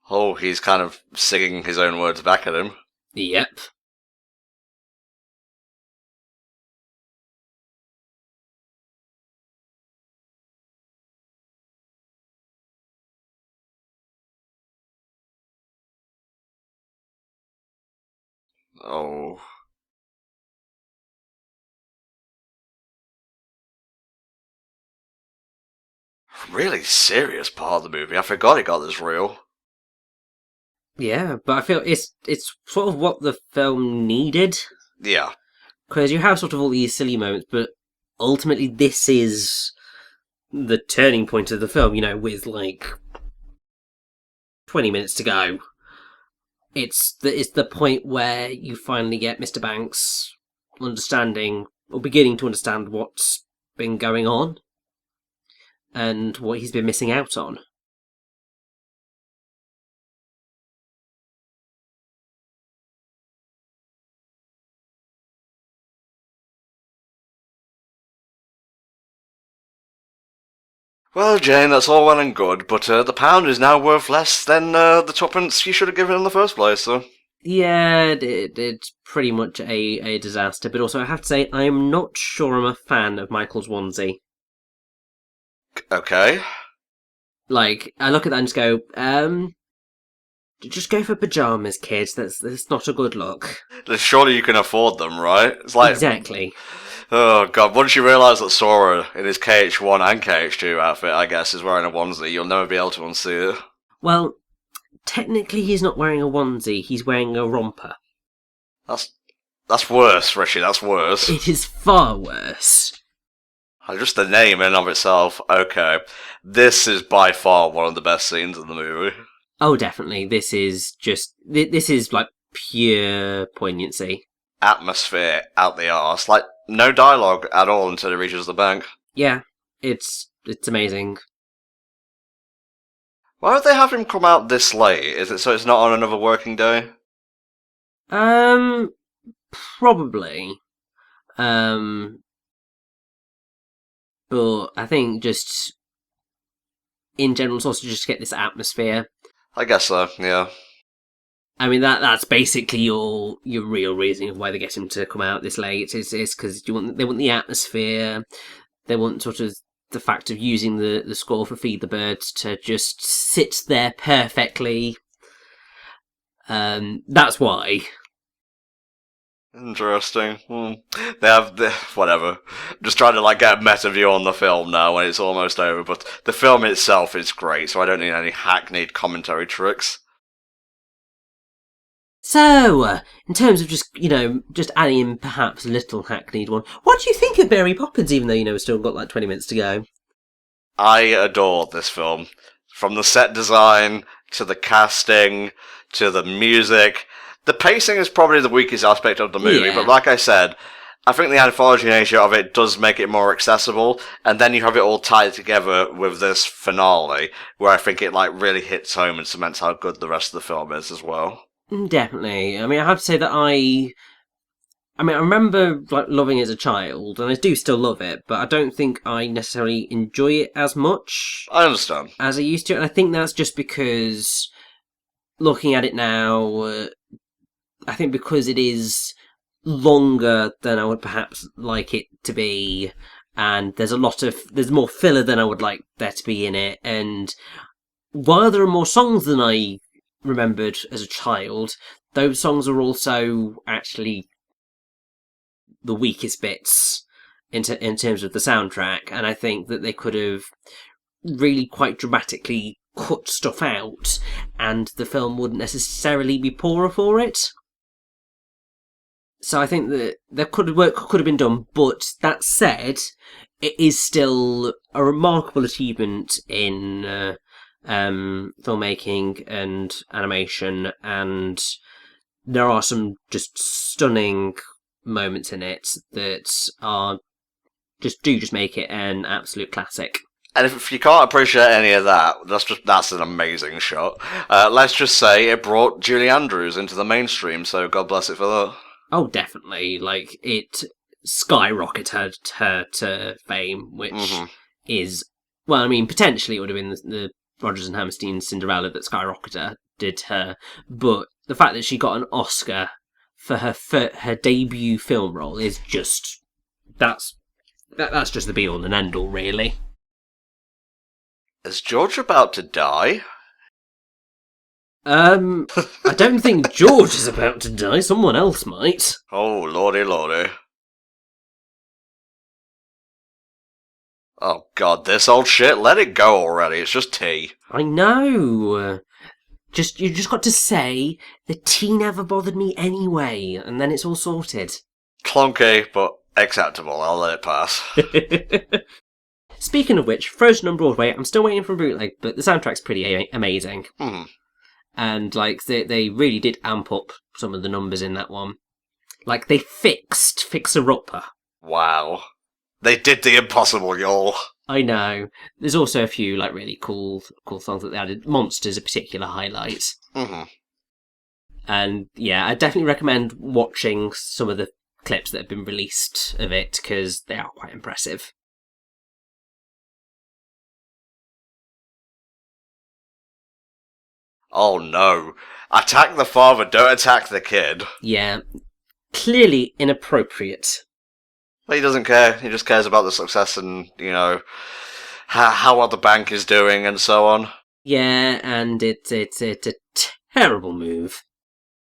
Oh, he's kind of singing his own words back at him. Yep. Oh. Really serious part of the movie. I forgot it got this real. Yeah, but I feel it's sort of what the film needed. Yeah. Because you have sort of all these silly moments, but ultimately this is the turning point of the film, you know, with like 20 minutes to go. It's the point where you finally get Mr. Banks understanding, or beginning to understand what's been going on, and what he's been missing out on. Well, Jane, that's all well and good, but the pound is now worth less than the twopence you should have given in the first place, so... Yeah, it's pretty much a disaster, but also I have to say, I'm not sure I'm a fan of Michael's onesie. Okay. Like, I look at that and just go, just go for pyjamas, kids, that's not a good look. Surely you can afford them, right? It's like... Exactly. Oh god, once you realise that Sora, in his KH1 and KH2 outfit, I guess, is wearing a onesie, you'll never be able to unsee it. Well, technically he's not wearing a onesie, he's wearing a romper. That's worse, Richie, that's worse. It is far worse. Just the name in and of itself, okay. This is by far one of the best scenes in the movie. Oh, definitely. This is like pure poignancy. Atmosphere out the arse. Like, no dialogue at all until it reaches the bank. Yeah, it's amazing. Why would they have him come out this late? Is it so it's not on another working day? Probably. But I think just in general, it's also just to get this atmosphere. I guess so, yeah. I mean that's basically your real reason of why they get him to come out this late is because they want the atmosphere. They want sort of the fact of using the score for Feed the Birds to just sit there perfectly. That's why. Interesting. They have whatever. I'm just trying to like get a meta view on the film now when it's almost over. But the film itself is great, so I don't need any hackneyed commentary tricks. So, in terms of just adding in perhaps a little hackneyed one, what do you think of Mary Poppins? Even though we've still got like 20 minutes to go. I adore this film, from the set design to the casting to the music. The pacing is probably the weakest aspect of the movie, but like I said, I think the anthology nature of it does make it more accessible, and then you have it all tied together with this finale, where I think it like really hits home and cements how good the rest of the film is as well. Definitely. I mean, I have to say that I remember like loving it as a child, and I do still love it, but I don't think I necessarily enjoy it as much. I understand. As I used to, and I think that's just because looking at it now, I think because it is longer than I would perhaps like it to be, and there's more filler than I would like there to be in it, and while there are more songs than I remembered as a child, those songs are also actually the weakest bits in terms of the soundtrack, and I think that they could have really quite dramatically cut stuff out, and the film wouldn't necessarily be poorer for it. So I think that work could have been done, but that said, it is still a remarkable achievement in filmmaking and animation, and there are some just stunning moments in it that are just make it an absolute classic. And if you can't appreciate any of that, that's an amazing shot. Let's just say it brought Julie Andrews into the mainstream, so God bless it for that. Oh, definitely. Like, it skyrocketed her to fame, which is, well, I mean, potentially it would have been the Rodgers and Hammerstein Cinderella that skyrocketed her, but the fact that she got an Oscar for her debut film role is just, that's just the be-all and end-all, really. Is George about to die? I don't think George is about to die. Someone else might. Oh, lordy, lordy. Oh god, this old shit, let it go already, it's just tea. I know. You just got to say, the tea never bothered me anyway, and then it's all sorted. Clunky, but acceptable, I'll let it pass. Speaking of which, Frozen on Broadway, I'm still waiting for a bootleg, but the soundtrack's pretty amazing. And, like, they really did amp up some of the numbers in that one. Like, they fixed Fixer-Upper. Wow. They did the impossible, y'all. I know. There's also a few, like, really cool songs that they added. Monsters a particular highlight. And, yeah, I definitely recommend watching some of the clips that have been released of it, because they are quite impressive. Oh no. Attack the father, don't attack the kid. Yeah. Clearly inappropriate. Well, he doesn't care. He just cares about the success and, how well the bank is doing and so on. Yeah, and it's a terrible move.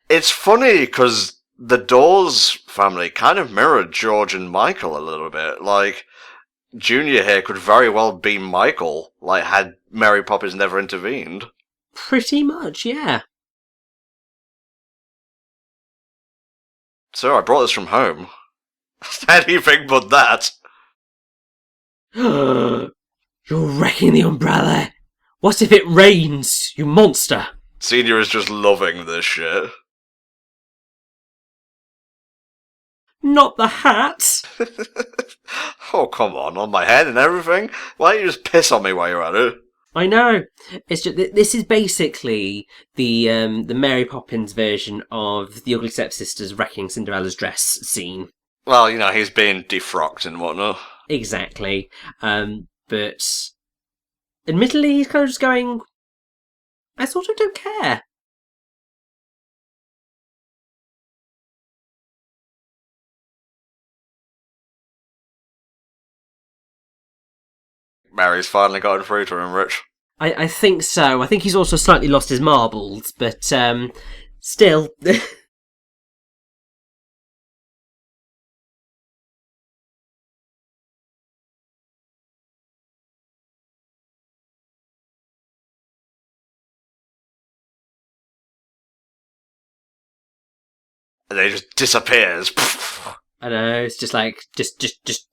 It's funny because the Dawes family kind of mirrored George and Michael a little bit. Like, Junior here could very well be Michael, like, had Mary Poppins never intervened. Pretty much, yeah. So, I brought this from home. Anything but that. You're wrecking the umbrella! What if it rains, you monster? Senior is just loving this shit. Not the hat! Oh, come on my head and everything? Why don't you just piss on me while you're at it? I know. It's just this is basically the Mary Poppins version of the Ugly Stepsisters wrecking Cinderella's dress scene. Well, you know, he's being defrocked and whatnot. Exactly. But admittedly, he's kind of just going, I sort of don't care. Mary's finally gotten through to him, Rich. I think so. I think he's also slightly lost his marbles, but still. And then he just disappears. I know, it's just like, just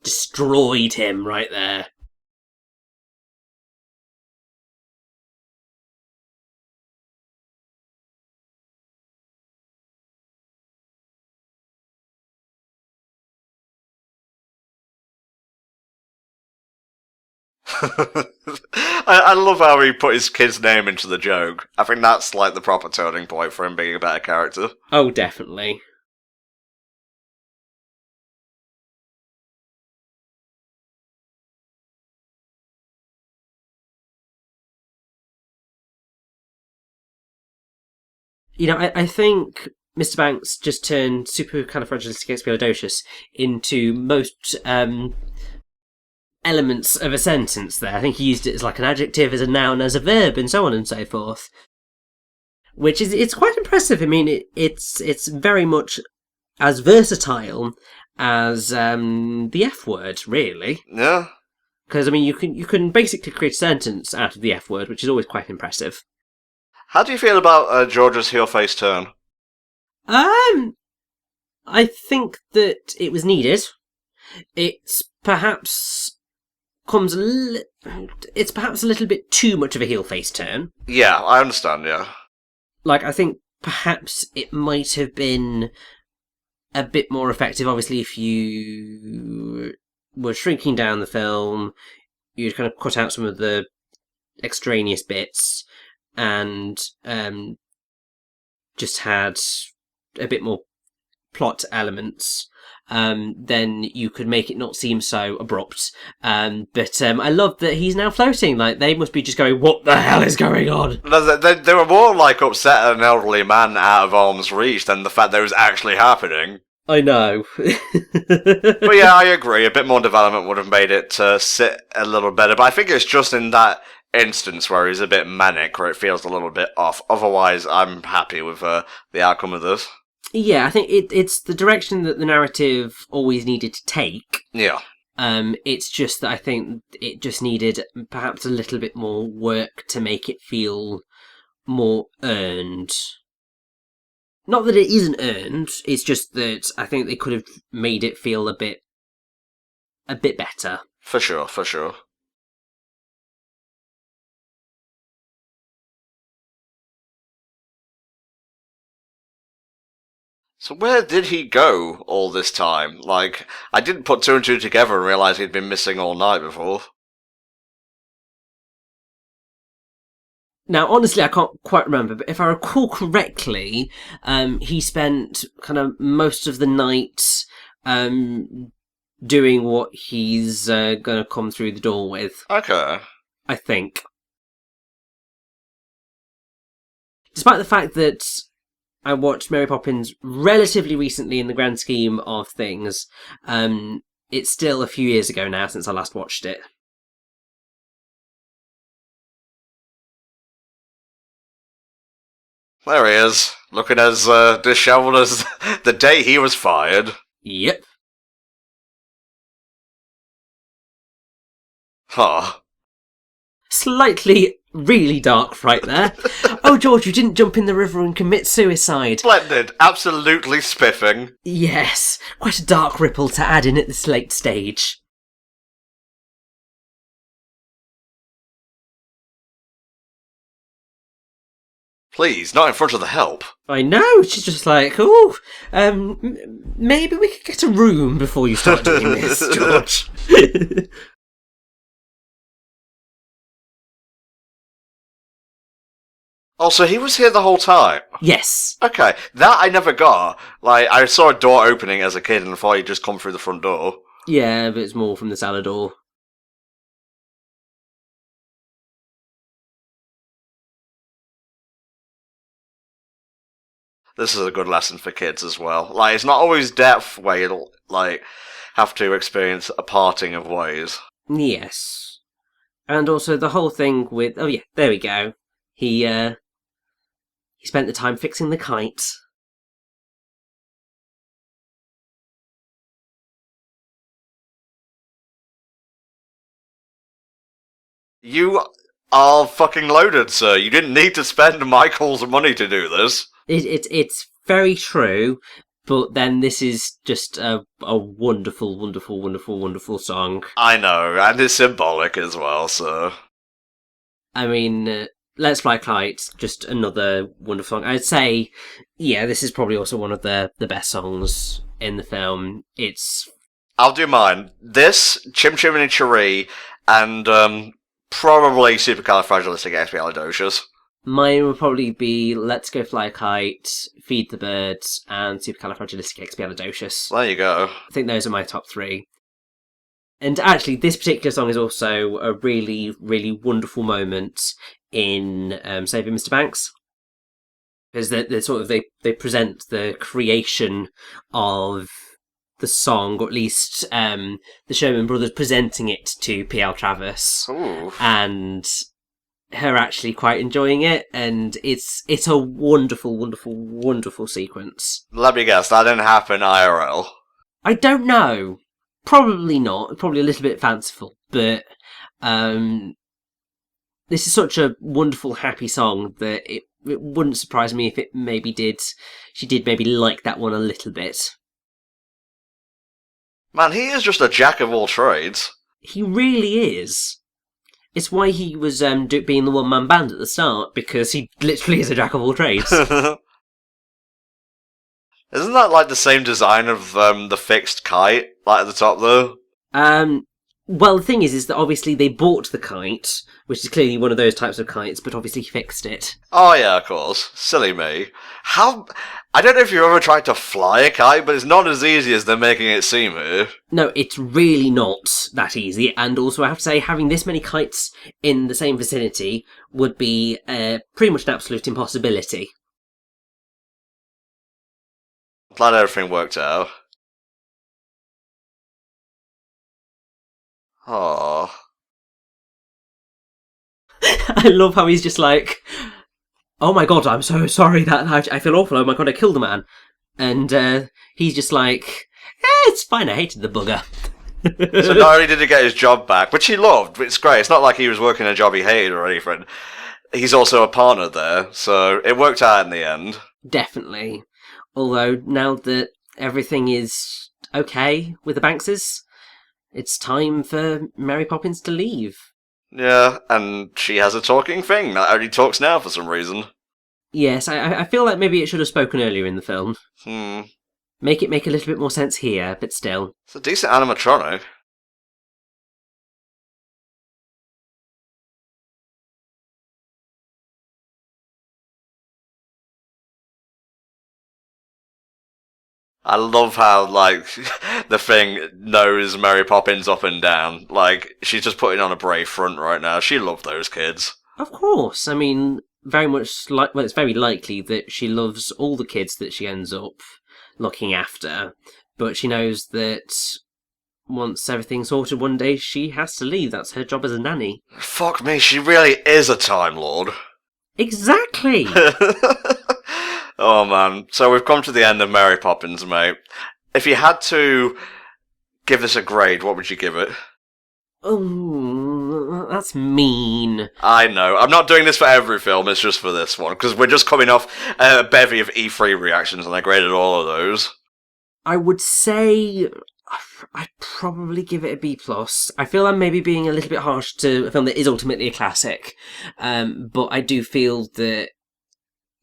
destroyed him right there. I love how he put his kid's name into the joke. I think that's like the proper turning point for him being a better character. Oh, definitely. You know, I think Mr. Banks just turned supercalifragilisticexpialidocious into most elements of a sentence there. I think he used it as like an adjective, as a noun, as a verb, and so on and so forth. Which is, it's quite impressive. I mean, it's very much as versatile as the F word, really. Yeah. Because I mean, you can basically create a sentence out of the F word, which is always quite impressive. How do you feel about George's heel-face turn? I think that it was needed. It's perhaps it's perhaps a little bit too much of a heel-face turn. Yeah, I understand, yeah. Like, I think perhaps it might have been a bit more effective, obviously, if you were shrinking down the film, you'd kind of cut out some of the extraneous bits, and just had a bit more plot elements. Then you could make it not seem so abrupt. But I love that he's now floating. Like, they must be just going, what the hell is going on? They were more like upset at an elderly man out of arm's reach than the fact that it was actually happening. I know. But yeah, I agree. A bit more development would have made it sit a little better. But I think it's just in that instance where he's a bit manic, where it feels a little bit off. Otherwise, I'm happy with the outcome of this. Yeah, I think it's the direction that the narrative always needed to take. Yeah. It's just that I think it just needed perhaps a little bit more work to make it feel more earned. Not that it isn't earned, it's just that I think they could have made it feel a bit better. For sure, for sure. So where did he go all this time? Like, I didn't put two and two together and realise he'd been missing all night before. Now, honestly, I can't quite remember, but if I recall correctly, he spent kind of most of the night doing what he's going to come through the door with. Okay. I think. Despite the fact that I watched Mary Poppins relatively recently in the grand scheme of things, it's still a few years ago now since I last watched it. There he is, looking as dishevelled as the day he was fired. Yep. Huh. Slightly really dark right there. Oh, George, you didn't jump in the river and commit suicide. Splendid. Absolutely spiffing. Yes. Quite a dark ripple to add in at this late stage. Please, not in front of the help. I know, she's just like, oh, maybe we could get a room before you start doing this, George. Oh, so he was here the whole time? Yes. Okay, that I never got. Like, I saw a door opening as a kid and thought he'd just come through the front door. Yeah, but it's more from the cellar door. This is a good lesson for kids as well. Like, it's not always death where you'll, like, have to experience a parting of ways. Yes. And also the whole thing with... Oh yeah, there we go. He spent the time fixing the kite. You are fucking loaded, sir. You didn't need to spend Michael's money to do this. It's very true, but then this is just a wonderful, wonderful, wonderful, wonderful song. I know, and it's symbolic as well, so... I mean, Let's Fly Kite, just another wonderful song. I'd say, yeah, this is probably also one of the best songs in the film. It's... I'll do mine. This, Chim Chimney Cheree, and probably Supercalifragilisticexpialidocious. Mine would probably be Let's Go Fly a Kite, Feed the Birds, and Supercalifragilisticexpialidocious. There you go. I think those are my top three. And actually, this particular song is also a really, really wonderful moment in Saving Mr. Banks. Because they present the creation of the song, or at least the Sherman Brothers presenting it to P.L. Travers. Ooh. And her actually quite enjoying it, and it's a wonderful, wonderful, wonderful sequence. Let me guess, that didn't happen IRL. I don't know. Probably not. Probably a little bit fanciful, but this is such a wonderful, happy song that it wouldn't surprise me if it she did maybe like that one a little bit. Man, he is just a jack of all trades. He really is. It's why he was being the one-man band at the start, because he literally is a jack of all trades. Isn't that like the same design of the fixed kite, like at the top though? Well, the thing is that obviously they bought the kite, which is clearly one of those types of kites, but obviously he fixed it. Oh yeah, of course. Silly me. I don't know if you've ever tried to fly a kite, but it's not as easy as they're making it seem here. No, it's really not that easy, and also I have to say, having this many kites in the same vicinity would be pretty much an absolute impossibility. Glad everything worked out. Aww. I love how he's just like, oh my god, I'm so sorry that I feel awful, oh my god, I killed a man. And he's just like, it's fine, I hated the bugger. So not only did he get his job back, which he loved, it's great, it's not like he was working a job he hated or anything. He's also a partner there, so it worked out in the end. Definitely. Although, now that everything is okay with the Bankses, it's time for Mary Poppins to leave. Yeah, and she has a talking thing that only talks now for some reason. Yes, I feel like maybe it should have spoken earlier in the film. Make it make a little bit more sense here, but still. It's a decent animatronic. I love how, like, the thing knows Mary Poppins up and down. Like, she's just putting on a brave front right now. She loved those kids. Of course. I mean, very much like, well, it's very likely that she loves all the kids that she ends up looking after. But she knows that once everything's sorted one day, she has to leave. That's her job as a nanny. Fuck me, she really is a Time Lord. Exactly! Oh man, so we've come to the end of Mary Poppins, mate. If you had to give this a grade, what would you give it? Oh, that's mean. I know. I'm not doing this for every film, it's just for this one, because we're just coming off a bevy of E3 reactions, and I graded all of those. I would say I'd probably give it a B+. I feel I'm maybe being a little bit harsh to a film that is ultimately a classic, but I do feel that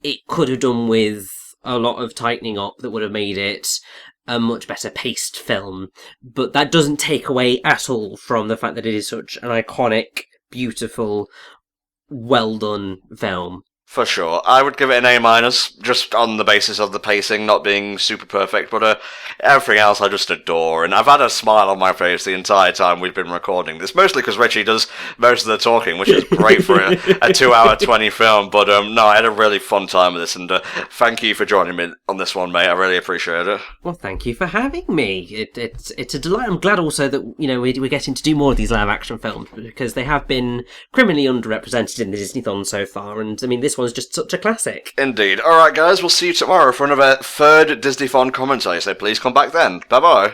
it could have done with a lot of tightening up that would have made it a much better paced film. But that doesn't take away at all from the fact that it is such an iconic, beautiful, well done film. For sure. I would give it an A-, just on the basis of the pacing not being super perfect, but everything else I just adore, and I've had a smile on my face the entire time we've been recording this, mostly because Richie does most of the talking, which is great for a 2-hour 20 film, but no, I had a really fun time with this, and thank you for joining me on this one, mate. I really appreciate it. Well, thank you for having me. It's a delight. I'm glad also that, we're getting to do more of these live-action films, because they have been criminally underrepresented in the Disneython so far, and, I mean, this one's just such a classic. Indeed. Alright guys, we'll see you tomorrow for another third Disneython commentary, so please come back then. Bye bye.